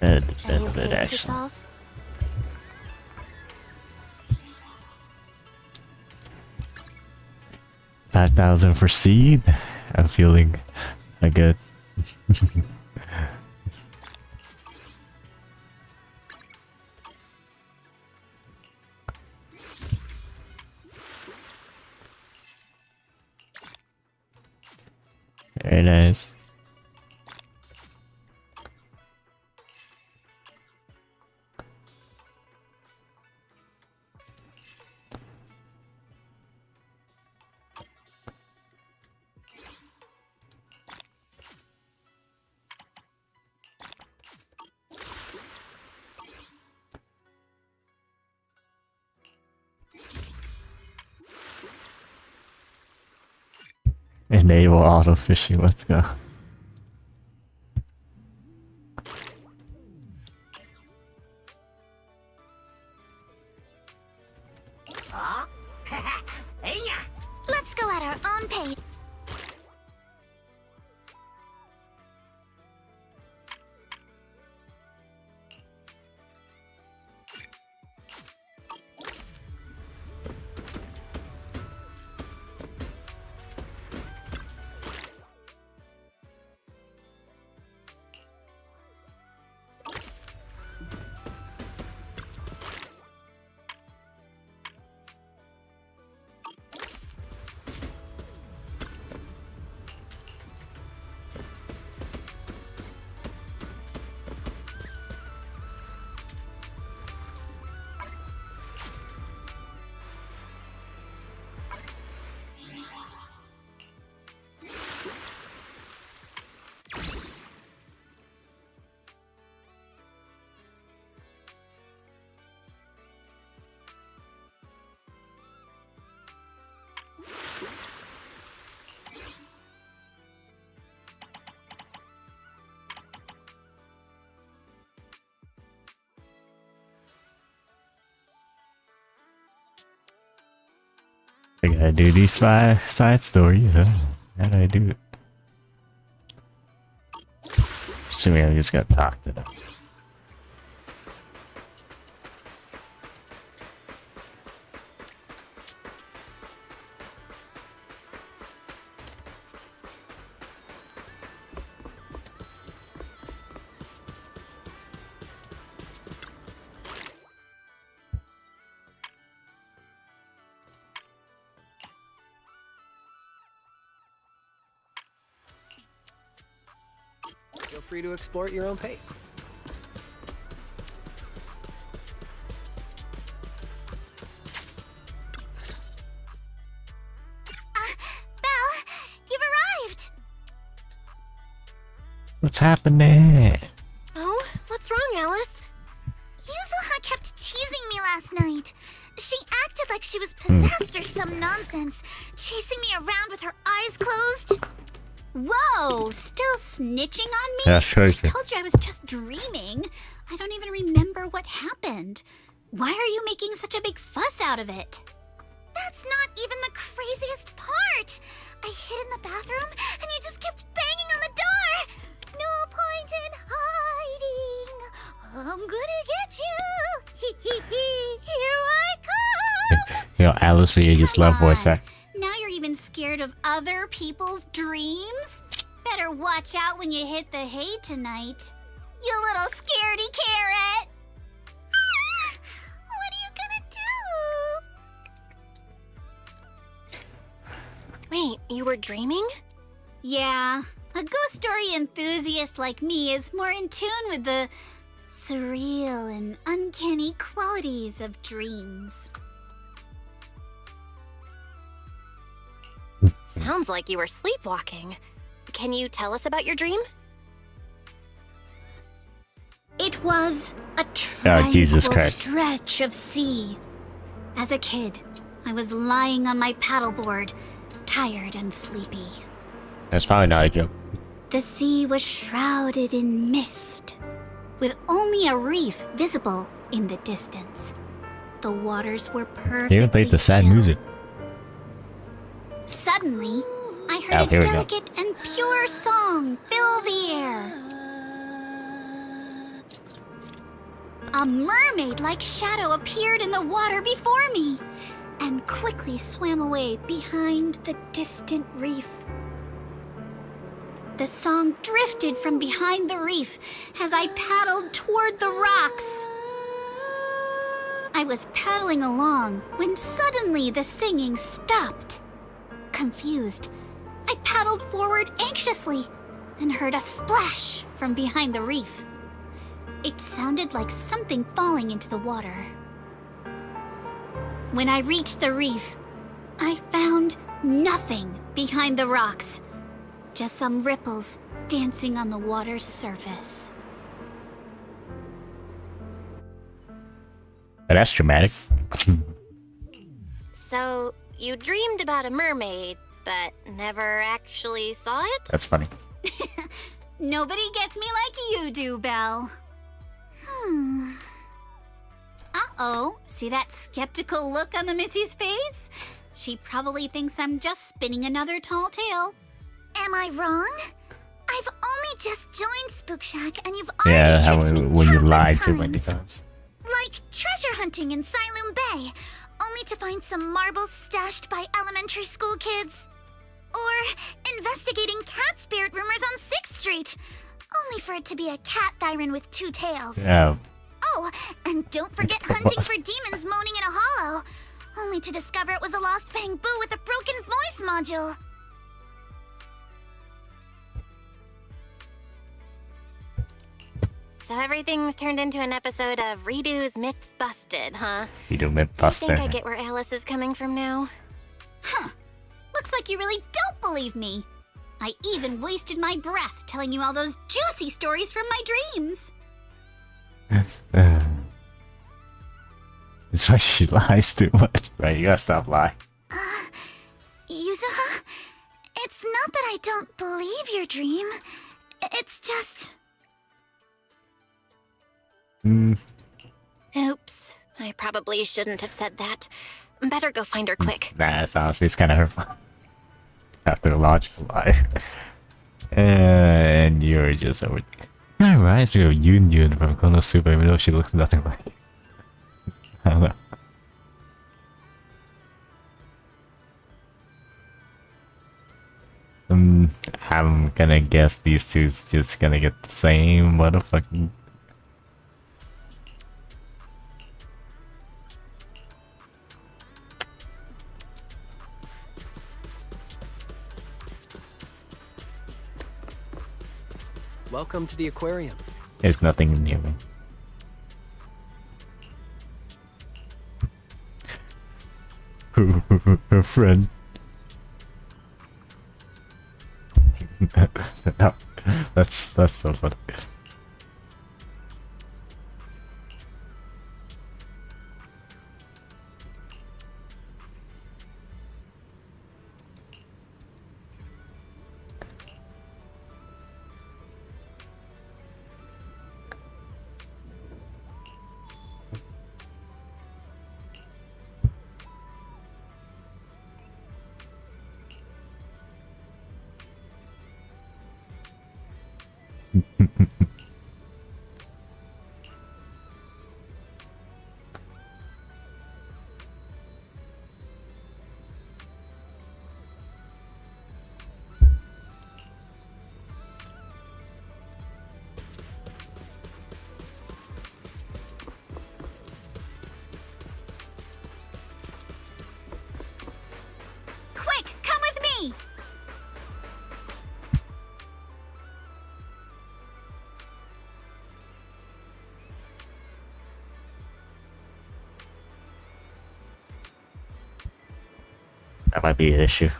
A new case to solve? 5,000 for seed. I'm feeling good. Very nice. Enable auto fishing, let's go. Let's go at our own pace. I gotta do these 5 side stories, huh? How do I do it? Assuming I just gotta talk to them. Feel free to explore at your own pace. Belle, you've arrived! What's happening? Oh, what's wrong, Alice? Yuzuha kept teasing me last night. She acted like she was possessed or some nonsense, chasing me around with her eyes closed. Whoa, still snitching on me? Yeah, sure. I told you I was just dreaming. I don't even remember what happened. Why are you making such a big fuss out of it? That's not even the craziest part. I hid in the bathroom and you just kept banging on the door. No point in hiding. I'm gonna get you. Here I come. You know, Alice, we just love voice act. Now you're even scared of other people's dreams? Better watch out when you hit the hay tonight. You little scaredy carrot! Ah! What are you gonna do? Wait, you were dreaming? Yeah, a ghost story enthusiast like me is more in tune with the surreal and uncanny qualities of dreams. Sounds like you were sleepwalking. Can you tell us about your dream? It was a Jesus tranquil Christ. stretch of sea. As a kid, I was lying on my paddleboard, tired and sleepy. That's probably not a joke. The sea was shrouded in mist, with only a reef visible in the distance. The waters were perfectly They even played the sad still. music. Suddenly, I Oh, heard here a we go. delicate and pure song fill the air. A mermaid-like shadow appeared in the water before me and quickly swam away behind the distant reef. The song drifted from behind the reef as I paddled toward the rocks. I was paddling along when suddenly the singing stopped. Confused, I paddled forward anxiously and heard a splash from behind the reef. It sounded like something falling into the water. When I reached the reef, I found nothing behind the rocks, just some ripples dancing on the water's surface. That's dramatic. So, you dreamed about a mermaid, but never actually saw it? That's funny. Nobody gets me like you do, Belle. Uh-oh, see that skeptical look on the Missy's face? She probably thinks I'm just spinning another tall tale. Am I wrong? I've only just joined Spook Shack and you've already Yeah, how tricked me when you countless lied too many times. times. Like treasure hunting in Siloam Bay, only to find some marbles stashed by elementary school kids. Or investigating cat spirit rumors on 6th Street, only for it to be a cat siren with 2 tails. Yeah. Oh, and don't forget hunting for demons moaning in a hollow, only to discover it was a lost bamboo with a broken voice module. So everything's turned into an episode of Redo's Myths Busted, huh? You do myth I busting. think I get where Alice is coming from now. Huh. Looks like you really don't believe me. I even wasted my breath telling you all those juicy stories from my dreams. That's why she lies too much. Right, you gotta stop lying. Yuzuha, it's not that I don't believe your dream. It's just... Mm. Oops, I probably shouldn't have said that. Better go find her quick. Nah, it's honestly, it's kind of her fault. After the logical lie. And you're just over. Kind of reminds me of Yun Yun from Konosuba, even though she looks nothing like it. I don't know. I'm gonna guess these two's just gonna get the same motherfucking. Welcome to the aquarium. There's nothing near me. Her friend. No, that's so funny. Quick, come with me! That might be an issue.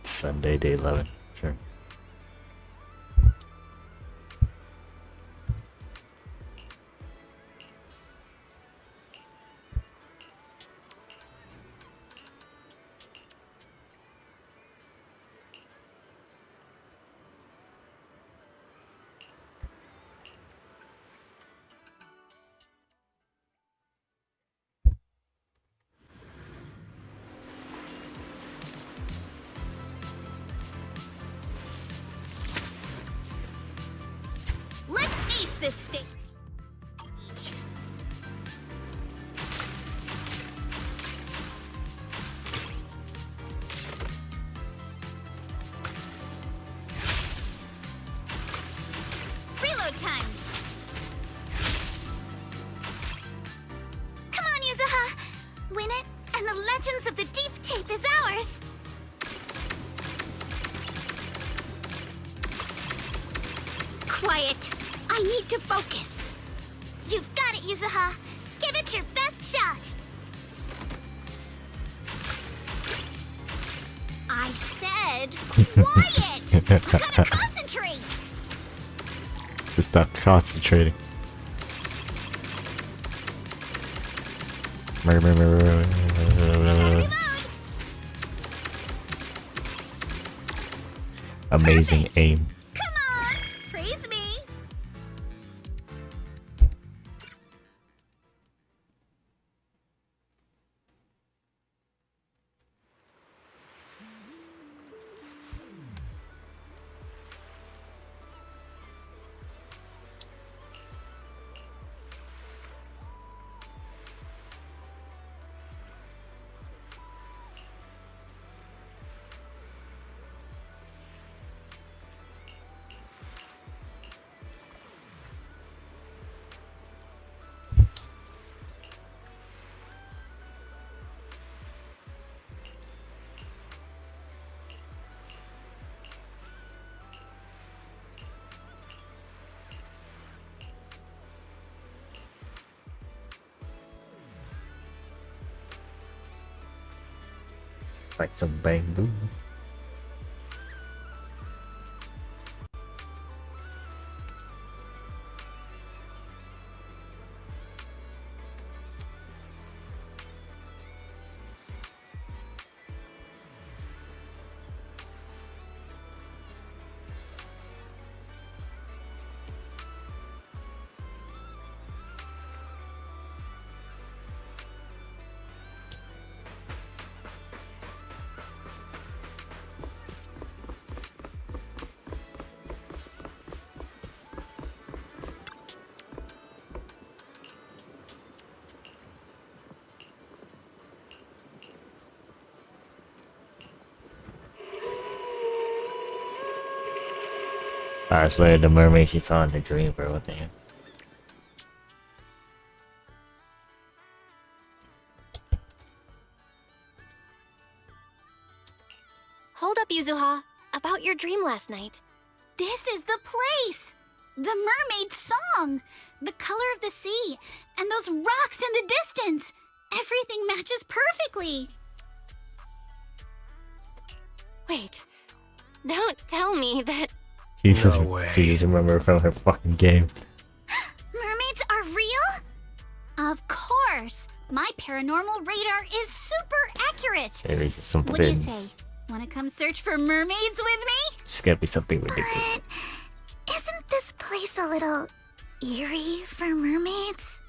Sunday, day 11. Sure. Let's ace this stage. Reload time. Come on, Yuzuha. Win it, and the Legends of the Deep tape is ours. Quiet. I need to focus. You've got it, Yuzuha. Give it your best shot. I said quiet. I gotta concentrate. Just stop concentrating. Amazing aim. Come on, praise me. Like some bamboo. Alright, so the mermaid she saw in the dream, bro. What the hell? Hold up, Yuzuha. About your dream last night. This is the place! The mermaid song! The color of the sea, and those rocks in the distance! Everything matches perfectly! Wait. Don't tell me that... She just remember from her fucking game. Mermaids are real? Of course! My paranormal radar is super accurate! There is some What do you fins. say? Wanna come search for mermaids with me? It's gotta be something ridiculous. Isn't this place a little eerie for mermaids?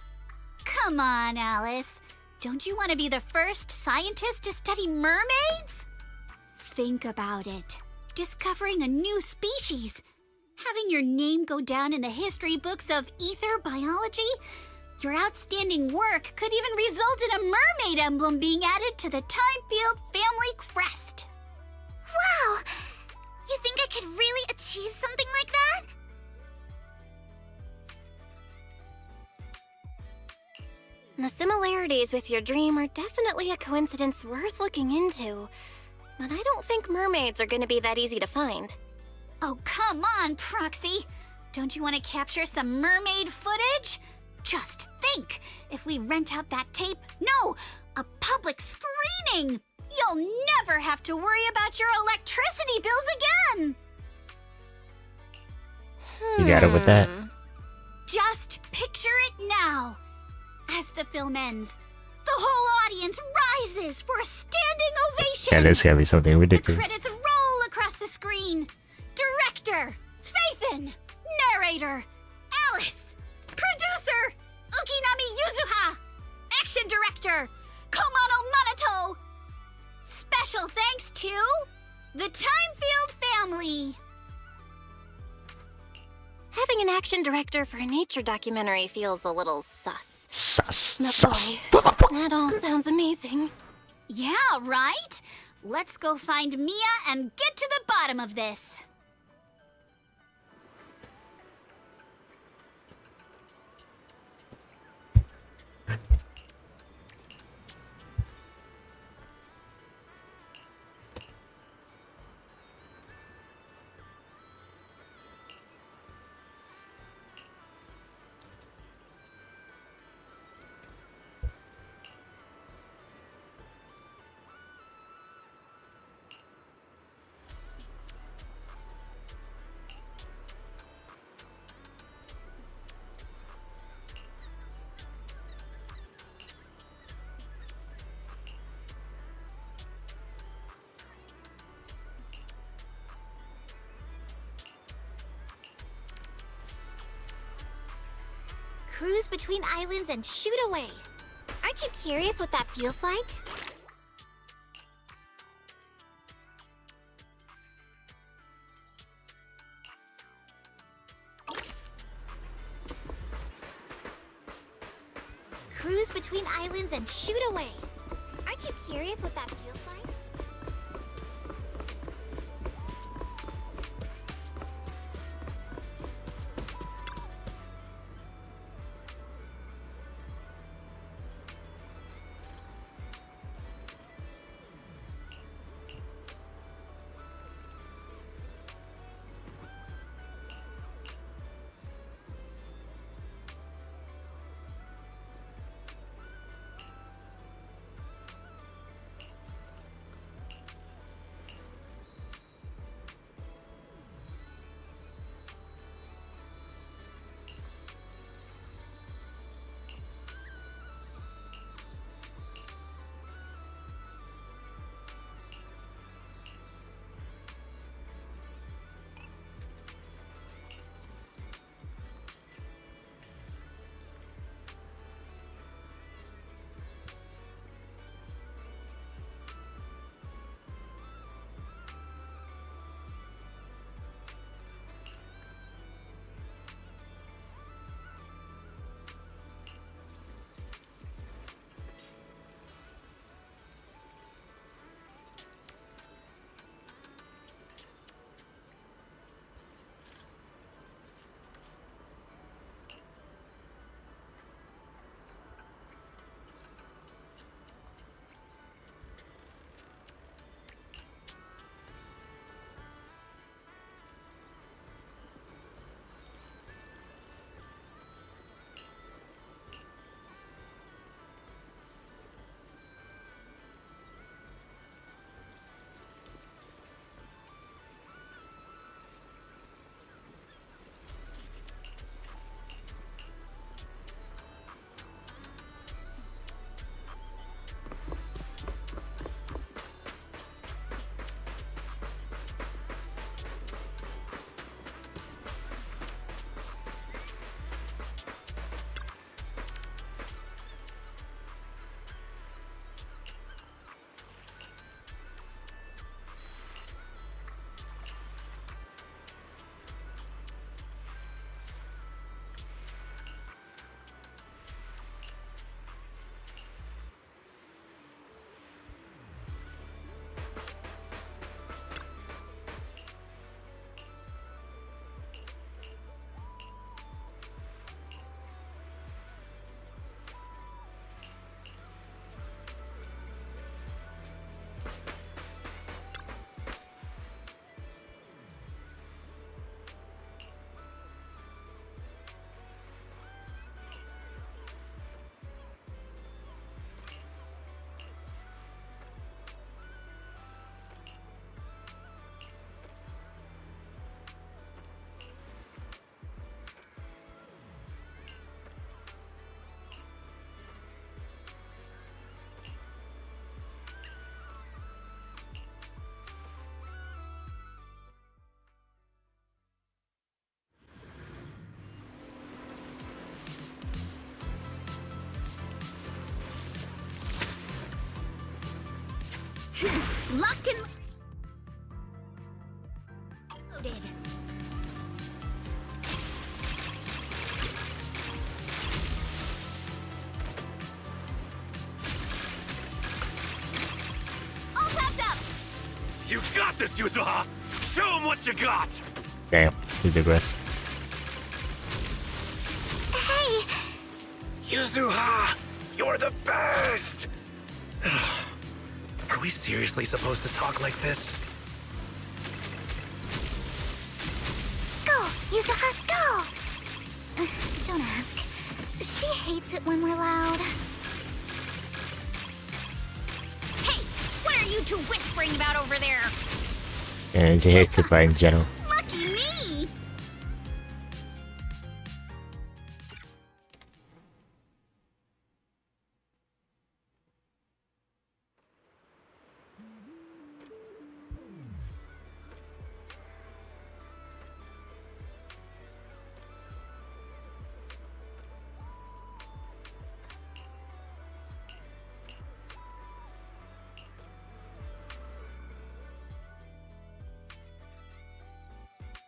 Come on, Alice. Don't you want to be the first scientist to study mermaids? Think about it. Discovering a new species. Having your name go down in the history books of ether biology. Your outstanding work could even result in a mermaid emblem being added to the Timefield family crest. Wow! You think I could really achieve something like that? The similarities with your dream are definitely a coincidence worth looking into. But I don't think mermaids are gonna be that easy to find. Oh, come on, Proxy. Don't you want to capture some mermaid footage? Just think, if we rent out that tape, no, a public screening, you'll never have to worry about your electricity bills again. You got it with that? Just picture it now. As the film ends, the whole audience rises for a standing ovation. Yeah, there's gotta be something The ridiculous. credits roll across the screen. Director, Faithin. Narrator, Alice. Producer, Ukinami Yuzuha. Action director, Komano Manato. Special thanks to the Timefield family. Having an action director for a nature documentary feels a little sus. Sus. But boy, that all sounds amazing. Yeah, right? Let's go find Mia and get to the bottom of this. Cruise between islands and shoot away. Aren't you curious what that feels like? Cruise between islands and shoot away. Aren't you curious what that feels like? locked in. Loaded. All tapped up. You got this, Yuzuha! Show him what you got! Damn, he digressed. Hey! Yuzuha! You're the best! Are we seriously supposed to talk like this? Go, Yuzuha, go! Don't ask. She hates it when we're loud. Hey! What are you two whispering about over there? And she hates it in general. Lucky me!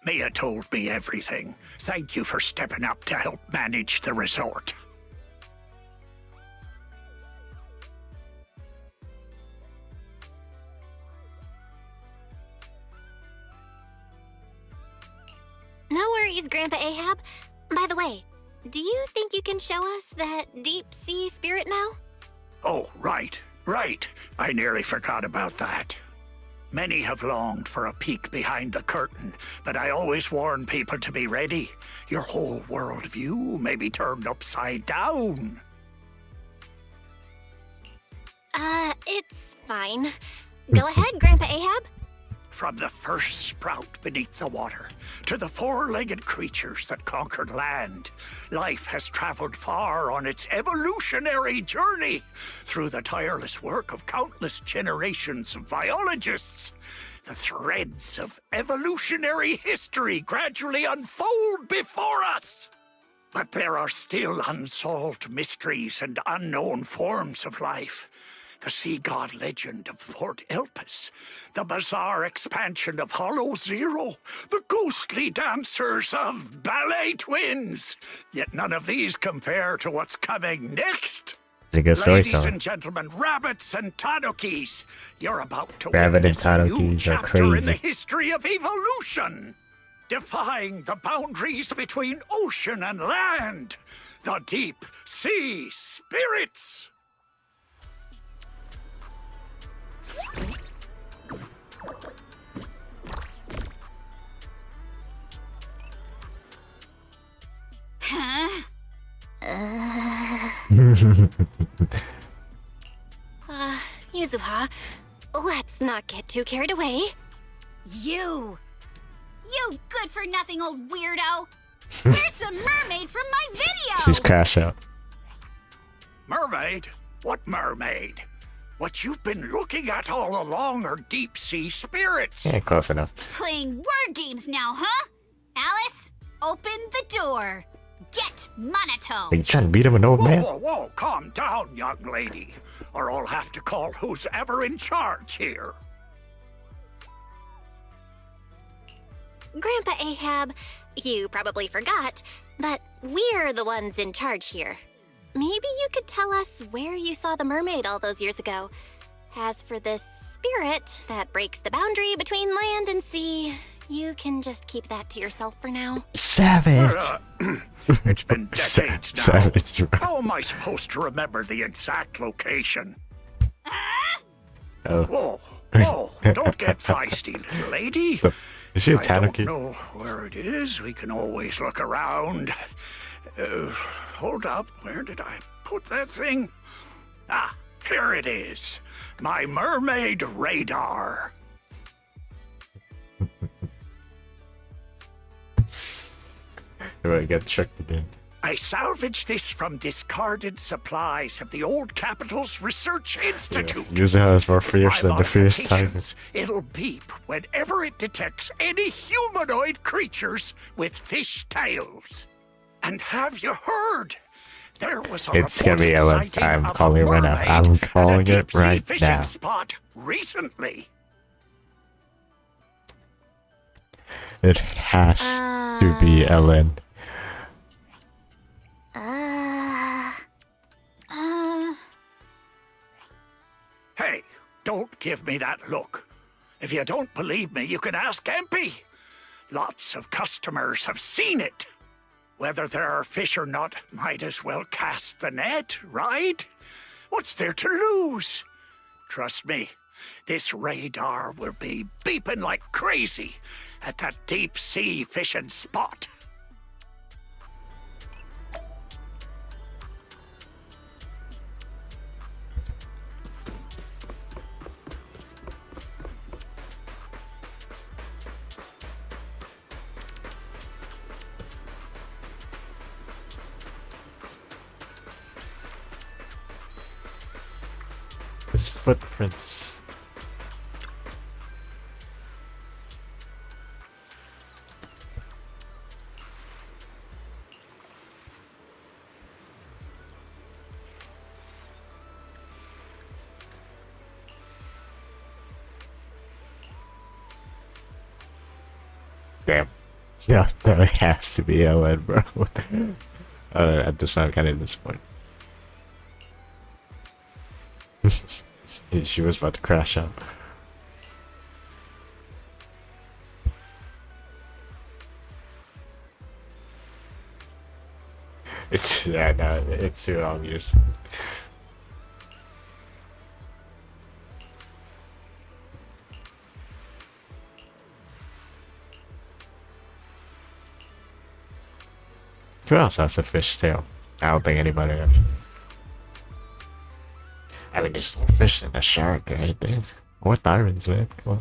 Mia told me everything. Thank you for stepping up to help manage the resort. No worries, Grandpa Ahab. By the way, do you think you can show us that deep sea spirit now? Oh, right. I nearly forgot about that. Many have longed for a peek behind the curtain, but I always warn people to be ready. Your whole worldview may be turned upside down. It's fine. Go ahead, Grandpa Ahab. From the first sprout beneath the water to the four-legged creatures that conquered land, life has traveled far on its evolutionary journey through the tireless work of countless generations of biologists. The threads of evolutionary history gradually unfold before us. But there are still unsolved mysteries and unknown forms of life. The sea god legend of Port Elpis, the bizarre expansion of Hollow Zero, the ghostly dancers of Ballet Twins. Yet none of these compare to what's coming next. It's a good Ladies storyteller. and gentlemen, rabbits and tanukis, you're about to Rabbit and witness a new tanukis are chapter in the crazy. history of evolution. Defying the boundaries between ocean and land. The deep sea spirits. Huh? Yuzuha, let's not get too carried away. You good-for-nothing old weirdo! Where's the mermaid from my video? She's CRASHOUT. Mermaid? What mermaid? What you've been looking at all along are deep-sea spirits. Yeah, close enough. Playing word games now, huh? Alice, open the door. Get monotone. Are you trying to beat him an old man? Whoa, calm down, young lady, or I'll have to call who's ever in charge here. Grandpa Ahab, you probably forgot, but we're the ones in charge here. Maybe you could tell us where you saw the mermaid all those years ago. As for this spirit that breaks the boundary between land and sea, you can just keep that to yourself for now. Savage! It's been decades now. Savage. How am I supposed to remember the exact location? Oh. Whoa, don't get feisty, little lady. Is she a I tanuki? don't know where it is. We can always look around. Hold up. Where did I put that thing? Ah, here it is. My mermaid radar. Everybody get checked again. I salvaged this from discarded supplies of the Old Capital's Research Institute. Yuzuha is more fierce than the fierce tiger. Modifications, it'll beep whenever it detects any humanoid creatures with fish tails. And have you heard? There was a It's gonna be reported Ellen. sighting I'm of a calling it right now. mermaid I'm at a calling it deep-sea right fishing now. spot recently. It has to be Ellen. Hey, don't give me that look. If you don't believe me, you can ask MP. Lots of customers have seen it. Whether there are fish or not, might as well cast the net, right? What's there to lose? Trust me, this radar will be beeping like crazy at that deep sea fishing spot. His footprints. Damn. Yeah, no, it has to be Ellen, bro. At this point, I'm kind of disappointed. She was about to crash out. It's yeah, no, it's too obvious. Who else has a fish tail? I don't think anybody else. I mean, there's no fish in a shark, right, dude? Or sirens, man. Come on.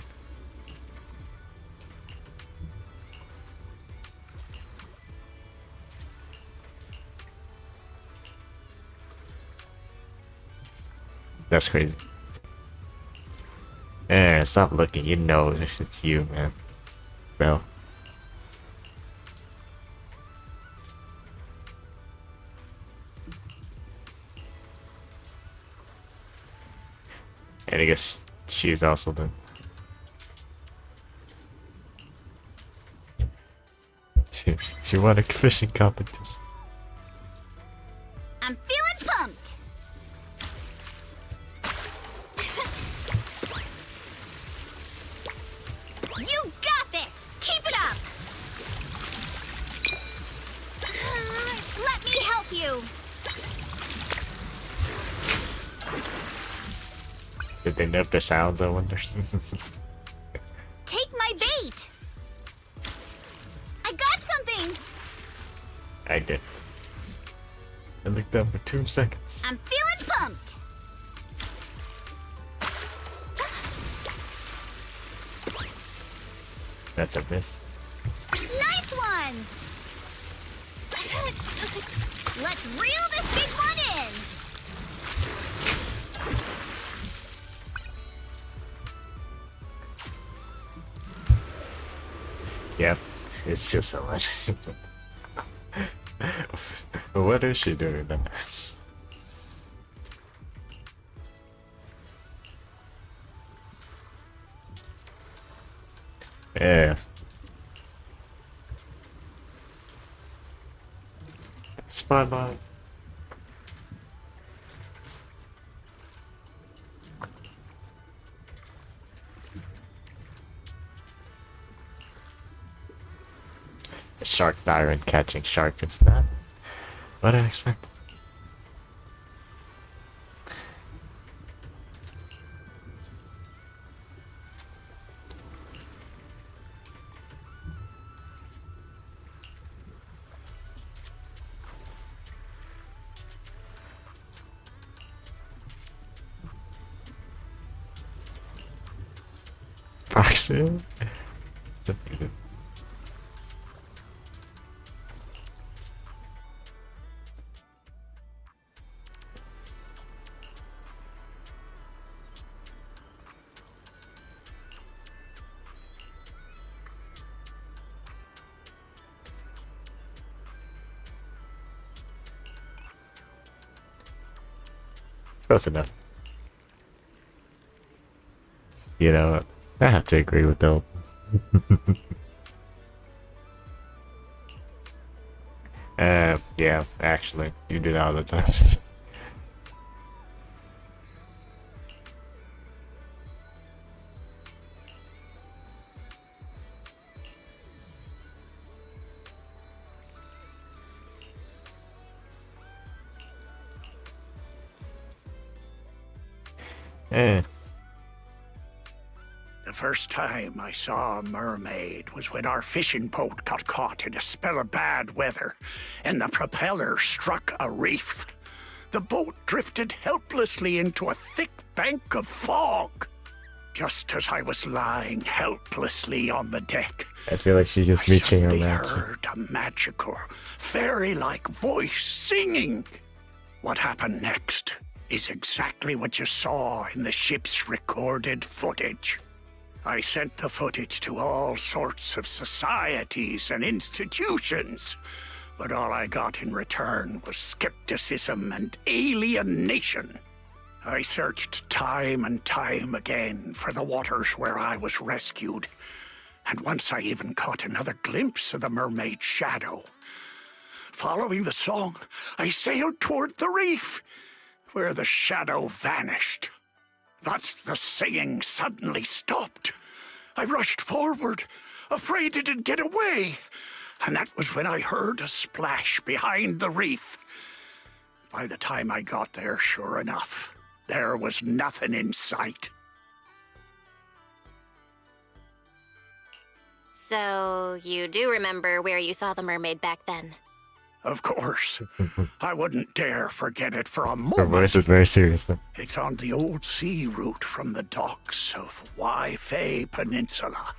That's crazy. Eh, stop looking. You know if it's you, man. No. And I guess she's also the... She won a fishing competition. I'm feeling pumped. You got this. Keep it up. Let me help you. Did they nerf the sounds, I wonder? Take my bait. I got something. I did. I looked up for 2 seconds. I'm feeling pumped. That's a miss. Nice one. Let's reel this big one in. Yep, it's just a lot. What is she doing then? Yeah. It's my mind. Shark siren catching shark is that what I expect? Proxy? Close enough. You know, I have to agree with Bill. Yeah, actually, you do that all the time. Eh. The first time I saw a mermaid was when our fishing boat got caught in a spell of bad weather, and the propeller struck a reef. The boat drifted helplessly into a thick bank of fog. Just as I was lying helplessly on the deck, I feel like she's just reaching her I match. heard a magical, fairy-like voice singing. What happened next is exactly what you saw in the ship's recorded footage. I sent the footage to all sorts of societies and institutions, but all I got in return was skepticism and alienation. I searched time and time again for the waters where I was rescued, and once I even caught another glimpse of the mermaid's shadow. Following the song, I sailed toward the reef, where the shadow vanished. But the singing suddenly stopped. I rushed forward, afraid it would get away, and that was when I heard a splash behind the reef. By the time I got there, sure enough, there was nothing in sight. So, you do remember where you saw the mermaid back then? Of course. I wouldn't dare forget it for a Her moment. voice is very serious though. It's on the old sea route from the docks of Waifei Peninsula,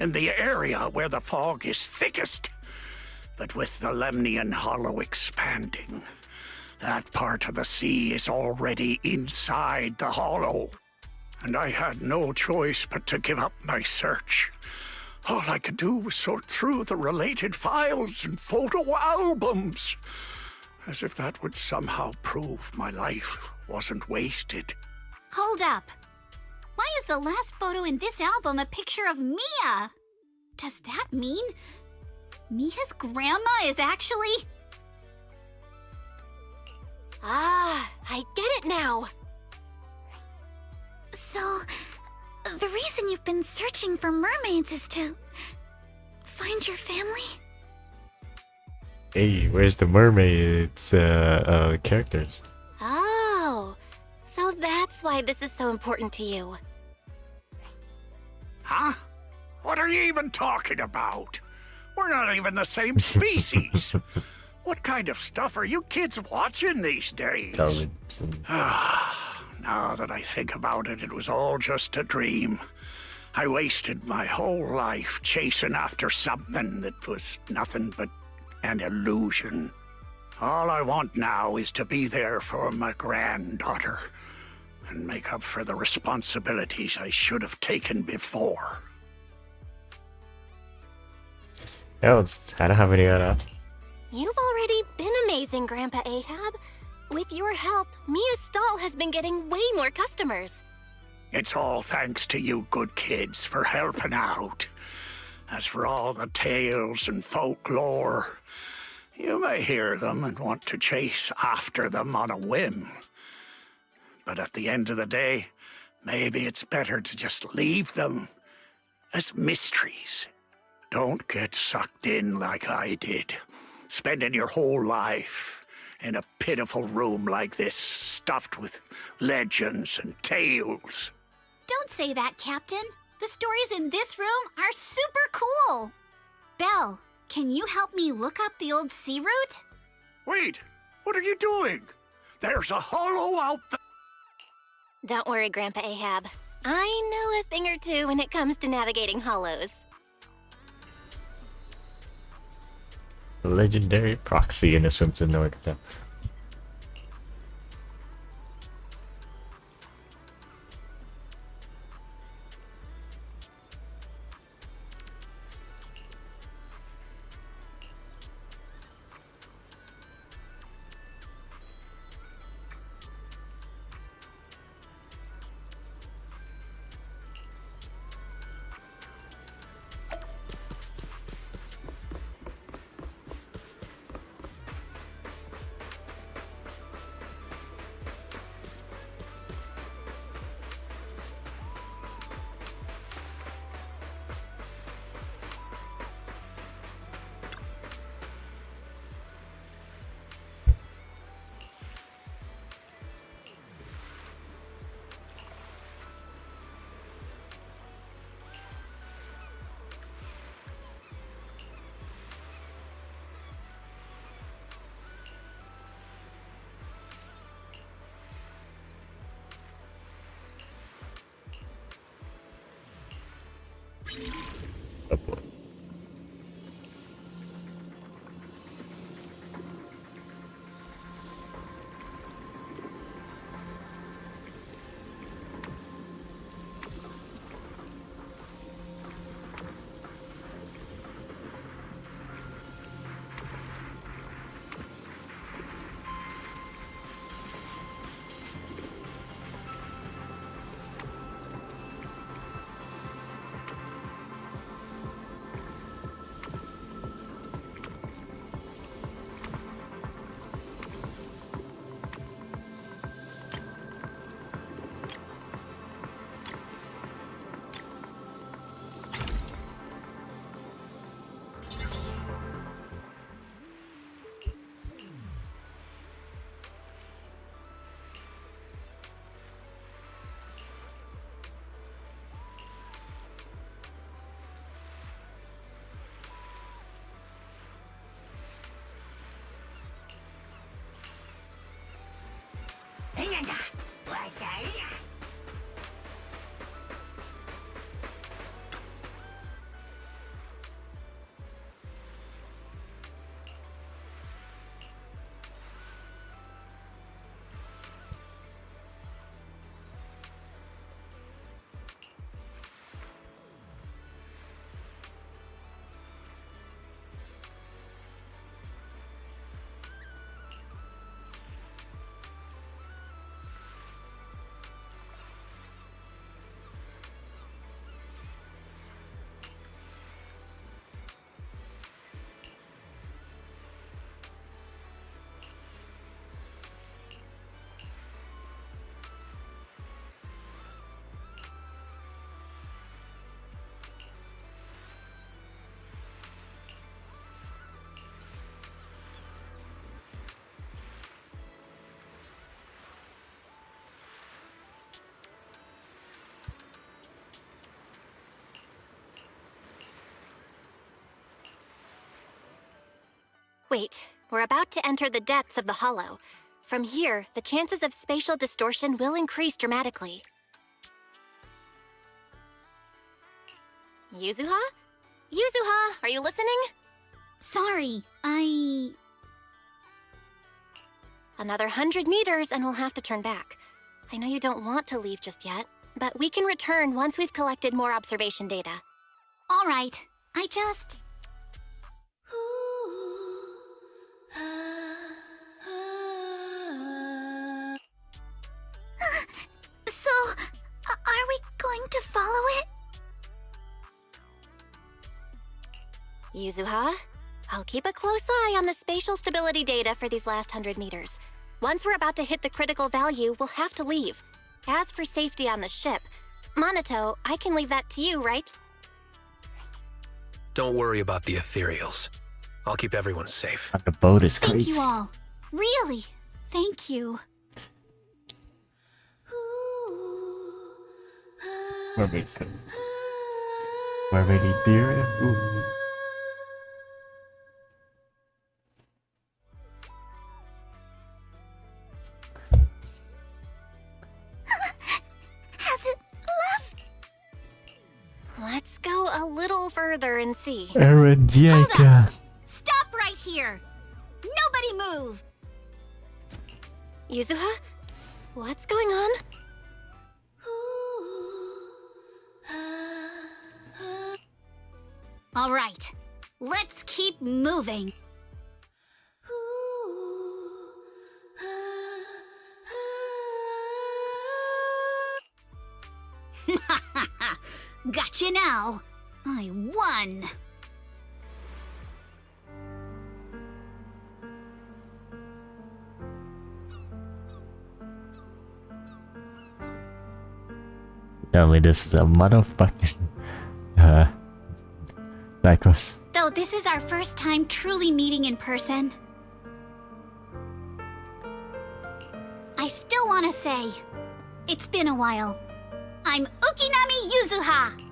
in the area where the fog is thickest. But with the Lemnian Hollow expanding, that part of the sea is already inside the hollow. And I had no choice but to give up my search. All I could do was sort through the related files and photo albums, as if that would somehow prove my life wasn't wasted. Hold up. Why is the last photo in this album a picture of Mia? Does that mean Mia's grandma is actually... Ah, I get it now. So, the reason you've been searching for mermaids is to find your family? Hey, where's the mermaid's characters? Oh, so that's why this is so important to you. Huh? What are you even talking about? We're not even the same species. What kind of stuff are you kids watching these days? Now that I think about it, it was all just a dream. I wasted my whole life chasing after something that was nothing but an illusion. All I want now is to be there for my granddaughter and make up for the responsibilities I should have taken before. Yeah, I don't have any other. You've already been amazing, Grandpa Ahab. With your help, Mia's stall has been getting way more customers. It's all thanks to you good kids for helping out. As for all the tales and folklore, you may hear them and want to chase after them on a whim. But at the end of the day, maybe it's better to just leave them as mysteries. Don't get sucked in like I did, spending your whole life in a pitiful room like this, stuffed with legends and tales. Don't say that, Captain. The stories in this room are super cool. Belle, can you help me look up the old sea route? Wait, what are you doing? There's a hollow out there. Don't worry, Grandpa Ahab. I know a thing or two when it comes to navigating hollows. Legendary proxy in the swims in North. Oh boy. Wait, we're about to enter the depths of the hollow. From here, the chances of spatial distortion will increase dramatically. Yuzuha? Yuzuha, are you listening? Sorry, Another 100 meters and we'll have to turn back. I know you don't want to leave just yet, but we can return once we've collected more observation data. All right. I just... So, are we going to follow it? Yuzuha, I'll keep a close eye on the spatial stability data for these last 100 meters. Once we're about to hit the critical value, we'll have to leave. As for safety on the ship, Monato, I can leave that to you, right? Don't worry about the ethereals. I'll keep everyone safe. The boat is Thank crazy. you all. Really. Thank you. Mermaid set. Mermaid ethereal. Ooh. Has it left? Let's go a little further and see. Eradica. Stop right here. Nobody move. Yuzuha? What's going on? All right. Let's keep moving. Gotcha now. I won. Tell me this is a motherfucking Psychos. Though this is our first time truly meeting in person, I still want to say, it's been a while. I'm Ukinami Yuzuha!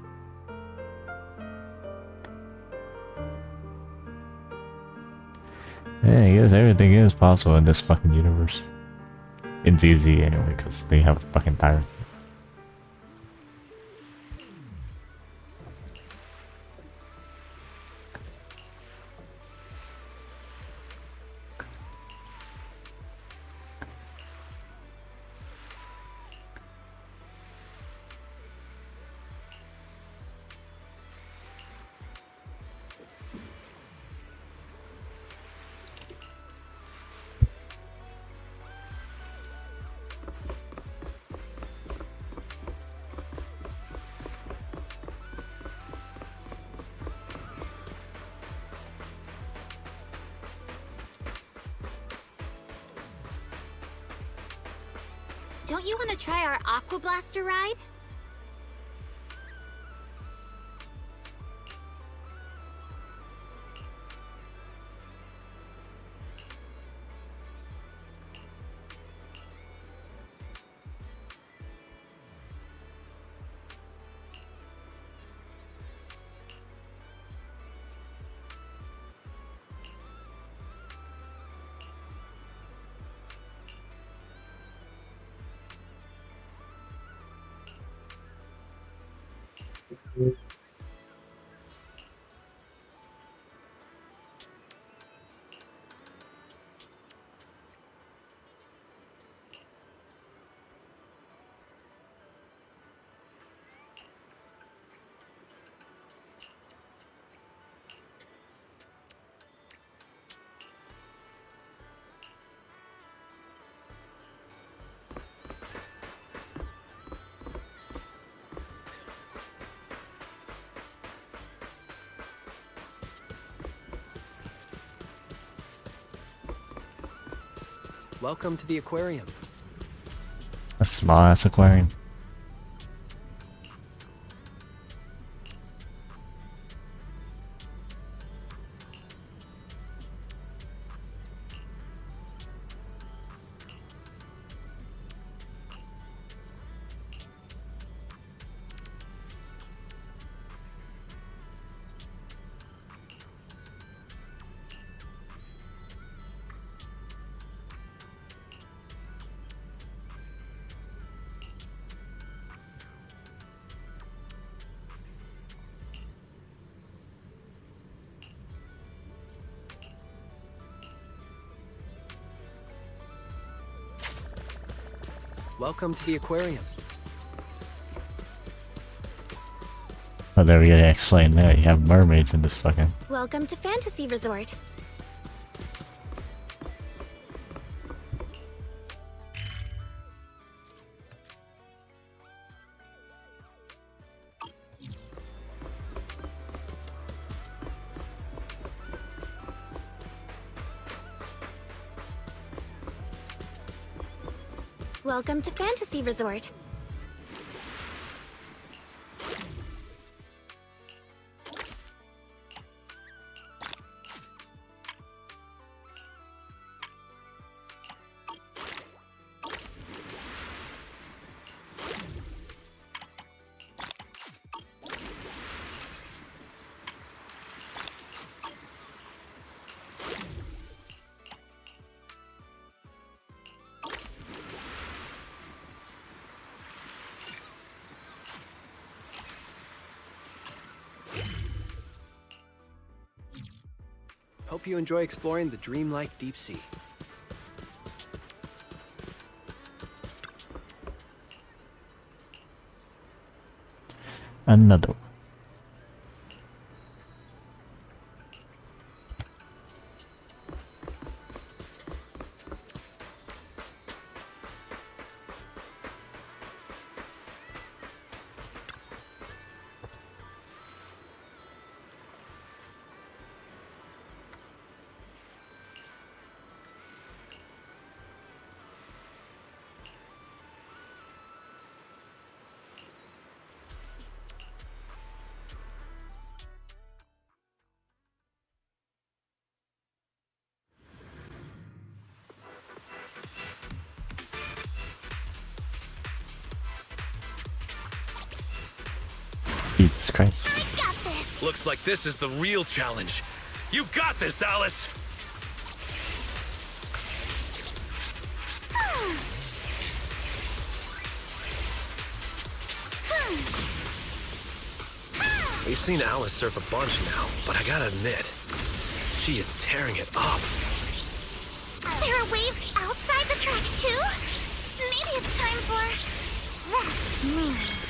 Yeah, I guess everything is possible in this fucking universe. It's easy anyway, because they have fucking tyrants. Don't you want to try our Aqua Blaster ride? Welcome to the aquarium. A small ass aquarium. Welcome to the aquarium. Oh, there we gotta explain that. You have mermaids in this fucking... Welcome to Fantasy Resort. Welcome to Fantasy Resort. Hope you enjoy exploring the dreamlike deep sea. Another one. Jesus Christ. Looks like this is the real challenge. You got this, Alice! We've seen Alice surf a bunch now, but I gotta admit, she is tearing it up. There are waves outside the track too? Maybe it's time for that move.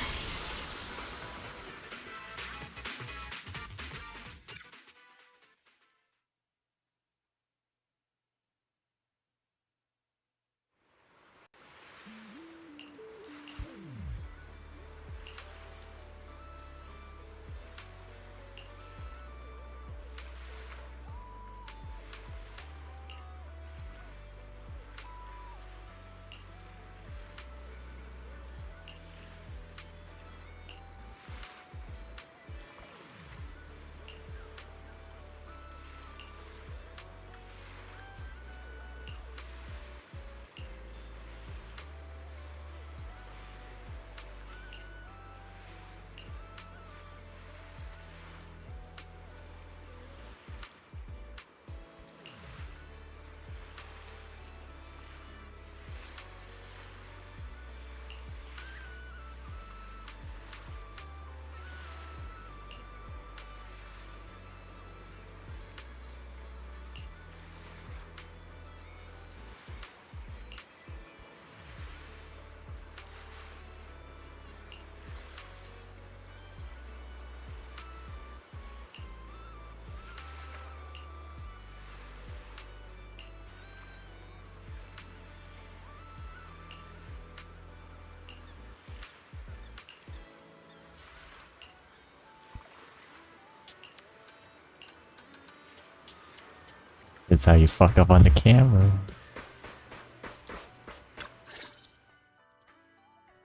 That's how you fuck up on the camera.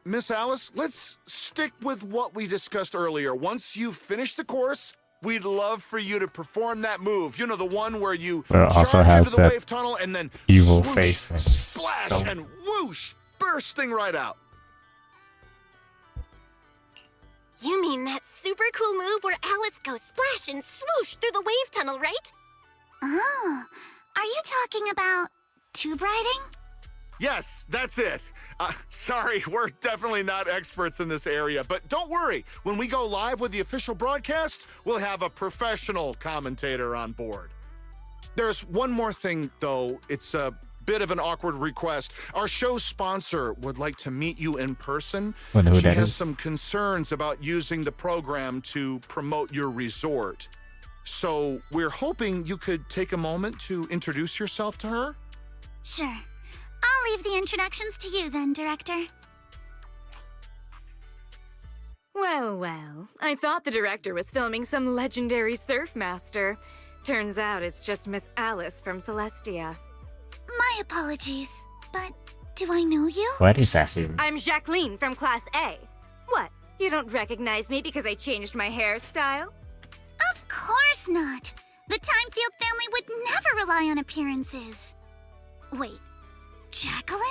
Miss Alice, let's stick with what we discussed earlier. Once you finish the course, we'd love for you to perform that move. You know, the one where you But it also charge has into the that wave tunnel and then evil swoosh, face. splash, So- and whoosh, bursting right out. You mean that super cool move where Alice goes splash and swoosh through the wave tunnel, right? Oh, are you talking about tube riding? Yes, that's it. Sorry, we're definitely not experts in this area, but don't worry. When we go live with the official broadcast, we'll have a professional commentator on board. There's one more thing, though. It's a bit of an awkward request. Our show's sponsor would like to meet you in person. Wonder who She that has is. some concerns about using the program to promote your resort. So we're hoping you could take a moment to introduce yourself to her. Sure. I'll leave the introductions to you then, Director. Well, well. I thought the director was filming some legendary surf master. Turns out it's just Miss Alice from Celestia. My apologies, but do I know you? What is that even? I'm Jacqueline from Class A. What? You don't recognize me because I changed my hairstyle? Of course not. The Timefield family would never rely on appearances. Wait, Jacqueline?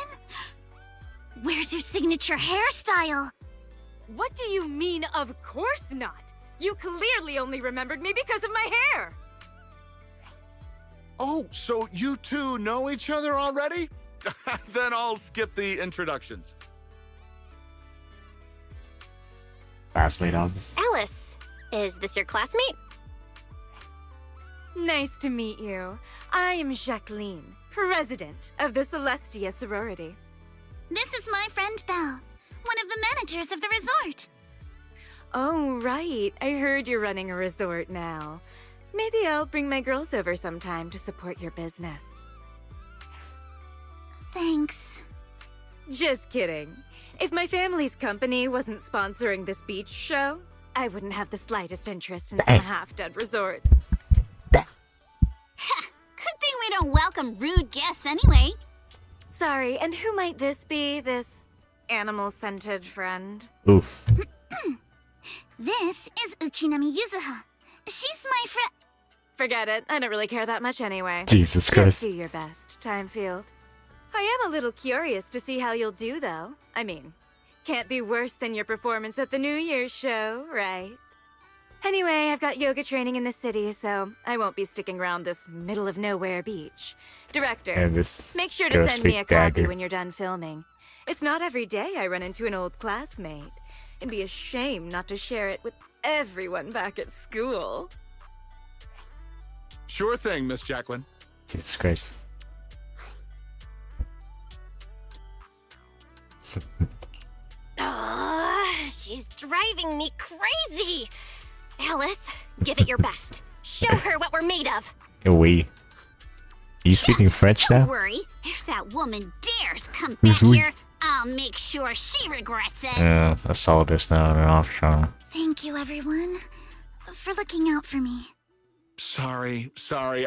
Where's your signature hairstyle? What do you mean, of course not? You clearly only remembered me because of my hair! Oh, so you two know each other already? Then I'll skip the introductions. Classmate, obviously. Alice, is this your classmate? Nice to meet you. I am Jacqueline, president of the Celestia sorority. This is my friend Belle, one of the managers of the resort. Oh, right. I heard you're running a resort now. Maybe I'll bring my girls over sometime to support your business. Thanks. Just kidding. If my family's company wasn't sponsoring this beach show, I wouldn't have the slightest interest in some half-dead resort. Good thing we don't welcome rude guests anyway. Sorry, and who might this be, this animal-scented friend? Oof. This is Ukinami Yuzuha. She's my friend. Forget it. I don't really care that much anyway. Jesus Christ. Just do your best, Timefield. I am a little curious to see how you'll do, though. I mean, can't be worse than your performance at the New Year's show, right? Anyway, I've got yoga training in the city, so I won't be sticking around this middle-of-nowhere beach. Director, And this make sure to send me a speak copy dagger. when you're done filming. It's not every day I run into an old classmate. It'd be a shame not to share it with everyone back at school. Sure thing, Miss Jacqueline. Jesus Christ. She's driving me crazy. Alice, give it your best. Show her what we're made of. We. You speaking French Don't now? worry, if that woman dares come Who's back we? here, I'll make sure she regrets it. Yeah, I saw this now in an off channel. Thank you, everyone, for looking out for me. Sorry.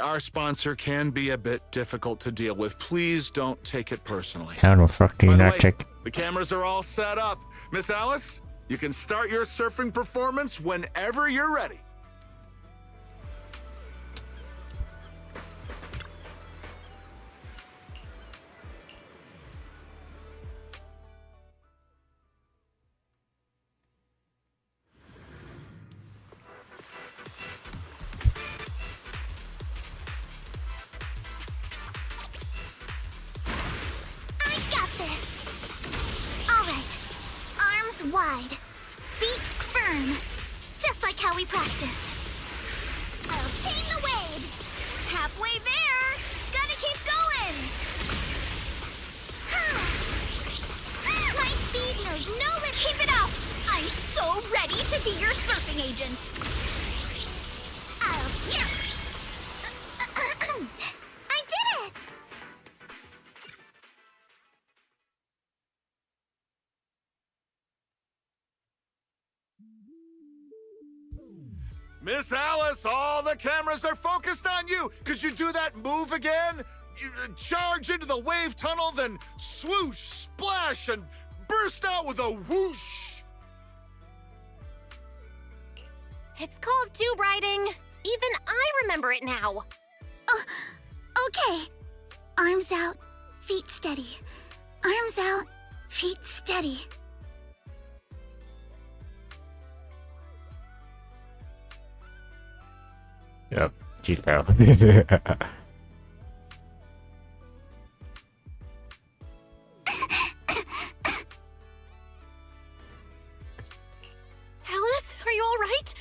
Our sponsor can be a bit difficult to deal with. Please don't take it personally. How the fuck do you By the not way, check? the cameras are all set up. Miss Alice, you can start your surfing performance whenever you're ready. I got this. All right. Arms wide, feet firm, just like how we practiced. I'll tame the waves. Halfway there. Gotta keep going. My speed knows no limit. Keep it up! I'm so ready to be your surfing agent. Oh, yes. I did it. Miss Alice, all the cameras are focused on you. Could you do that move again? You charge into the wave tunnel, then swoosh, splash, and burst out with a whoosh. It's called tube riding. Even I remember it now. Okay. Arms out, feet steady. Arms out, feet steady. Yep, she fell. Alice, are you all right?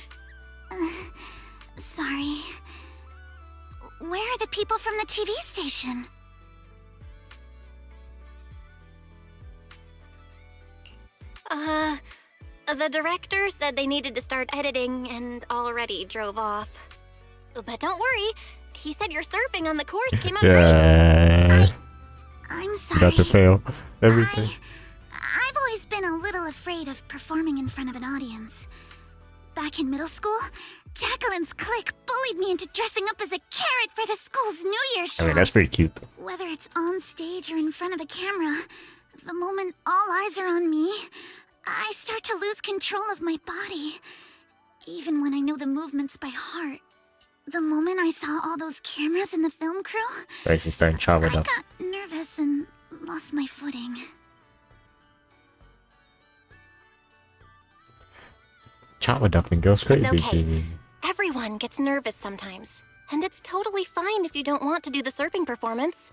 Sorry. Where are the people from the TV station? The director said they needed to start editing and already drove off. But don't worry, he said your surfing on the course came out great. I'm sorry. Got to fail everything. I've always been a little afraid of performing in front of an audience. Back in middle school, Jacqueline's clique bullied me into dressing up as a carrot for the school's New Year's show. I mean, that's pretty cute. Whether it's on stage or in front of a camera, the moment all eyes are on me, I start to lose control of my body. Even when I know the movements by heart. The moment I saw all those cameras in the film crew, Right, she's starting chopping I up. got nervous and lost my footing. Chopping up and goes crazy. It's okay. baby. Everyone gets nervous sometimes. And it's totally fine if you don't want to do the surfing performance.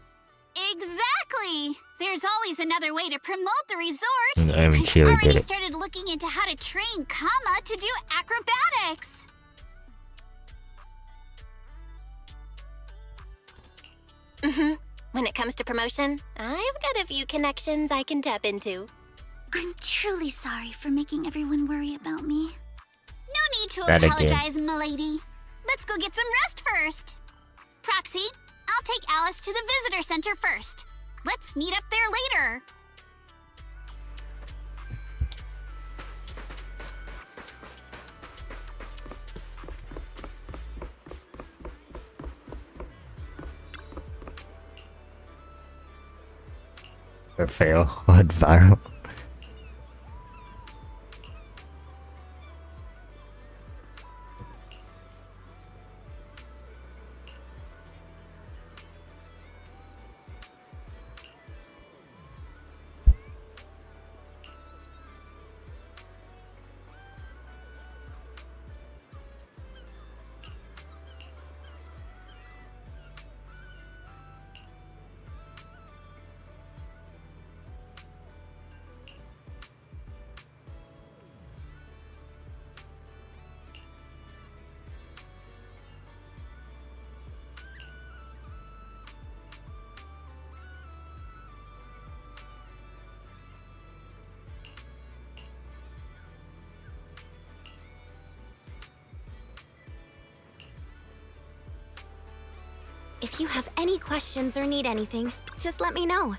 Exactly! There's always another way to promote the resort. I mean, she already already did it. started looking into how to train Kama to do acrobatics. When it comes to promotion, I've got a few connections I can tap into. I'm truly sorry for making everyone worry about me. No need to That again. apologize, milady. Let's go get some rest first. Proxy, I'll take Alice to the visitor center first. Let's meet up there later. The fail went viral. If you have any questions or need anything, just let me know.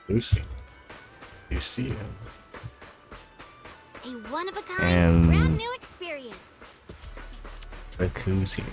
Lucy. You see him. A one-of-a-kind, And- brand new experience. Look who's here.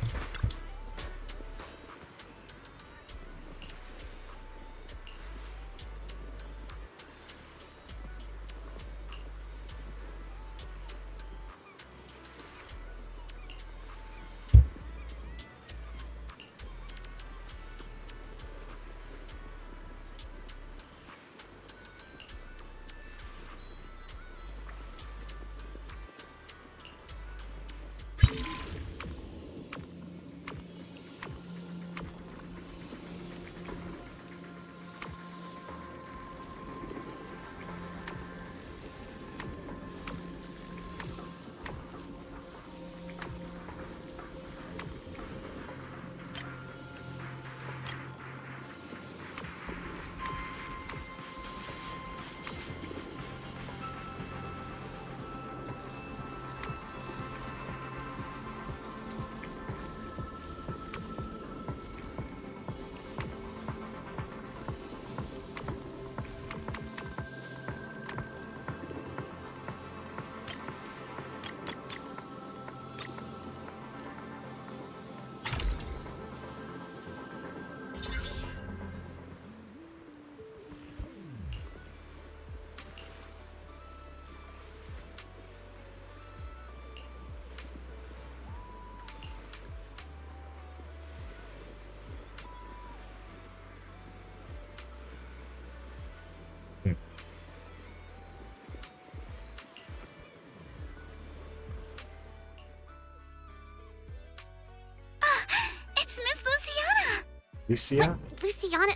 Lucia? Luciana?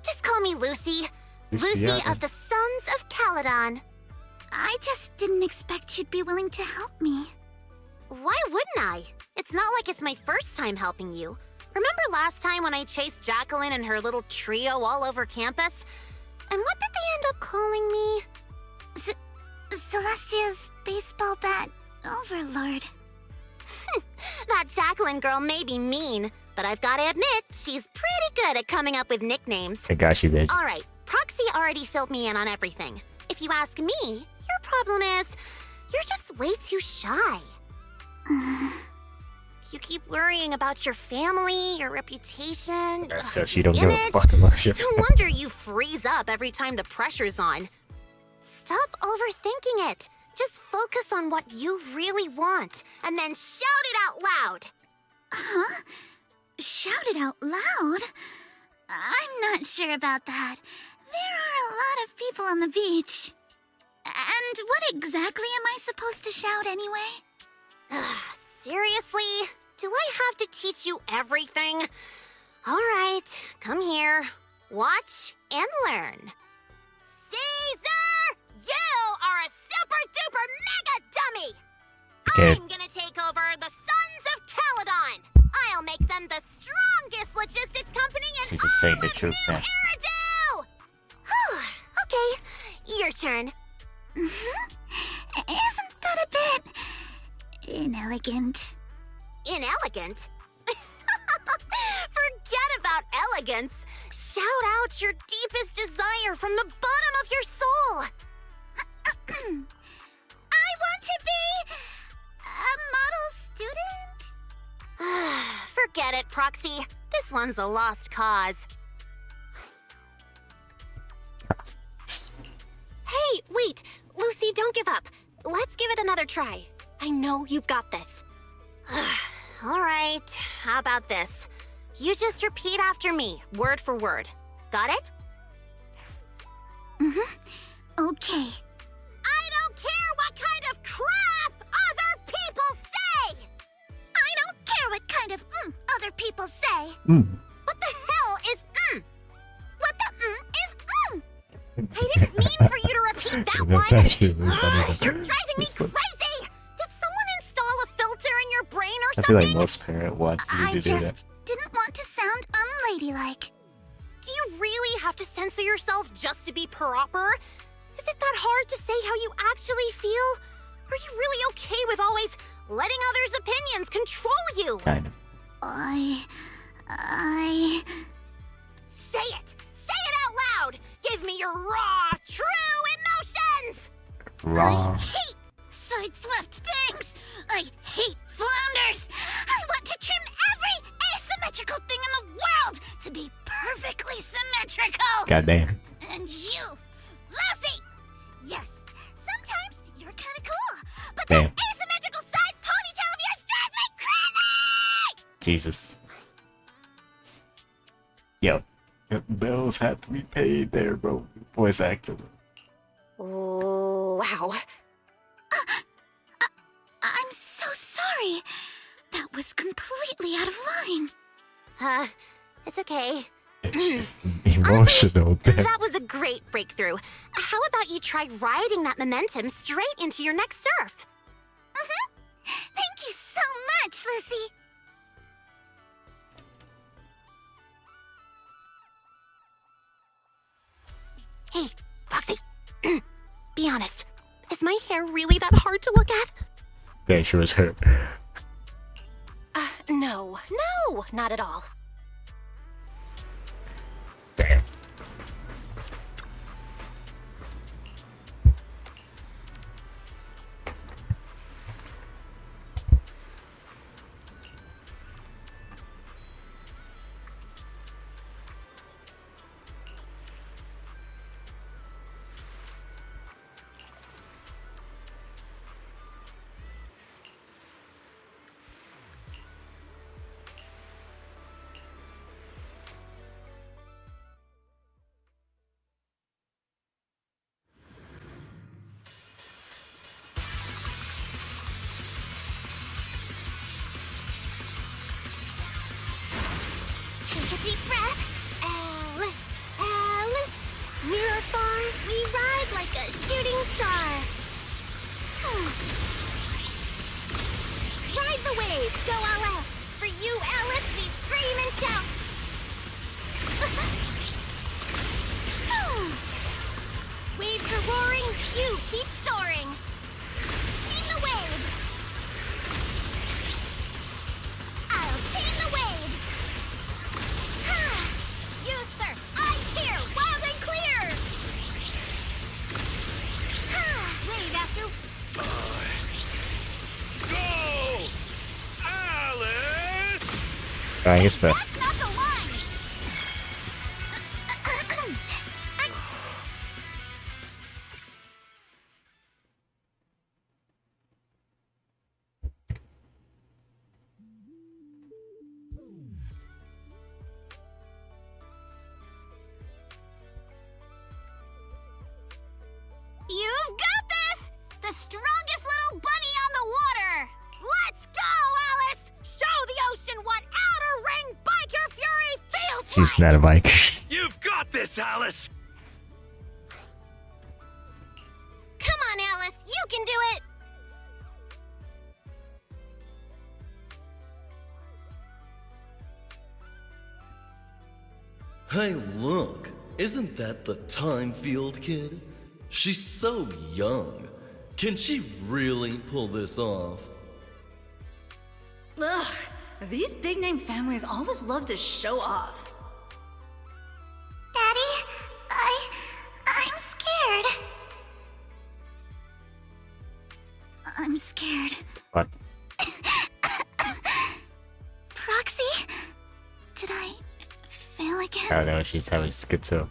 Just call me Lucy. Lucy Luciana. of the Sons of Caledon. I just didn't expect you'd be willing to help me. Why wouldn't I? It's not like it's my first time helping you. Remember last time when I chased Jacqueline and her little trio all over campus? And what did they end up calling me? Celestia's baseball bat overlord. That Jacqueline girl may be mean, but I've got to admit, she's pretty good at coming up with nicknames. Thank God she did. Alright, Proxy already filled me in on everything. If you ask me, your problem is, you're just way too shy. You keep worrying about your family, your reputation, That's because she don't give a image. fuck about you. No wonder you freeze up every time the pressure's on. Stop overthinking it. Just focus on what you really want, and then shout it out loud. Huh? Shout it out loud? I'm not sure about that. There are a lot of people on the beach. And what exactly am I supposed to shout anyway? Seriously? Do I have to teach you everything? Alright, come here. Watch and learn. Caesar! You are a super duper mega dummy! Okay. I'm gonna take over the Sons of Caledon! I'll make them the strongest logistics company in She's just saying the all of truth New now. Eridu! Okay, your turn. Isn't that a bit inelegant? Inelegant? Forget about elegance. Shout out your deepest desire from the bottom of your soul. I want to be a model student. Forget it, Proxy. This one's a lost cause. Hey, wait! Lucy, don't give up. Let's give it another try. I know you've got this. Alright, how about this? You just repeat after me, word for word. Got it? Okay. I don't care what kind of crap other people say! I don't care what kind of other people say. What the hell is What the is I didn't mean for you to repeat that That's one! actually really funny. You're driving me crazy! Did someone install a filter in your brain or I something? feel like most parents want you I to do that. just didn't want to sound unladylike. Do you really have to censor yourself just to be proper? Is it that hard to say how you actually feel? Are you really okay with always letting others' opinions control you? Kind of. I... Say it! Say it out loud! Give me your raw, true emotions! Raw. I hate side-swept things! I hate flounders! I want to trim every asymmetrical thing in the world to be perfectly symmetrical! Goddamn. And you, Lucy! Yes, sometimes you're kinda cool, but Damn. that asymmetrical side ponytail of yours drives me crazy! Jesus. Yo. Bills have to be paid there, bro. Voice actor. Oh, wow. I'm so sorry. That was completely out of line. It's okay. Emotional. Damn. That was a great breakthrough. How about you try riding that momentum straight into your next surf? Thank you so much, Lucy. Hey, Roxy. Be honest. Is my hair really that hard to look at? That sure was hurt. No, not at all. Damn. deep breath. Alice, Alice, near or far, we ride like a shooting star. Ride the wave, go all out. For you, Alice, we scream and shout. Waves are roaring, you keep soaring. Tame the waves. I'll tame the waves. Ha! You surf, I cheer, wild and clear. Ha! Wave after. Go! Alice! Trying his best. That's not the one. You've got this! The strongest little bunny on the water! Let's go, Alice! Show the ocean what outer ring biker fury feels She's not a bike. You've got this, Alice! Come on, Alice, you can do it! Hey, look! Isn't that the Time Field kid? She's so young. Can she really pull this off? Ugh, these big name families always love to show off. Daddy, I'm scared. I'm scared. What? Proxy? Did I fail again? I don't know, she's having schizo.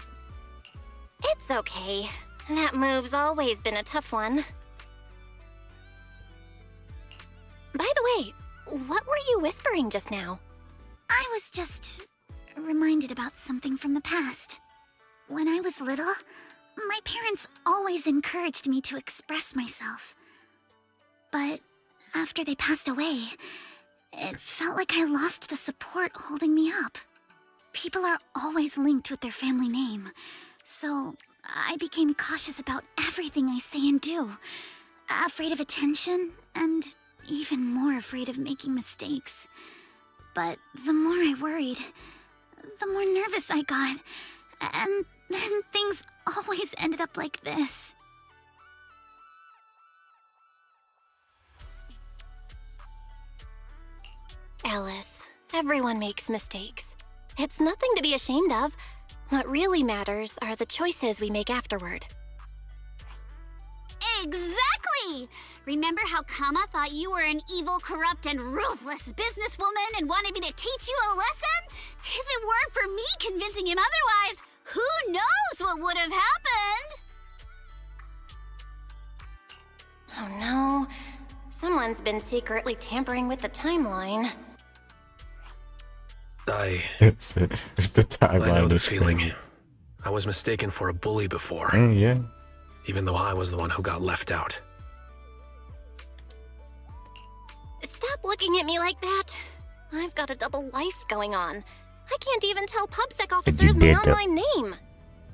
It's okay. That move's always been a tough one. By the way, what were you whispering just now? I was just reminded about something from the past. When I was little, my parents always encouraged me to express myself. But after they passed away, it felt like I lost the support holding me up. People are always linked with their family name, so I became cautious about everything I say and do. Afraid of attention, and even more afraid of making mistakes. But the more I worried, the more nervous I got. And then things always ended up like this. Alice, everyone makes mistakes. It's nothing to be ashamed of. What really matters are the choices we make afterward. Exactly! Remember how Kama thought you were an evil, corrupt, and ruthless businesswoman and wanted me to teach you a lesson? If it weren't for me convincing him otherwise, who knows what would have happened? Oh no. Someone's been secretly tampering with the timeline. It's the timeline. I know the is feeling. crazy. I was mistaken for a bully before. Yeah. Even though I was the one who got left out. Stop looking at me like that. I've got a double life going on. I can't even tell PubSec officers my did, though. online name.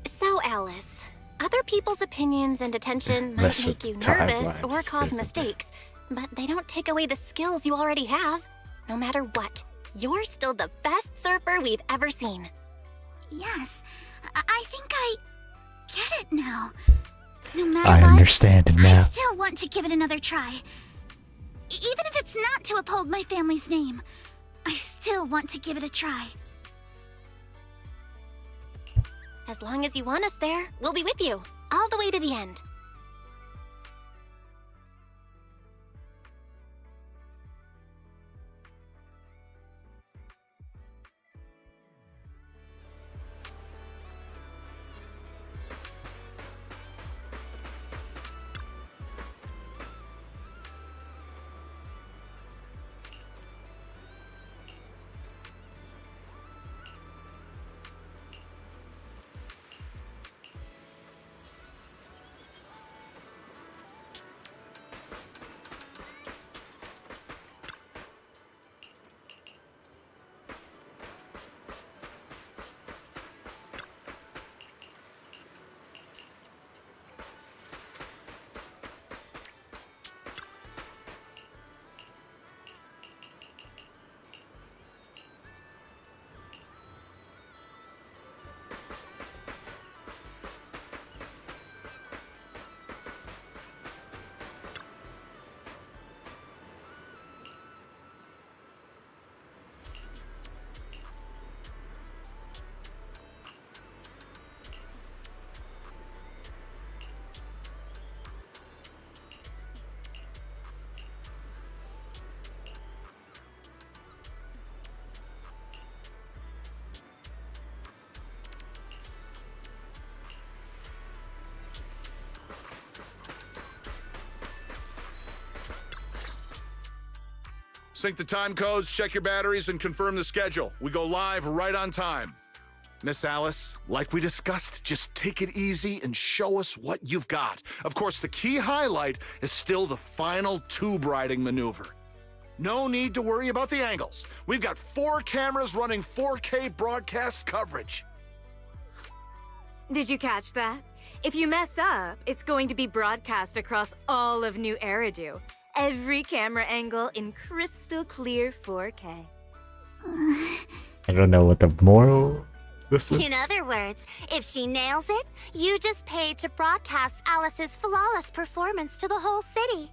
So, Alice, other people's opinions and attention might That's make a you nervous timeline. or cause mistakes, but they don't take away the skills you already have. No matter what, you're still the best surfer we've ever seen. Yes, I think I get it now. No matter I what, understand it now. I still want to give it another try. Even if it's not to uphold my family's name, I still want to give it a try. As long as you want us there, we'll be with you, all the way to the end. Sync the time codes, check your batteries, and confirm the schedule. We go live right on time. Miss Alice, like we discussed, just take it easy and show us what you've got. Of course, the key highlight is still the final tube riding maneuver. No need to worry about the angles. We've got 4 cameras running 4K broadcast coverage. Did you catch that? If you mess up, it's going to be broadcast across all of New Eridu. Every camera angle in crystal clear 4K. I don't know what the moral this is. In other words, if she nails it, you just paid to broadcast Alice's flawless performance to the whole city.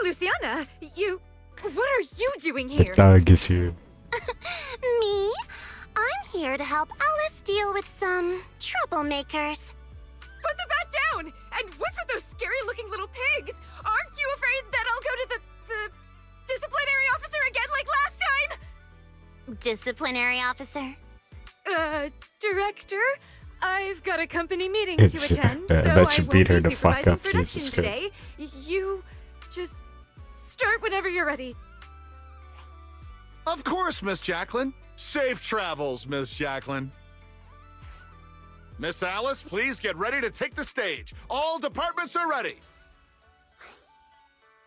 Luciana, what are you doing here? Dog is here. Me? I'm here to help Alice deal with some troublemakers. Put the bat down! And what's with those scary-looking little pigs? Aren't you afraid that I'll go to the disciplinary officer again like last time? Disciplinary officer? Director? I've got a company meeting It's- to attend, that so I should won't beat her be to fuck supervising up, production Jesus today. You just start whenever you're ready. Of course, Miss Jacqueline. Safe travels, Miss Jacqueline. Miss Alice, please get ready to take the stage. All departments are ready.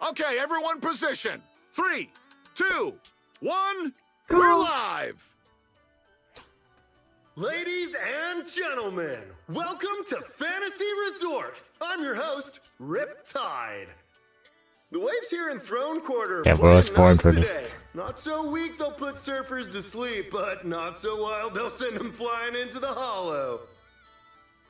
Okay, everyone position. 3, 2, 1, we're live! Ladies and gentlemen, welcome to Fantasy Resort. I'm your host, Riptide. The waves here in Throne Quarter Yeah, are we're all playing born nice for this. today. Not so weak they'll put surfers to sleep, but not so wild they'll send them flying into the hollow.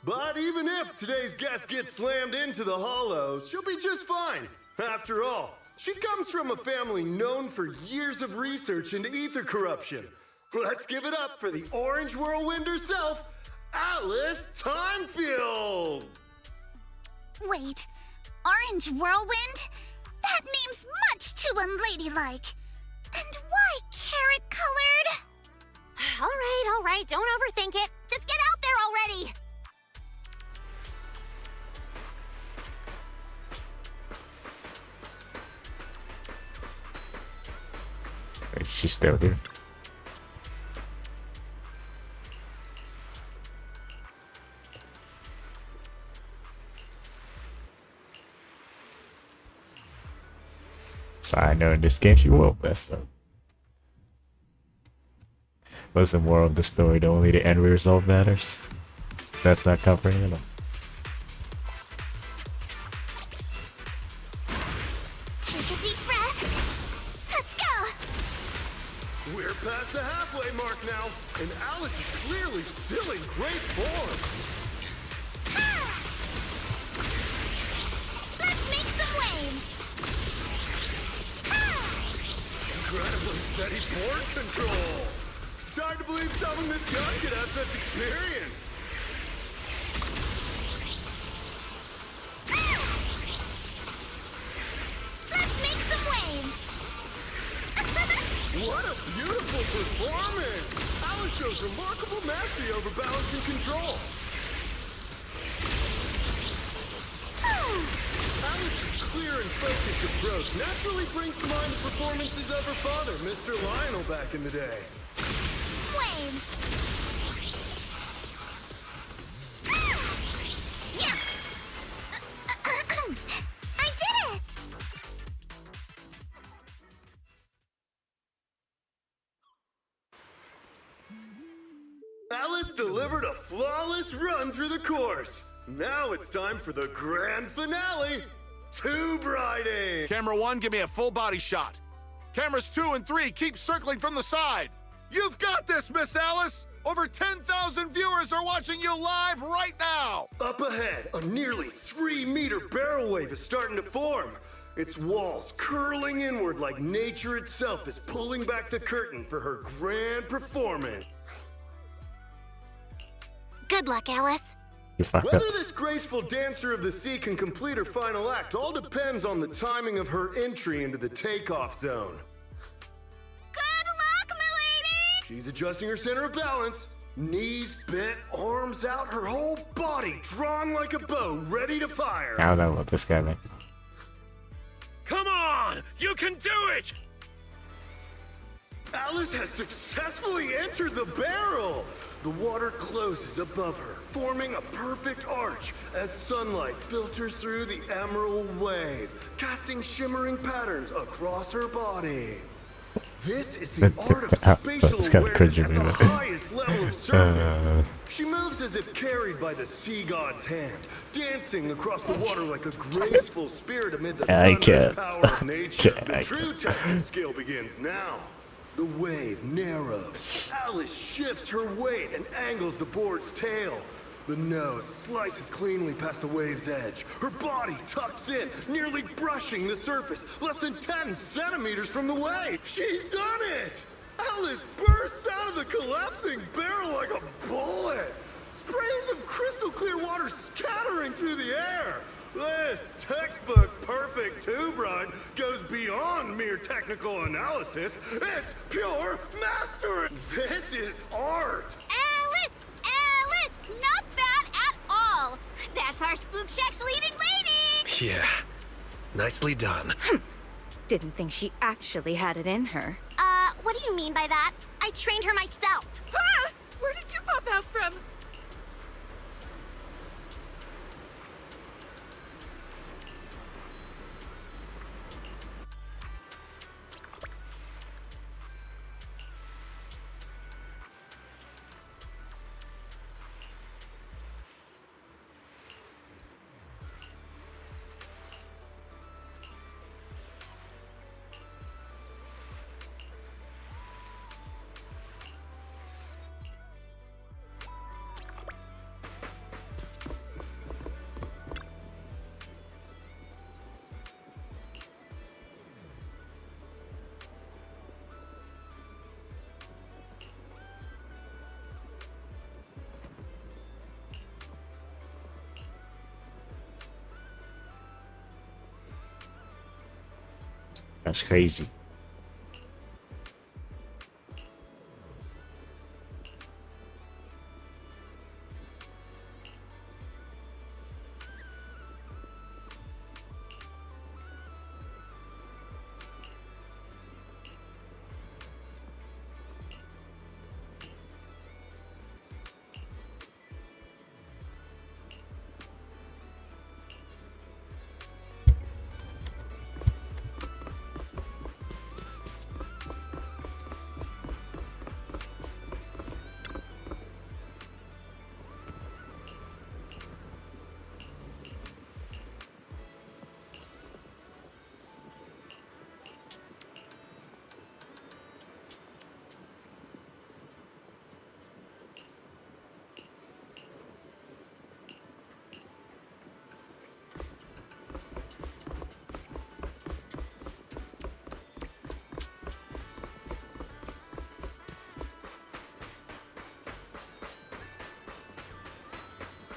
But even if today's guest gets slammed into the hollow, she'll be just fine. After all, she comes from a family known for years of research into ether corruption. Let's give it up for the Orange Whirlwind herself, Alice Timefield! Wait, Orange Whirlwind? That name's much too unladylike. And why carrot-colored? All right, don't overthink it. Just get out there already. Wait, she's still here. So I know in this game she will mess up. What's the moral of the story? That only the end result matters? That's not covering it all. Take a deep breath. Let's go. We're past the halfway mark now, and Alice is clearly still in great form. Let's make some waves. Incredibly steady board control. It's hard to believe someone this young could have such experience. Let's make some waves. What a beautiful performance! Alice shows remarkable mastery over balance and control. Alice's clear and focused approach naturally brings to mind the performances of her father, Mr. Lionel, back in the day. Waves. Yes! I did it! Alice delivered a flawless run through the course. Now it's time for the grand finale, tube riding. Camera 1, give me a full body shot. Cameras 2 and 3, keep circling from the side. You've got this, Miss Alice! Over 10,000 viewers are watching you live right now! Up ahead, a nearly 3-meter barrel wave is starting to form. Its walls curling inward like nature itself is pulling back the curtain for her grand performance. Good luck, Alice. You fucked up. Whether this graceful dancer of the sea can complete her final act all depends on the timing of her entry into the takeoff zone. Good luck, milady! She's adjusting her center of balance. Knees bent, arms out, her whole body drawn like a bow, ready to fire. I don't know what this guy meant. Come on! on! You can do it! Alice has successfully entered the barrel! The water closes above her, forming a perfect arch as sunlight filters through the emerald wave, casting shimmering patterns across her body. This is the art of spatial awareness at the highest level of surfing. She moves as if carried by the sea god's hand, dancing across the water like a graceful spirit amid the thunderous power of nature. The true test of skill begins now. The wave narrows. Alice shifts her weight and angles the board's tail. The nose slices cleanly past the wave's edge. Her body tucks in, nearly brushing the surface, less than 10 centimeters from the wave. She's done it! Alice bursts out of the collapsing barrel like a bullet. Sprays of crystal clear water scattering through the air. This textbook perfect tube ride goes beyond mere technical analysis. It's pure mastery. This is art. Alice! Alice! Not bad at all! That's our Spook Shack's leading lady! Yeah. Nicely done. Didn't think she actually had it in her. What do you mean by that? I trained her myself. Ah! Where did you pop out from? That's crazy.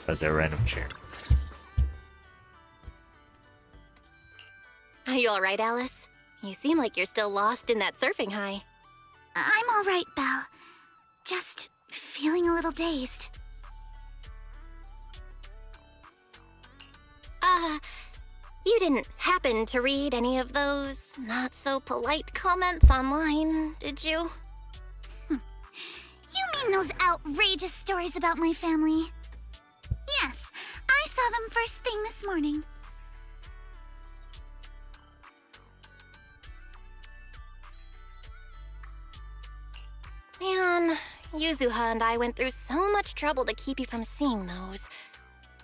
As a random chair. Are you alright, Alice? You seem like you're still lost in that surfing high. I'm all right, Belle. Just feeling a little dazed. You didn't happen to read any of those not-so-polite comments online, did you? You mean those outrageous stories about my family? Yes, I saw them first thing this morning. Man, Yuzuha and I went through so much trouble to keep you from seeing those.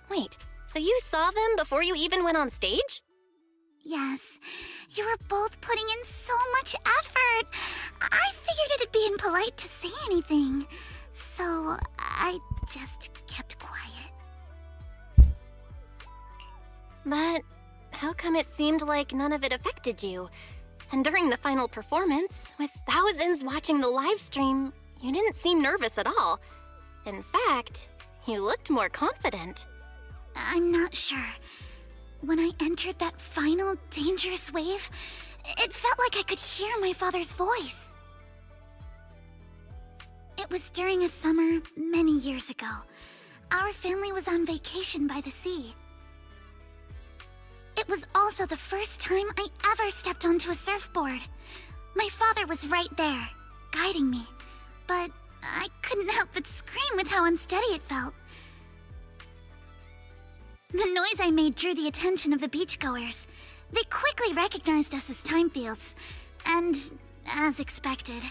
Wait, so you saw them before you even went on stage? Yes, you were both putting in so much effort. I figured it'd be impolite to say anything, so I just kept quiet. But how come it seemed like none of it affected you? And during the final performance, with thousands watching the live stream, you didn't seem nervous at all. In fact, you looked more confident. I'm not sure. When I entered that final dangerous wave, it felt like I could hear my father's voice. It was during a summer many years ago. Our family was on vacation by the sea. It was also the first time I ever stepped onto a surfboard. My father was right there, guiding me, but I couldn't help but scream with how unsteady it felt. The noise I made drew the attention of the beachgoers. They quickly recognized us as Timefields, and, as expected,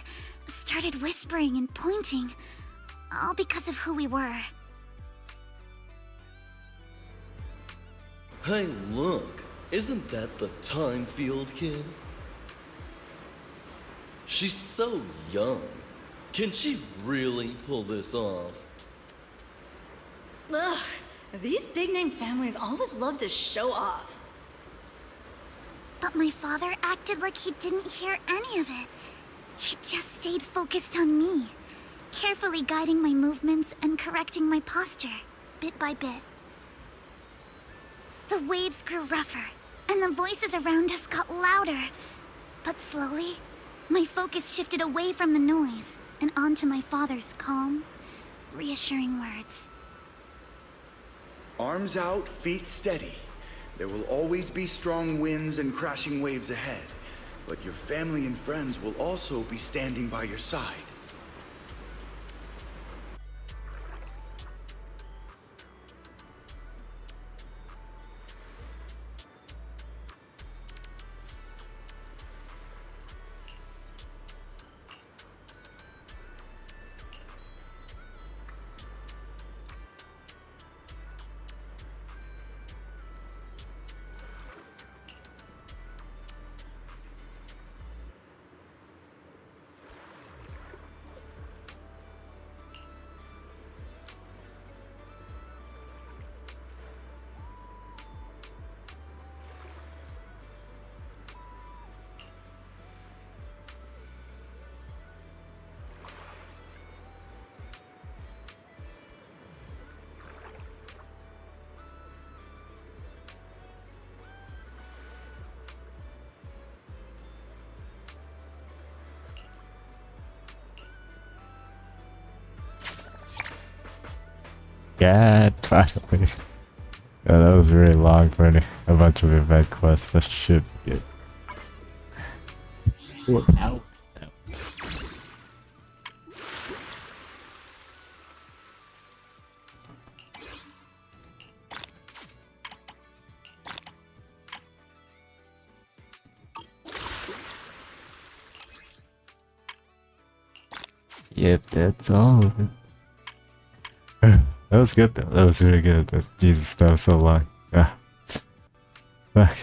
started whispering and pointing, all because of who we were. Hey, look. Isn't that the Timefield kid? She's so young. Can she really pull this off? Ugh, these big-name families always love to show off. But my father acted like he didn't hear any of it. He just stayed focused on me, carefully guiding my movements and correcting my posture, bit by bit. The waves grew rougher, and the voices around us got louder. But slowly, my focus shifted away from the noise and onto my father's calm, reassuring words. Arms out, feet steady. There will always be strong winds and crashing waves ahead, but your family and friends will also be standing by your side. God, finally. Yeah, that was really long for a bunch of event quests. That should be good. Ow. Yep, that's all of it. That was good though. That was really good. Jesus, that was so long. Ah. Fuck.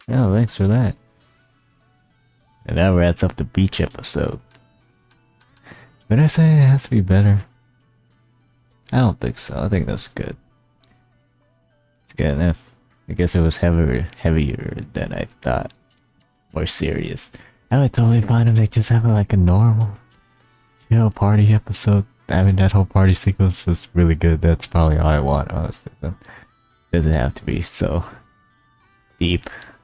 Yeah, thanks for that. And that wraps up the beach episode. But I say it has to be better. I don't think so. I think that's good. It's good enough. I guess it was heavier than I thought. More serious. I would totally find if they just have like a normal, party episode. I mean, that whole party sequence was really good. That's probably all I want, honestly. It doesn't have to be so deep.